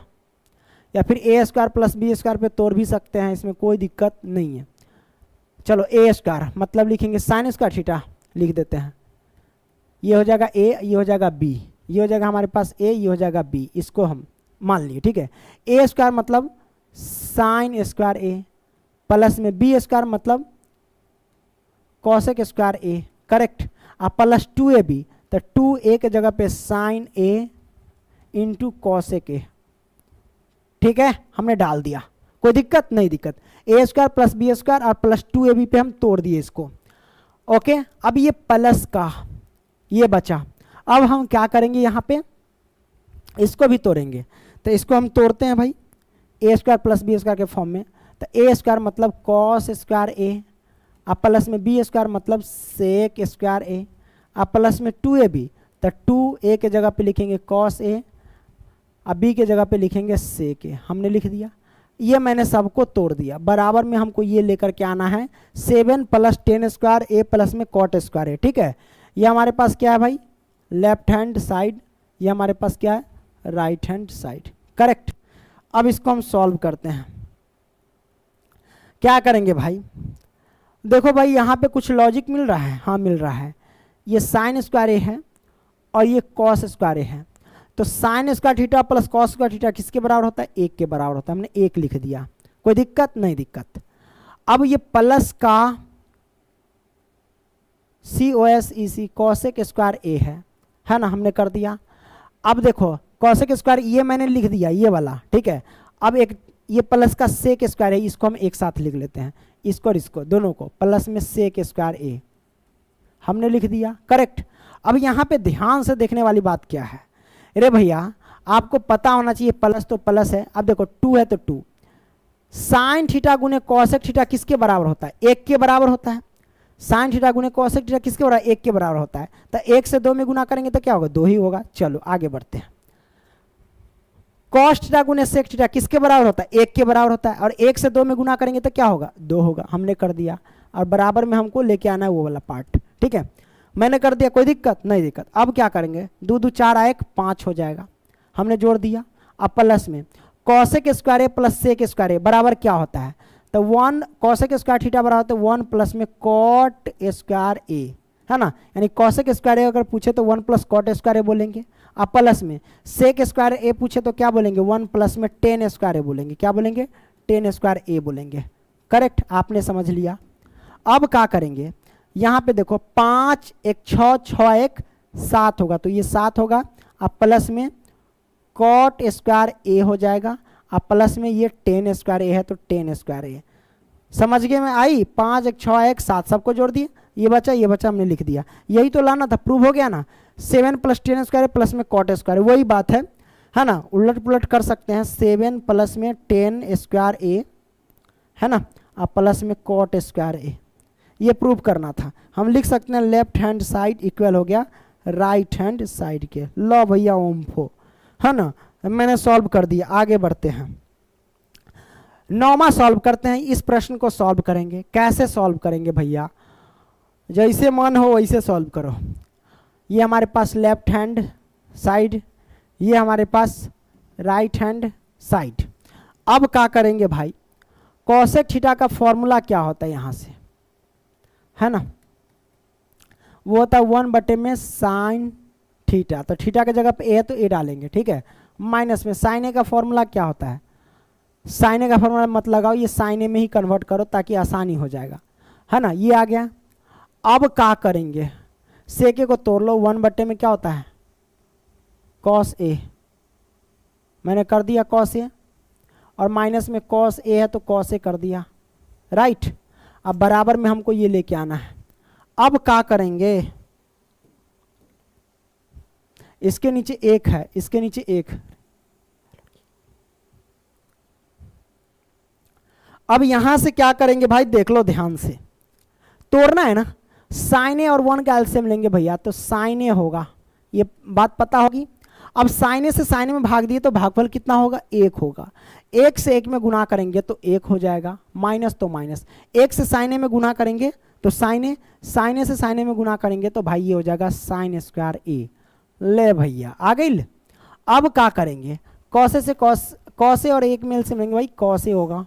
या फिर ए स्क्वायर प्लस बी स्क्वायर पे तोड़ भी सकते हैं, इसमें कोई दिक्कत नहीं है। चलो ए स्क्वायर मतलब लिखेंगे साइन स्क्वायर थीटा, लिख देते हैं। ये हो जाएगा ए, ये हो जाएगा बी, ये हो जाएगा हमारे पास ए, ये हो जाएगा बी, इसको हम मान लिए, ठीक है। ए स्क्वायर मतलब साइन स्क्वायर ए, प्लस में बी स्क्वायर मतलब कॉसेक स्क्वायर ए, करेक्ट। अब प्लस 2ab, तो 2a के जगह पे sine A into cosec A, ठीक है, हमने डाल दिया, कोई दिक्कत नहीं दिक्कत। A square plus B square और प्लस 2ab पे हम तोड़ दिए इसको, ओके। अब ये प्लस का ये बचा, अब हम क्या करेंगे, यहाँ पे इसको भी तोड़ेंगे। तो इसको हम तोड़ते हैं भाई, ए स्क्वायर प्लस बी स्क्वायर के फॉर्म में। तो ए स्क्वायर मतलब कॉस स्क्वायर ए, अब प्लस में बी स्क्वायर मतलब सेक स्क्वायर ए, अब प्लस में 2ab, तो 2a के जगह पे लिखेंगे कॉस ए, अब बी के जगह पे लिखेंगे सेक ए, हमने लिख दिया। ये मैंने सबको तोड़ दिया, बराबर में हमको ये लेकर के आना है 7 + 10 स्क्वायर ए प्लस में कॉट स्क्वायर ए, ठीक है। ये हमारे पास क्या है भाई, लेफ्ट हैंड साइड, ये हमारे पास क्या है, राइट हैंड साइड, करेक्ट। अब इसको हम सॉल्व करते हैं। क्या करेंगे भाई, देखो भाई यहाँ पे कुछ लॉजिक मिल रहा है, हाँ मिल रहा है। ये साइन स्क्वायर ए है और ये कॉस स्क्वायर ए है, तो sine square theta plus cos square theta किसके बराबर होता है, 1 के बराबर होता है, हमने 1 लिख दिया, कोई दिक्कत नहीं दिक्कत। अब ये प्लस का COSEC कॉसेक स्क्वायर ए है ना, हमने कर दिया। अब देखो कॉसेक स्क्वायर ये मैंने लिख दिया, ये वाला, ठीक है। अब एक ये प्लस का सेक स्क्वायर है, इसको हम एक साथ लिख लेते हैं, इसको और इसको दोनों को, प्लस में सेक स्क्वायर ए हमने लिख दिया, करेक्ट। अब यहाँ पे ध्यान से देखने वाली बात क्या है, अरे भैया आपको पता होना चाहिए, प्लस तो प्लस है। अब देखो 2 है तो 2, साइन थीटा गुने कॉसेक थीटा किसके बराबर होता है, 1 के बराबर होता है। साइन थीटा गुने कॉसेक थीटा किसके बराबर, 1 के बराबर होता है। तो 1 से 2 में गुना करेंगे तो क्या होगा, 2 ही होगा। चलो आगे बढ़ते हैं। कॉस थीटा गुने सेक थीटा किसके बराबर होता है, 1 के बराबर होता है, और 1 से 2 में गुना करेंगे तो क्या होगा, 2 होगा, हमने कर दिया। और बराबर में हमको लेके आना है वो वाला पार्ट, ठीक है, मैंने कर दिया, कोई दिक्कत नहीं दिक्कत। अब क्या करेंगे, 2 2 4 1 5 हो जाएगा, हमने जोड़ दिया। अब प्लस में cosec square A plus sec square ए बराबर क्या होता है, तो 1 कॉसेक स्क्वायर थीटा बराबर होता है 1 प्लस में कॉट स्क्वायर ए, है ना, यानी कॉसेक स्क्वायर ए अगर पूछे तो 1 प्लस कॉट स्क्वायर ए बोलेंगे। अब प्लस में सेक स्क्वायर ए पूछे तो क्या बोलेंगे, 1 प्लस में टेन स्क्वायर ए बोलेंगे, क्या बोलेंगे, टेन स्क्वायर ए बोलेंगे, करेक्ट, आपने समझ लिया। अब क्या करेंगे, यहाँ पे देखो 5 1 6 6 1 7 होगा, तो ये 7 होगा। अब प्लस में कॉट स्क्वायर ए हो जाएगा, अब प्लस में ये टेन स्क्वायर ए है तो टेन स्क्वायर ए, समझ गए में आई। 5 1 6 1 7 सबको जोड़ दिए, ये बचा हमने लिख दिया, यही तो लाना था, प्रूव हो गया ना। 7 + 10 स्क्वायर प्लस में कॉट स्क्वायर, वही बात है ना, उलट पुलट कर सकते हैं। 7 प्लस में 10 स्क्वायर ए है ना, अब प्लस में कॉट स्क्वायर ए, ये प्रूव करना था। हम लिख सकते हैं लेफ्ट हैंड साइड इक्वल हो गया राइट हैंड साइड के। लो भैया ओम्फो, है ना, मैंने सॉल्व कर दिया। आगे बढ़ते हैं, 9वां सॉल्व करते हैं। इस प्रश्न को सॉल्व करेंगे, कैसे सॉल्व करेंगे भैया, जैसे मन हो वैसे सॉल्व करो। ये हमारे पास लेफ्ट हैंड साइड, ये हमारे पास राइट हैंड साइड। अब क्या करेंगे भाई, कॉसेक थीटा का फॉर्मूला क्या होता है यहाँ से, है ना, वो होता है 1/में साइन थीटा। तो थीटा की जगह पे ए है तो ए डालेंगे, ठीक है। माइनस में साइन ए का फॉर्मूला क्या होता है, साइन ए का फॉर्मूला मत लगाओ, ये साइन ए में ही कन्वर्ट करो ताकि आसानी हो जाएगा, है ना। ये आ गया। अब क्या करेंगे, सेके को तोड़ लो, 1/में क्या होता है कॉस ए, मैंने कर दिया कॉस ए, और माइनस में कॉस ए है तो कॉस ए कर दिया, राइट। अब बराबर में हमको ये लेके आना है। अब क्या करेंगे, इसके नीचे एक है, इसके नीचे एक, अब यहां से क्या करेंगे भाई, देख लो ध्यान से, तोड़ना है ना, साइन ए और 1 का एलसीएम लेंगे भैया, तो साइन ए होगा, ये बात पता होगी। अब साइन ए से साइन ए में भाग दिए तो भागफल कितना होगा, 1 होगा। 1 से 1 में गुना करेंगे तो 1 हो जाएगा, माइनस तो माइनस, 1 से साइन ए में गुना करेंगे तो साइन ए से साइन ए में गुना करेंगे तो भाई ये हो जाएगा साइन स्क्वायर ए। ले भैया आ गई। अब क्या करेंगे, कॉसे से कॉसे और 1 में एलसीएम लेंगे भाई, कॉसे होगा,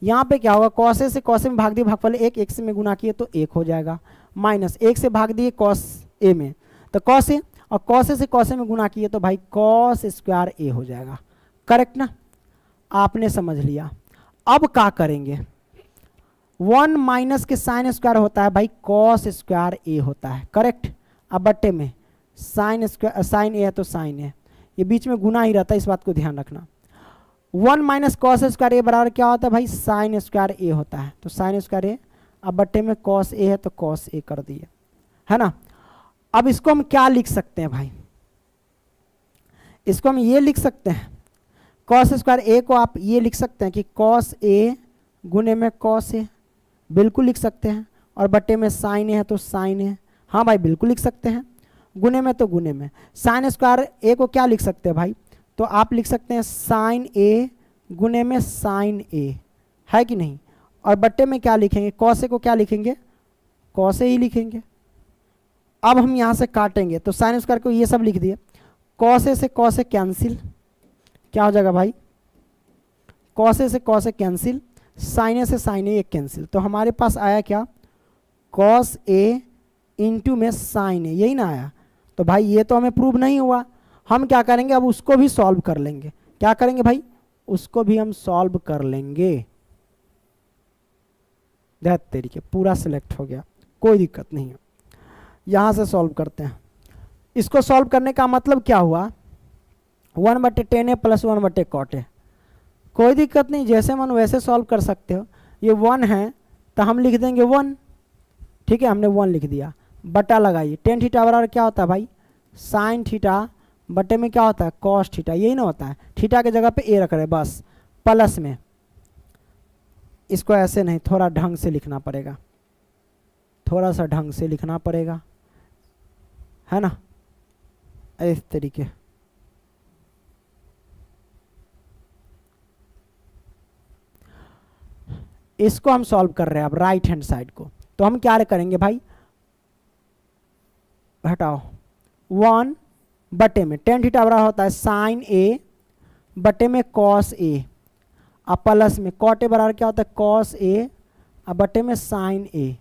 यहाँ पे क्या होगा, कॉसे से कॉसे में भाग दिए भागफल 1, 1 से में गुना किए तो 1 हो जाएगा, माइनस 1 से भाग दिए कॉस ए में तो कॉस ए, और कॉसे से कॉसे में गुना किए तो भाई कॉस स्क्वायर ए हो जाएगा, करेक्ट ना, आपने समझ लिया। अब क्या करेंगे, 1 माइनस के साइन स्क्वायर होता है भाई कॉस स्क्वायर ए होता है, करेक्ट। अब बट्टे में साइन स्क्वायर, साइन ए है तो साइन ए, ये बीच में गुना ही रहता है, इस बात को ध्यान रखना। 1 माइनस कॉस स्क्वायर ए बराबर क्या होता है भाई, साइन स्क्वायर ए होता है, तो साइन स्क्वायर ए, अब बट्टे में कॉस ए है तो कॉस ए कर दिए, है ना। अब इसको हम क्या लिख सकते हैं भाई, इसको हम ये लिख सकते हैं, कॉस स्क्वायर ए को आप ये लिख सकते हैं कि कॉस ए गुने में कॉस ए, बिल्कुल लिख सकते हैं, और बट्टे में साइन ए है तो साइन ए, हाँ भाई बिल्कुल लिख सकते हैं, गुने में तो गुने में। साइन स्क्वायर ए को क्या लिख सकते हैं भाई, तो आप लिख सकते हैं साइन ए गुने में साइन ए, है कि नहीं, और बट्टे में क्या लिखेंगे, कॉस ए को क्या लिखेंगे, कॉस ए ही लिखेंगे। अब हम यहाँ से काटेंगे तो साइन स्क्वायर को ये सब लिख दिए, कॉस ए से कॉस ए कैंसिल, क्या हो जाएगा भाई, कॉस ए से कॉस ए कैंसिल, साइन ए से साइन ए कैंसिल, तो हमारे पास आया क्या, कॉस ए इंटू में साइन ए, यही ना आया। तो भाई ये तो हमें प्रूव नहीं हुआ, हम क्या करेंगे, अब उसको भी सॉल्व कर लेंगे। क्या करेंगे भाई, उसको भी हम सॉल्व कर लेंगे। दैट तरीके पूरा सिलेक्ट हो गया, कोई दिक्कत नहीं है। यहाँ से सॉल्व करते हैं। इसको सॉल्व करने का मतलब क्या हुआ, 1/10 प्लस 1/cot ए, कोई दिक्कत नहीं, जैसे मन वैसे सॉल्व कर सकते हो। ये 1 है तो हम लिख देंगे 1, ठीक है, हमने 1 लिख दिया, बटा लगाइए, टेन थीटा बराबर क्या होता है भाई, साइन थीटा, बटे में क्या होता है कॉस थीटा, यही ना होता है, थीटा के जगह पे ए रख रहे बस, प्लस में, इसको ऐसे नहीं, थोड़ा ढंग से लिखना पड़ेगा, थोड़ा सा ढंग से लिखना पड़ेगा, है ना, इस तरीके। इसको हम सॉल्व कर रहे हैं अब राइट हैंड साइड को, तो हम क्या करेंगे भाई, हटाओ 1 बटे में टेन थीटा बराबर होता है साइन ए बटे में कॉस ए, अब प्लस में कॉट ए बराबर क्या होता है कॉस ए, अब बटे में साइन ए,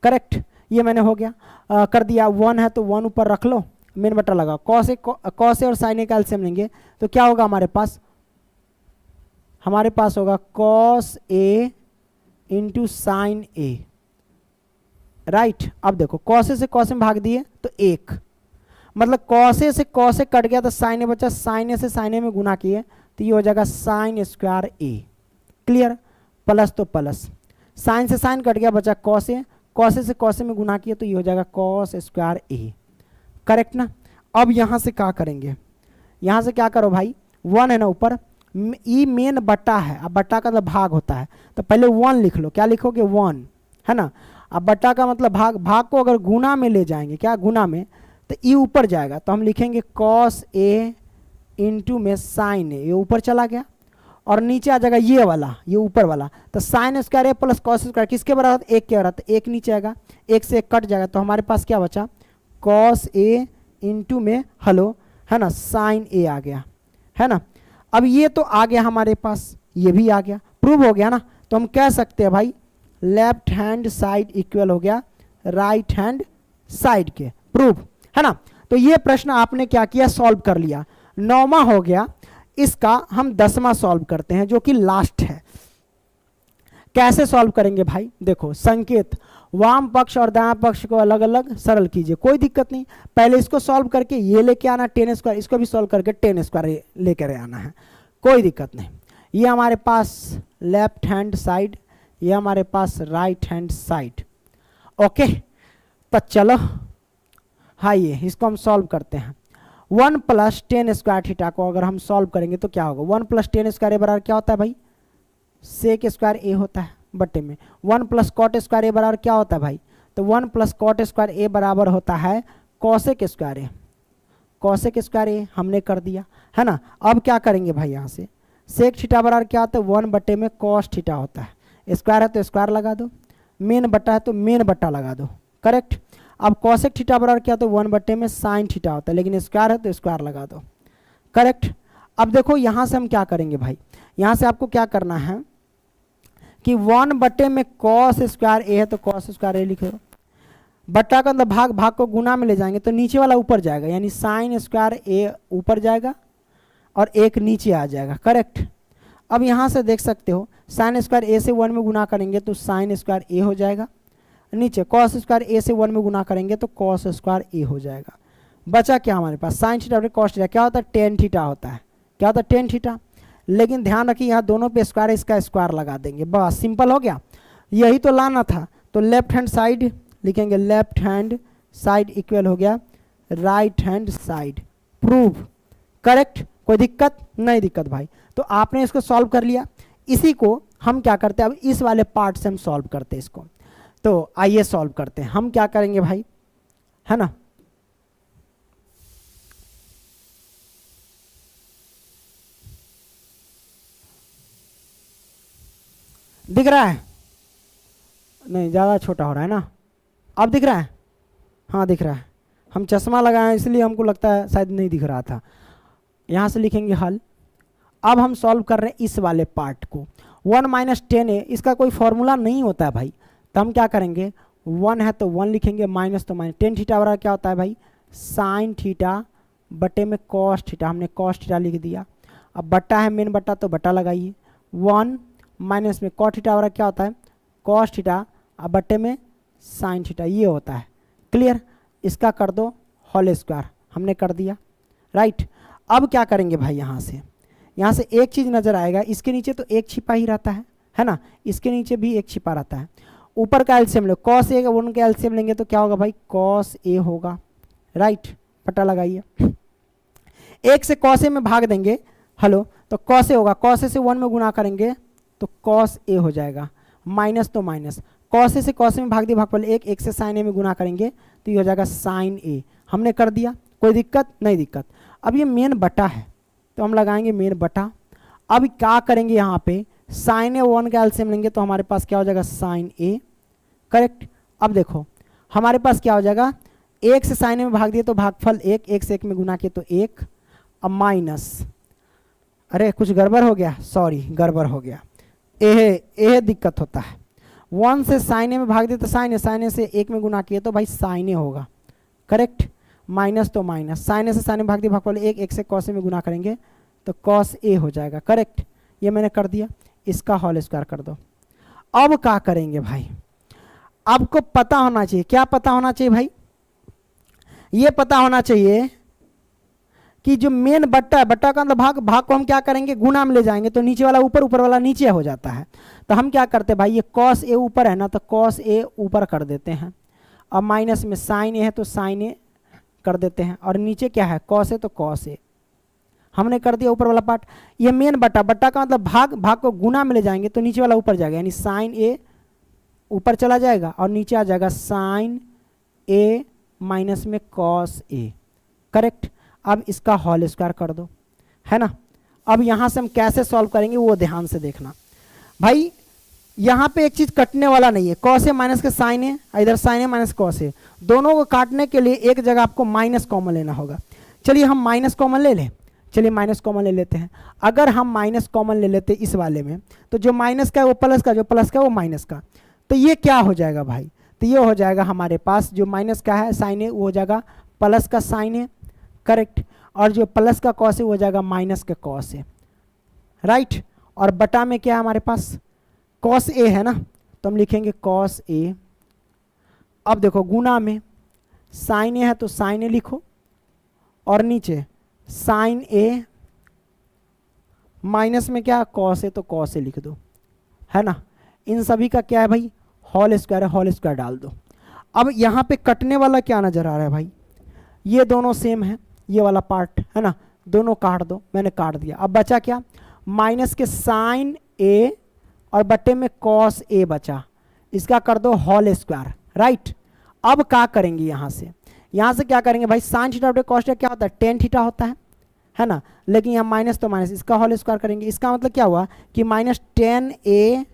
करेक्ट। ये मैंने हो गया, कर दिया। 1 है तो 1 ऊपर रख लो, मेन बटा लगा, कॉस ए और साइन ए का एलसीएम लेंगे तो क्या होगा हमारे पास होगा cos A into sine A, right. अब देखो कॉस ए से कॉस में भाग दिए तो 1, मतलब कॉस ए से कॉस ए कट गया तो साइन ए बचा, साइन ए से साइन ए में गुना किए तो ये हो जाएगा साइन स्क्वायर ए, क्लियर। प्लस तो प्लस, साइन से साइन कट गया बचा कॉस ए, कॉस ए से कॉस ए में गुना किए तो ये हो जाएगा कॉस स्क्वायर ए, करेक्ट ना। अब यहाँ से क्या करेंगे, यहाँ से क्या करो भाई, 1 है ना ऊपर, ई मेन बटा है, अब बटा का मतलब भाग होता है तो पहले 1 लिख लो, क्या लिखोगे 1, है ना। अब बटा का मतलब भाग को अगर गुना में ले जाएंगे, क्या गुना में, तो ई ऊपर जाएगा तो हम लिखेंगे कॉस ए इंटू में साइन ए, ये ऊपर चला गया, और नीचे आ जाएगा ये वाला, ये ऊपर वाला, तो sign square A plus cos square किसके बराबर होता है? 1 के बराबर। तो 1 नीचे आएगा, 1 से 1 कट जाएगा, तो हमारे पास क्या बचा? कॉस ए इंटू में हेलो है ना साइन ए आ गया, है ना। अब ये तो आ गया हमारे पास, ये भी आ गया, प्रूव हो गया ना। तो हम कह सकते हैं भाई लेफ्ट हैंड साइड इक्वल हो गया राइट हैंड साइड के, प्रूव, है ना। तो ये प्रश्न आपने क्या किया? सॉल्व कर लिया। 9वां हो गया, इसका हम 10वां सॉल्व करते हैं जो कि लास्ट है। कैसे सॉल्व करेंगे भाई? देखो संकेत, वाम पक्ष और दायां पक्ष को अलग अलग सरल कीजिए, कोई दिक्कत नहीं। पहले इसको सॉल्व करके ये लेके आना 10 स्क्वायर, इसको भी सॉल्व करके 10 स्क्वायर लेकर आना है, कोई दिक्कत नहीं। ये हमारे पास लेफ्ट हैंड साइड, ये हमारे पास राइट हैंड साइड, ओके। तो चलो हाँ, ये इसको हम सॉल्व करते हैं। 1 + 10 स्क्वायर थीटा को अगर हम सॉल्व करेंगे तो क्या होगा? 1 + 10 स्क्वायर ए बराबर क्या होता है भाई? सेक स्क्वायर ए होता है बट्टे में। 1 + कॉट स्क्वायर ए बराबर क्या होता है भाई? तो 1 + कॉट स्क्वायर ए बराबर होता है कॉसेक स्क्वायर ए। कॉसेक स्क्वायर ए हमने कर दिया, है ना। अब क्या करेंगे भाई? यहाँ से सेक थीटा बराबर क्या होता है? 1 बट्टे में कॉस थीटा होता है। स्क्वायर है तो स्क्वायर लगा दो, मेन बट्टा है तो मेन बट्टा लगा दो, करेक्ट। अब कॉसेक थीटा बराबर क्या होता है? 1 बट्टे में साइन थीटा होता है, लेकिन स्क्वायर है तो स्क्वायर लगा दो, करेक्ट। अब देखो यहाँ से हम क्या करेंगे भाई? यहाँ से आपको क्या करना है कि 1 बट्टे में कॉस स्क्वायर ए है तो कॉस स्क्वायर ए लिख दो, बट्टा का अंदर भाग, भाग को गुना में ले जाएंगे तो नीचे वाला ऊपर जाएगा, यानी साइन स्क्वायर ए ऊपर जाएगा और एक नीचे आ जाएगा, करेक्ट। अब यहाँ से देख सकते हो साइन स्क्वायर ए से 1 में गुना करेंगे तो साइन स्क्वायर ए हो जाएगा, नीचे कॉस स्क्वायर ए से 1 में गुना करेंगे तो कॉस स्क्वायर ए हो जाएगा। बचा क्या हमारे पास? साइन थीटा और कॉस थीटा क्या होता है? टेन थीटा होता है। क्या होता है? Tan theta. लेकिन ध्यान रखिए यहाँ दोनों पे स्क्वायर, इसका स्क्वायर लगा देंगे, बस सिंपल हो गया। यही तो लाना था। तो लेफ्ट हैंड साइड लिखेंगे, लेफ्ट हैंड साइड इक्वल हो गया right hand side, prove, correct. कोई दिक्कत? नहीं दिक्कत भाई। तो आपने इसको सॉल्व कर लिया। इसी को हम क्या करते हैं? अब इस वाले पार्ट से हम सॉल्व करते हैं इसको। तो आइए सॉल्व करते हैं। हम क्या करेंगे भाई, है ना, दिख रहा है? नहीं, ज़्यादा छोटा हो रहा है ना। अब दिख रहा है? हाँ दिख रहा है। हम चश्मा लगाए हैं इसलिए हमको लगता है शायद नहीं दिख रहा था। यहाँ से लिखेंगे हल। अब हम सॉल्व कर रहे हैं इस वाले पार्ट को। 1 - 10 है, इसका कोई फॉर्मूला नहीं होता है भाई। तो हम क्या करेंगे? 1 है तो 1 लिखेंगे, माइनस तो माइनस। 10 थीटा बराबर क्या होता है भाई? साइन थीटा बटे में कॉस थीटा, हमने कॉस थीटा लिख दिया। अब बट्टा है मेन बट्टा तो बट्टा लगाइए। 1 माइनस में कॉस थीटा बराबर क्या होता है? कॉस थीटा, अब बट्टे में साइन थीटा, ये होता है। क्लियर? इसका कर दो होल स्क्वायर, हमने कर दिया, राइट। अब क्या करेंगे भाई? यहाँ से एक चीज़ नज़र आएगा, इसके नीचे तो एक छिपा ही रहता है ना, इसके नीचे भी एक छिपा रहता है। ऊपर का एलसीएम लो, कॉस ए का 1 का एलसीएम लेंगे तो क्या होगा भाई? कॉस ए होगा, राइट। पता लगाइए, 1 से कॉस ए में भाग देंगे, हेलो, तो कॉस ए होगा। कॉस ए से 1 में गुना करेंगे तो कॉस ए हो जाएगा, माइनस तो माइनस। कॉस ए से कॉस ए में भाग दिया, भागफल 1, 1 से साइन ए में गुना करेंगे तो ये हो जाएगा साइन ए। हमने कर दिया, कोई दिक्कत? नहीं दिक्कत। अब ये मेन बटा है तो हम लगाएंगे मेन बटा। अब क्या करेंगे? यहाँ पे साइन ए 1 का एलसीएम लेंगे तो हमारे पास क्या हो जाएगा? साइन ए, करेक्ट। अब देखो हमारे पास क्या हो जाएगा? 1 से साइन ए में भाग दिए तो भागफल 1, 1 से 1 में गुना किए तो 1, अब माइनस, अरे कुछ गड़बड़ हो गया, सॉरी गड़बड़ हो गया, ए दिक्कत होता है। 1 से साइन ए में भाग दिए तो साइन ए से 1 में गुना किए तो भाई साइन ए होगा, करेक्ट। माइनस तो माइनस, साइन ए से साइन ए में भाग दिए, भागफल 1, 1 से कॉस ए में गुना करेंगे तो कॉस ए हो जाएगा, करेक्ट। ये मैंने कर दिया, इसका होल स्क्वायर कर दो। अब क्या करेंगे भाई? आपको पता होना चाहिए, क्या पता होना चाहिए भाई? ये पता होना चाहिए कि जो मेन बट्टा है, बट्टा का अंदर भाग, भाग को हम क्या करेंगे? गुना में ले जाएंगे तो नीचे वाला ऊपर, ऊपर वाला नीचे हो जाता है। तो हम क्या करते हैं भाई? ये कॉस ए ऊपर है ना, तो कॉस ए ऊपर कर देते हैं। अब माइनस में साइन ए है तो साइन ए कर देते हैं, और नीचे क्या है? कॉस ए तो कॉस ए, हमने कर दिया ऊपर वाला पार्ट। ये मेन बट्टा, बट्टा का मतलब भाग, भाग को गुना में ले जाएंगे तो नीचे वाला ऊपर जाएगा, यानी साइन ए ऊपर चला जाएगा और नीचे आ जाएगा साइन ए माइनस में कॉस ए, करेक्ट। अब इसका होल स्क्वायर कर दो, है ना। अब यहां से हम कैसे सॉल्व करेंगे वो ध्यान से देखना भाई। यहां पे एक चीज कटने वाला नहीं है, कॉस ए माइनस के साइन है, इधर sign A minus cos A, दोनों को काटने के लिए एक जगह आपको माइनस कॉमन लेना होगा। चलिए हम माइनस कॉमन ले लें, चलिए माइनस कॉमन ले लेते हैं। अगर हम माइनस कॉमन ले लेते इस वाले में, तो जो माइनस का है वो प्लस का, जो प्लस का है वो माइनस का, तो ये क्या हो जाएगा भाई, तो ये हो जाएगा हमारे पास जो माइनस का है साइन ए वो हो जाएगा प्लस का साइन ए, करेक्ट, और जो प्लस का कॉस है वो हो जाएगा माइनस का कॉस है, राइट। और बटा में क्या है हमारे पास, कॉस ए है ना, तो हम लिखेंगे कॉस ए। अब देखो गुना में साइन ए है तो साइन ए लिखो, और नीचे साइन ए, माइनस में क्या कॉस ए तो कॉस ए लिख दो, है ना। इन सभी का क्या है भाई, होल स्क्वायर है, होल स्क्वायर डाल दो। अब यहाँ पे कटने वाला क्या नजर आ रहा है भाई, ये दोनों सेम है, ये वाला पार्ट है ना, दोनों काट दो, मैंने काट दिया। अब बचा क्या, माइनस के साइन ए और बटे में कॉस ए बचा, इसका कर दो होल स्क्वायर, राइट। अब क्या करेंगे यहाँ से क्या करेंगे भाई, साइन थीटा बटे कॉस थीटा क्या होता है, टेन थीटा होता है ना, लेकिन यहाँ माइनस तो माइनस, इसका होल स्क्वायर करेंगे। इसका मतलब क्या हुआ कि माइनस टेन ए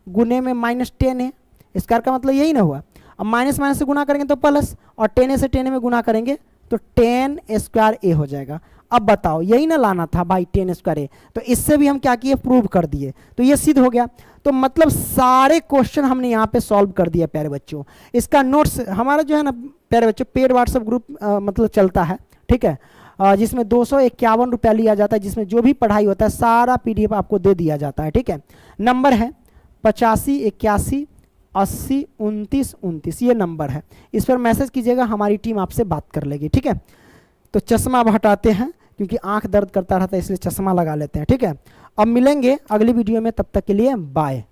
गुने में माइनस टेन ए, स्क्वायर का मतलब यही ना हुआ। अब माइनस माइनस से गुना करेंगे तो प्लस, और टेन ए से टेन ए में गुना करेंगे तो टेन स्क्वायर ए हो जाएगा। अब बताओ यही ना लाना था भाई, टेन स्क्वायर ए, तो इससे भी हम क्या किए, प्रूव कर दिए, तो ये सिद्ध हो गया। तो मतलब सारे क्वेश्चन हमने यहाँ पे सॉल्व कर दिया प्यारे बच्चों। इसका नोट्स हमारा जो है ना प्यारे बच्चों पेड व्हाट्सएप ग्रुप मतलब चलता है, ठीक है, जिसमें 251 रुपया लिया जाता है, जिसमें जो भी पढ़ाई होता है सारा PDF आपको दे दिया जाता है, ठीक है। नंबर है 85 81 80 29 29, ये नंबर है, इस पर मैसेज कीजिएगा, हमारी टीम आपसे बात कर लेगी, ठीक है। तो चश्मा अब हटाते हैं क्योंकि आंख दर्द करता रहता है, इसलिए चश्मा लगा लेते हैं, ठीक है। अब मिलेंगे अगली वीडियो में, तब तक के लिए बाय।